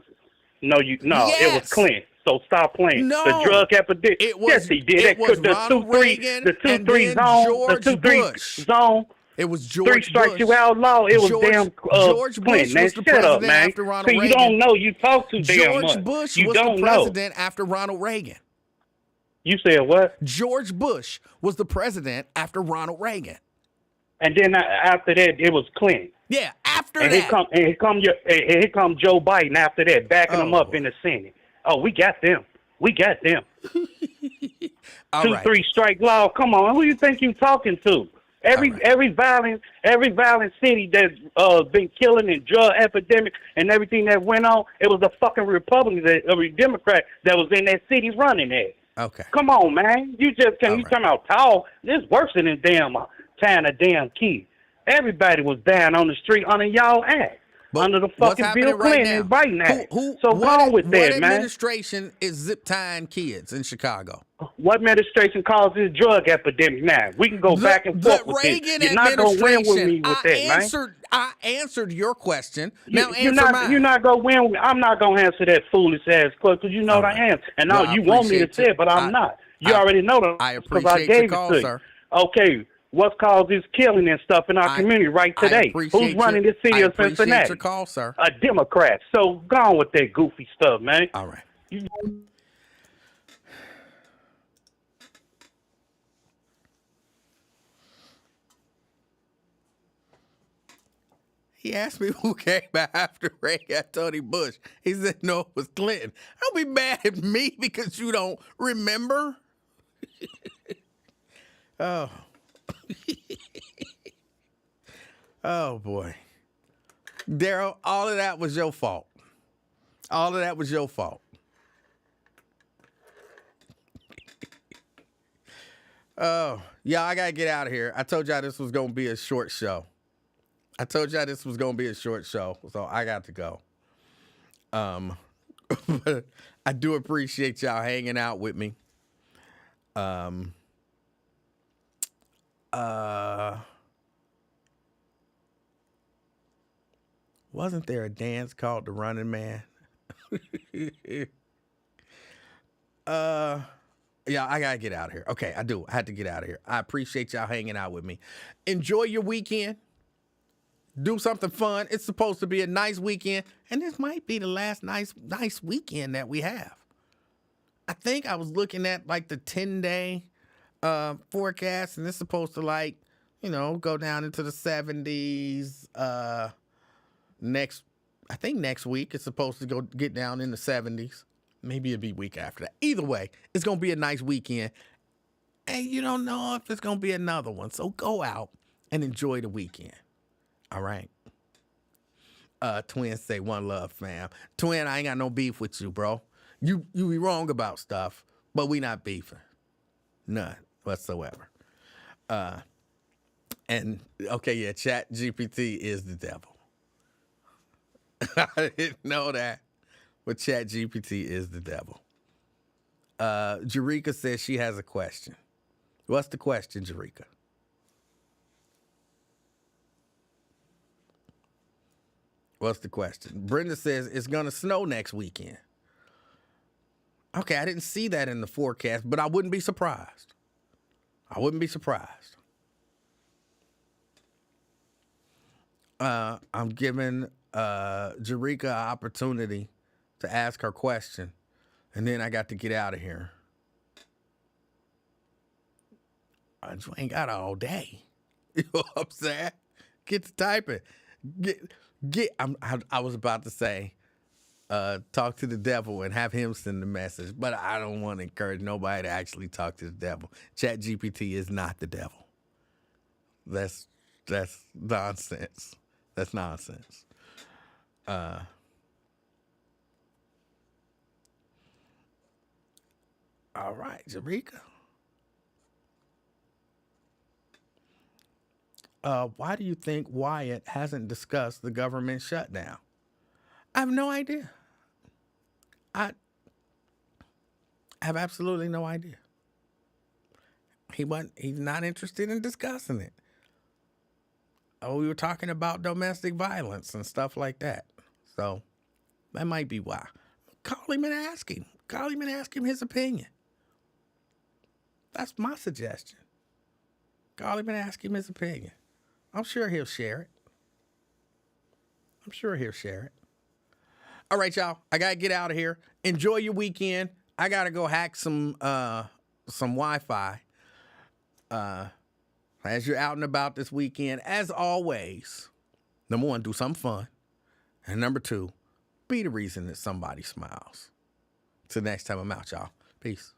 It was Clinton. So stop playing. No, the drug epidemic. Yes, he did. It was Ronald Reagan, the 2-3 zone, George the 2-3 Bush. zone. It was George Three strikes Bush. you outlaw. It was George Clinton. Bush was the president after Ronald Reagan. You don't know. You talk too damn much. George Bush you was don't the president after Ronald Reagan. You said what? George Bush was the president after Ronald Reagan. And then after that, it was Clinton. Yeah, after and that. Here come Joe Biden after that, backing them up in the Senate. Oh, we got them. All 2-3 strike law. Come on, who you think you talking to? Every violent city that's been killing and drug epidemic and everything that went on, it was a fucking Republican, a Democrat that was in that city running it. Okay. Come on, man. You just can't. You talking about tall? This worse than a damn tying a damn key. Everybody was down on the street under y'all act. But under the fucking Bill Clinton right now. So go on with that, man. What administration is zip tying kids in Chicago? What administration caused this drug epidemic now? We can go back and forth with this. You're not going to win with me with that, man. I answered your question. You're not going to win with me. I'm not going to answer that foolish ass question because you know what I am. And now you want me to say it, but I'm not. You already know that. I appreciate your call, sir. Okay. What's caused this killing and stuff in our community right today? Who's running this city of Cincinnati? I appreciate your call, sir. A Democrat. So go on with that goofy stuff, man. All right. He asked me who came after Reagan. I told him Bush. He said, no, it was Clinton. Don't be mad at me because you don't remember. Oh. Oh, boy. Daryl, all of that was your fault. All of that was your fault. Oh, yeah, I got to get out of here. I told y'all this was going to be a short show. So I got to go. But I do appreciate y'all hanging out with me. Wasn't there a dance called The Running Man? Yeah, I gotta get out of here. Okay, I do. I had to get out of here. I appreciate y'all hanging out with me. Enjoy your weekend. Do something fun. It's supposed to be a nice weekend, and this might be the last nice weekend that we have. I think I was looking at like the 10-day forecast, and it's supposed to go down into the 70s. I think next week it's supposed to get down in the 70s. Maybe it'll be week after that. Either way, it's gonna be a nice weekend, and you don't know if it's gonna be another one. So go out and enjoy the weekend. All right. Twin say one love, fam. Twin, I ain't got no beef with you, bro. You be wrong about stuff, but we not beefing. None whatsoever. And okay, yeah, Chat GPT is the devil. I didn't know that, but Chat GPT is the devil. Jerika says she has a question. What's the question, Jerika? What's the question? Brenda says it's going to snow next weekend. Okay, I didn't see that in the forecast, but I wouldn't be surprised. I wouldn't be surprised. I'm giving Jerika an opportunity to ask her question, and then I got to get out of here. You ain't got all day. You know what I'm saying? Get to typing. I was about to say, talk to the devil and have him send the message, but I don't want to encourage nobody to actually talk to the devil. Chat GPT is not the devil. That's nonsense. That's nonsense. All right, Jerika. Why do you think Wyatt hasn't discussed the government shutdown? I have no idea. I have absolutely no idea. He's not interested in discussing it. Oh, we were talking about domestic violence and stuff like that. So that might be why. Call him and ask him. Call him and ask him his opinion. That's my suggestion. Call him and ask him his opinion. I'm sure he'll share it. All right, y'all. I got to get out of here. Enjoy your weekend. I got to go hack some Wi-Fi. As you're out and about this weekend, as always, number one, do something fun. And number two, be the reason that somebody smiles. Till next time I'm out, y'all. Peace.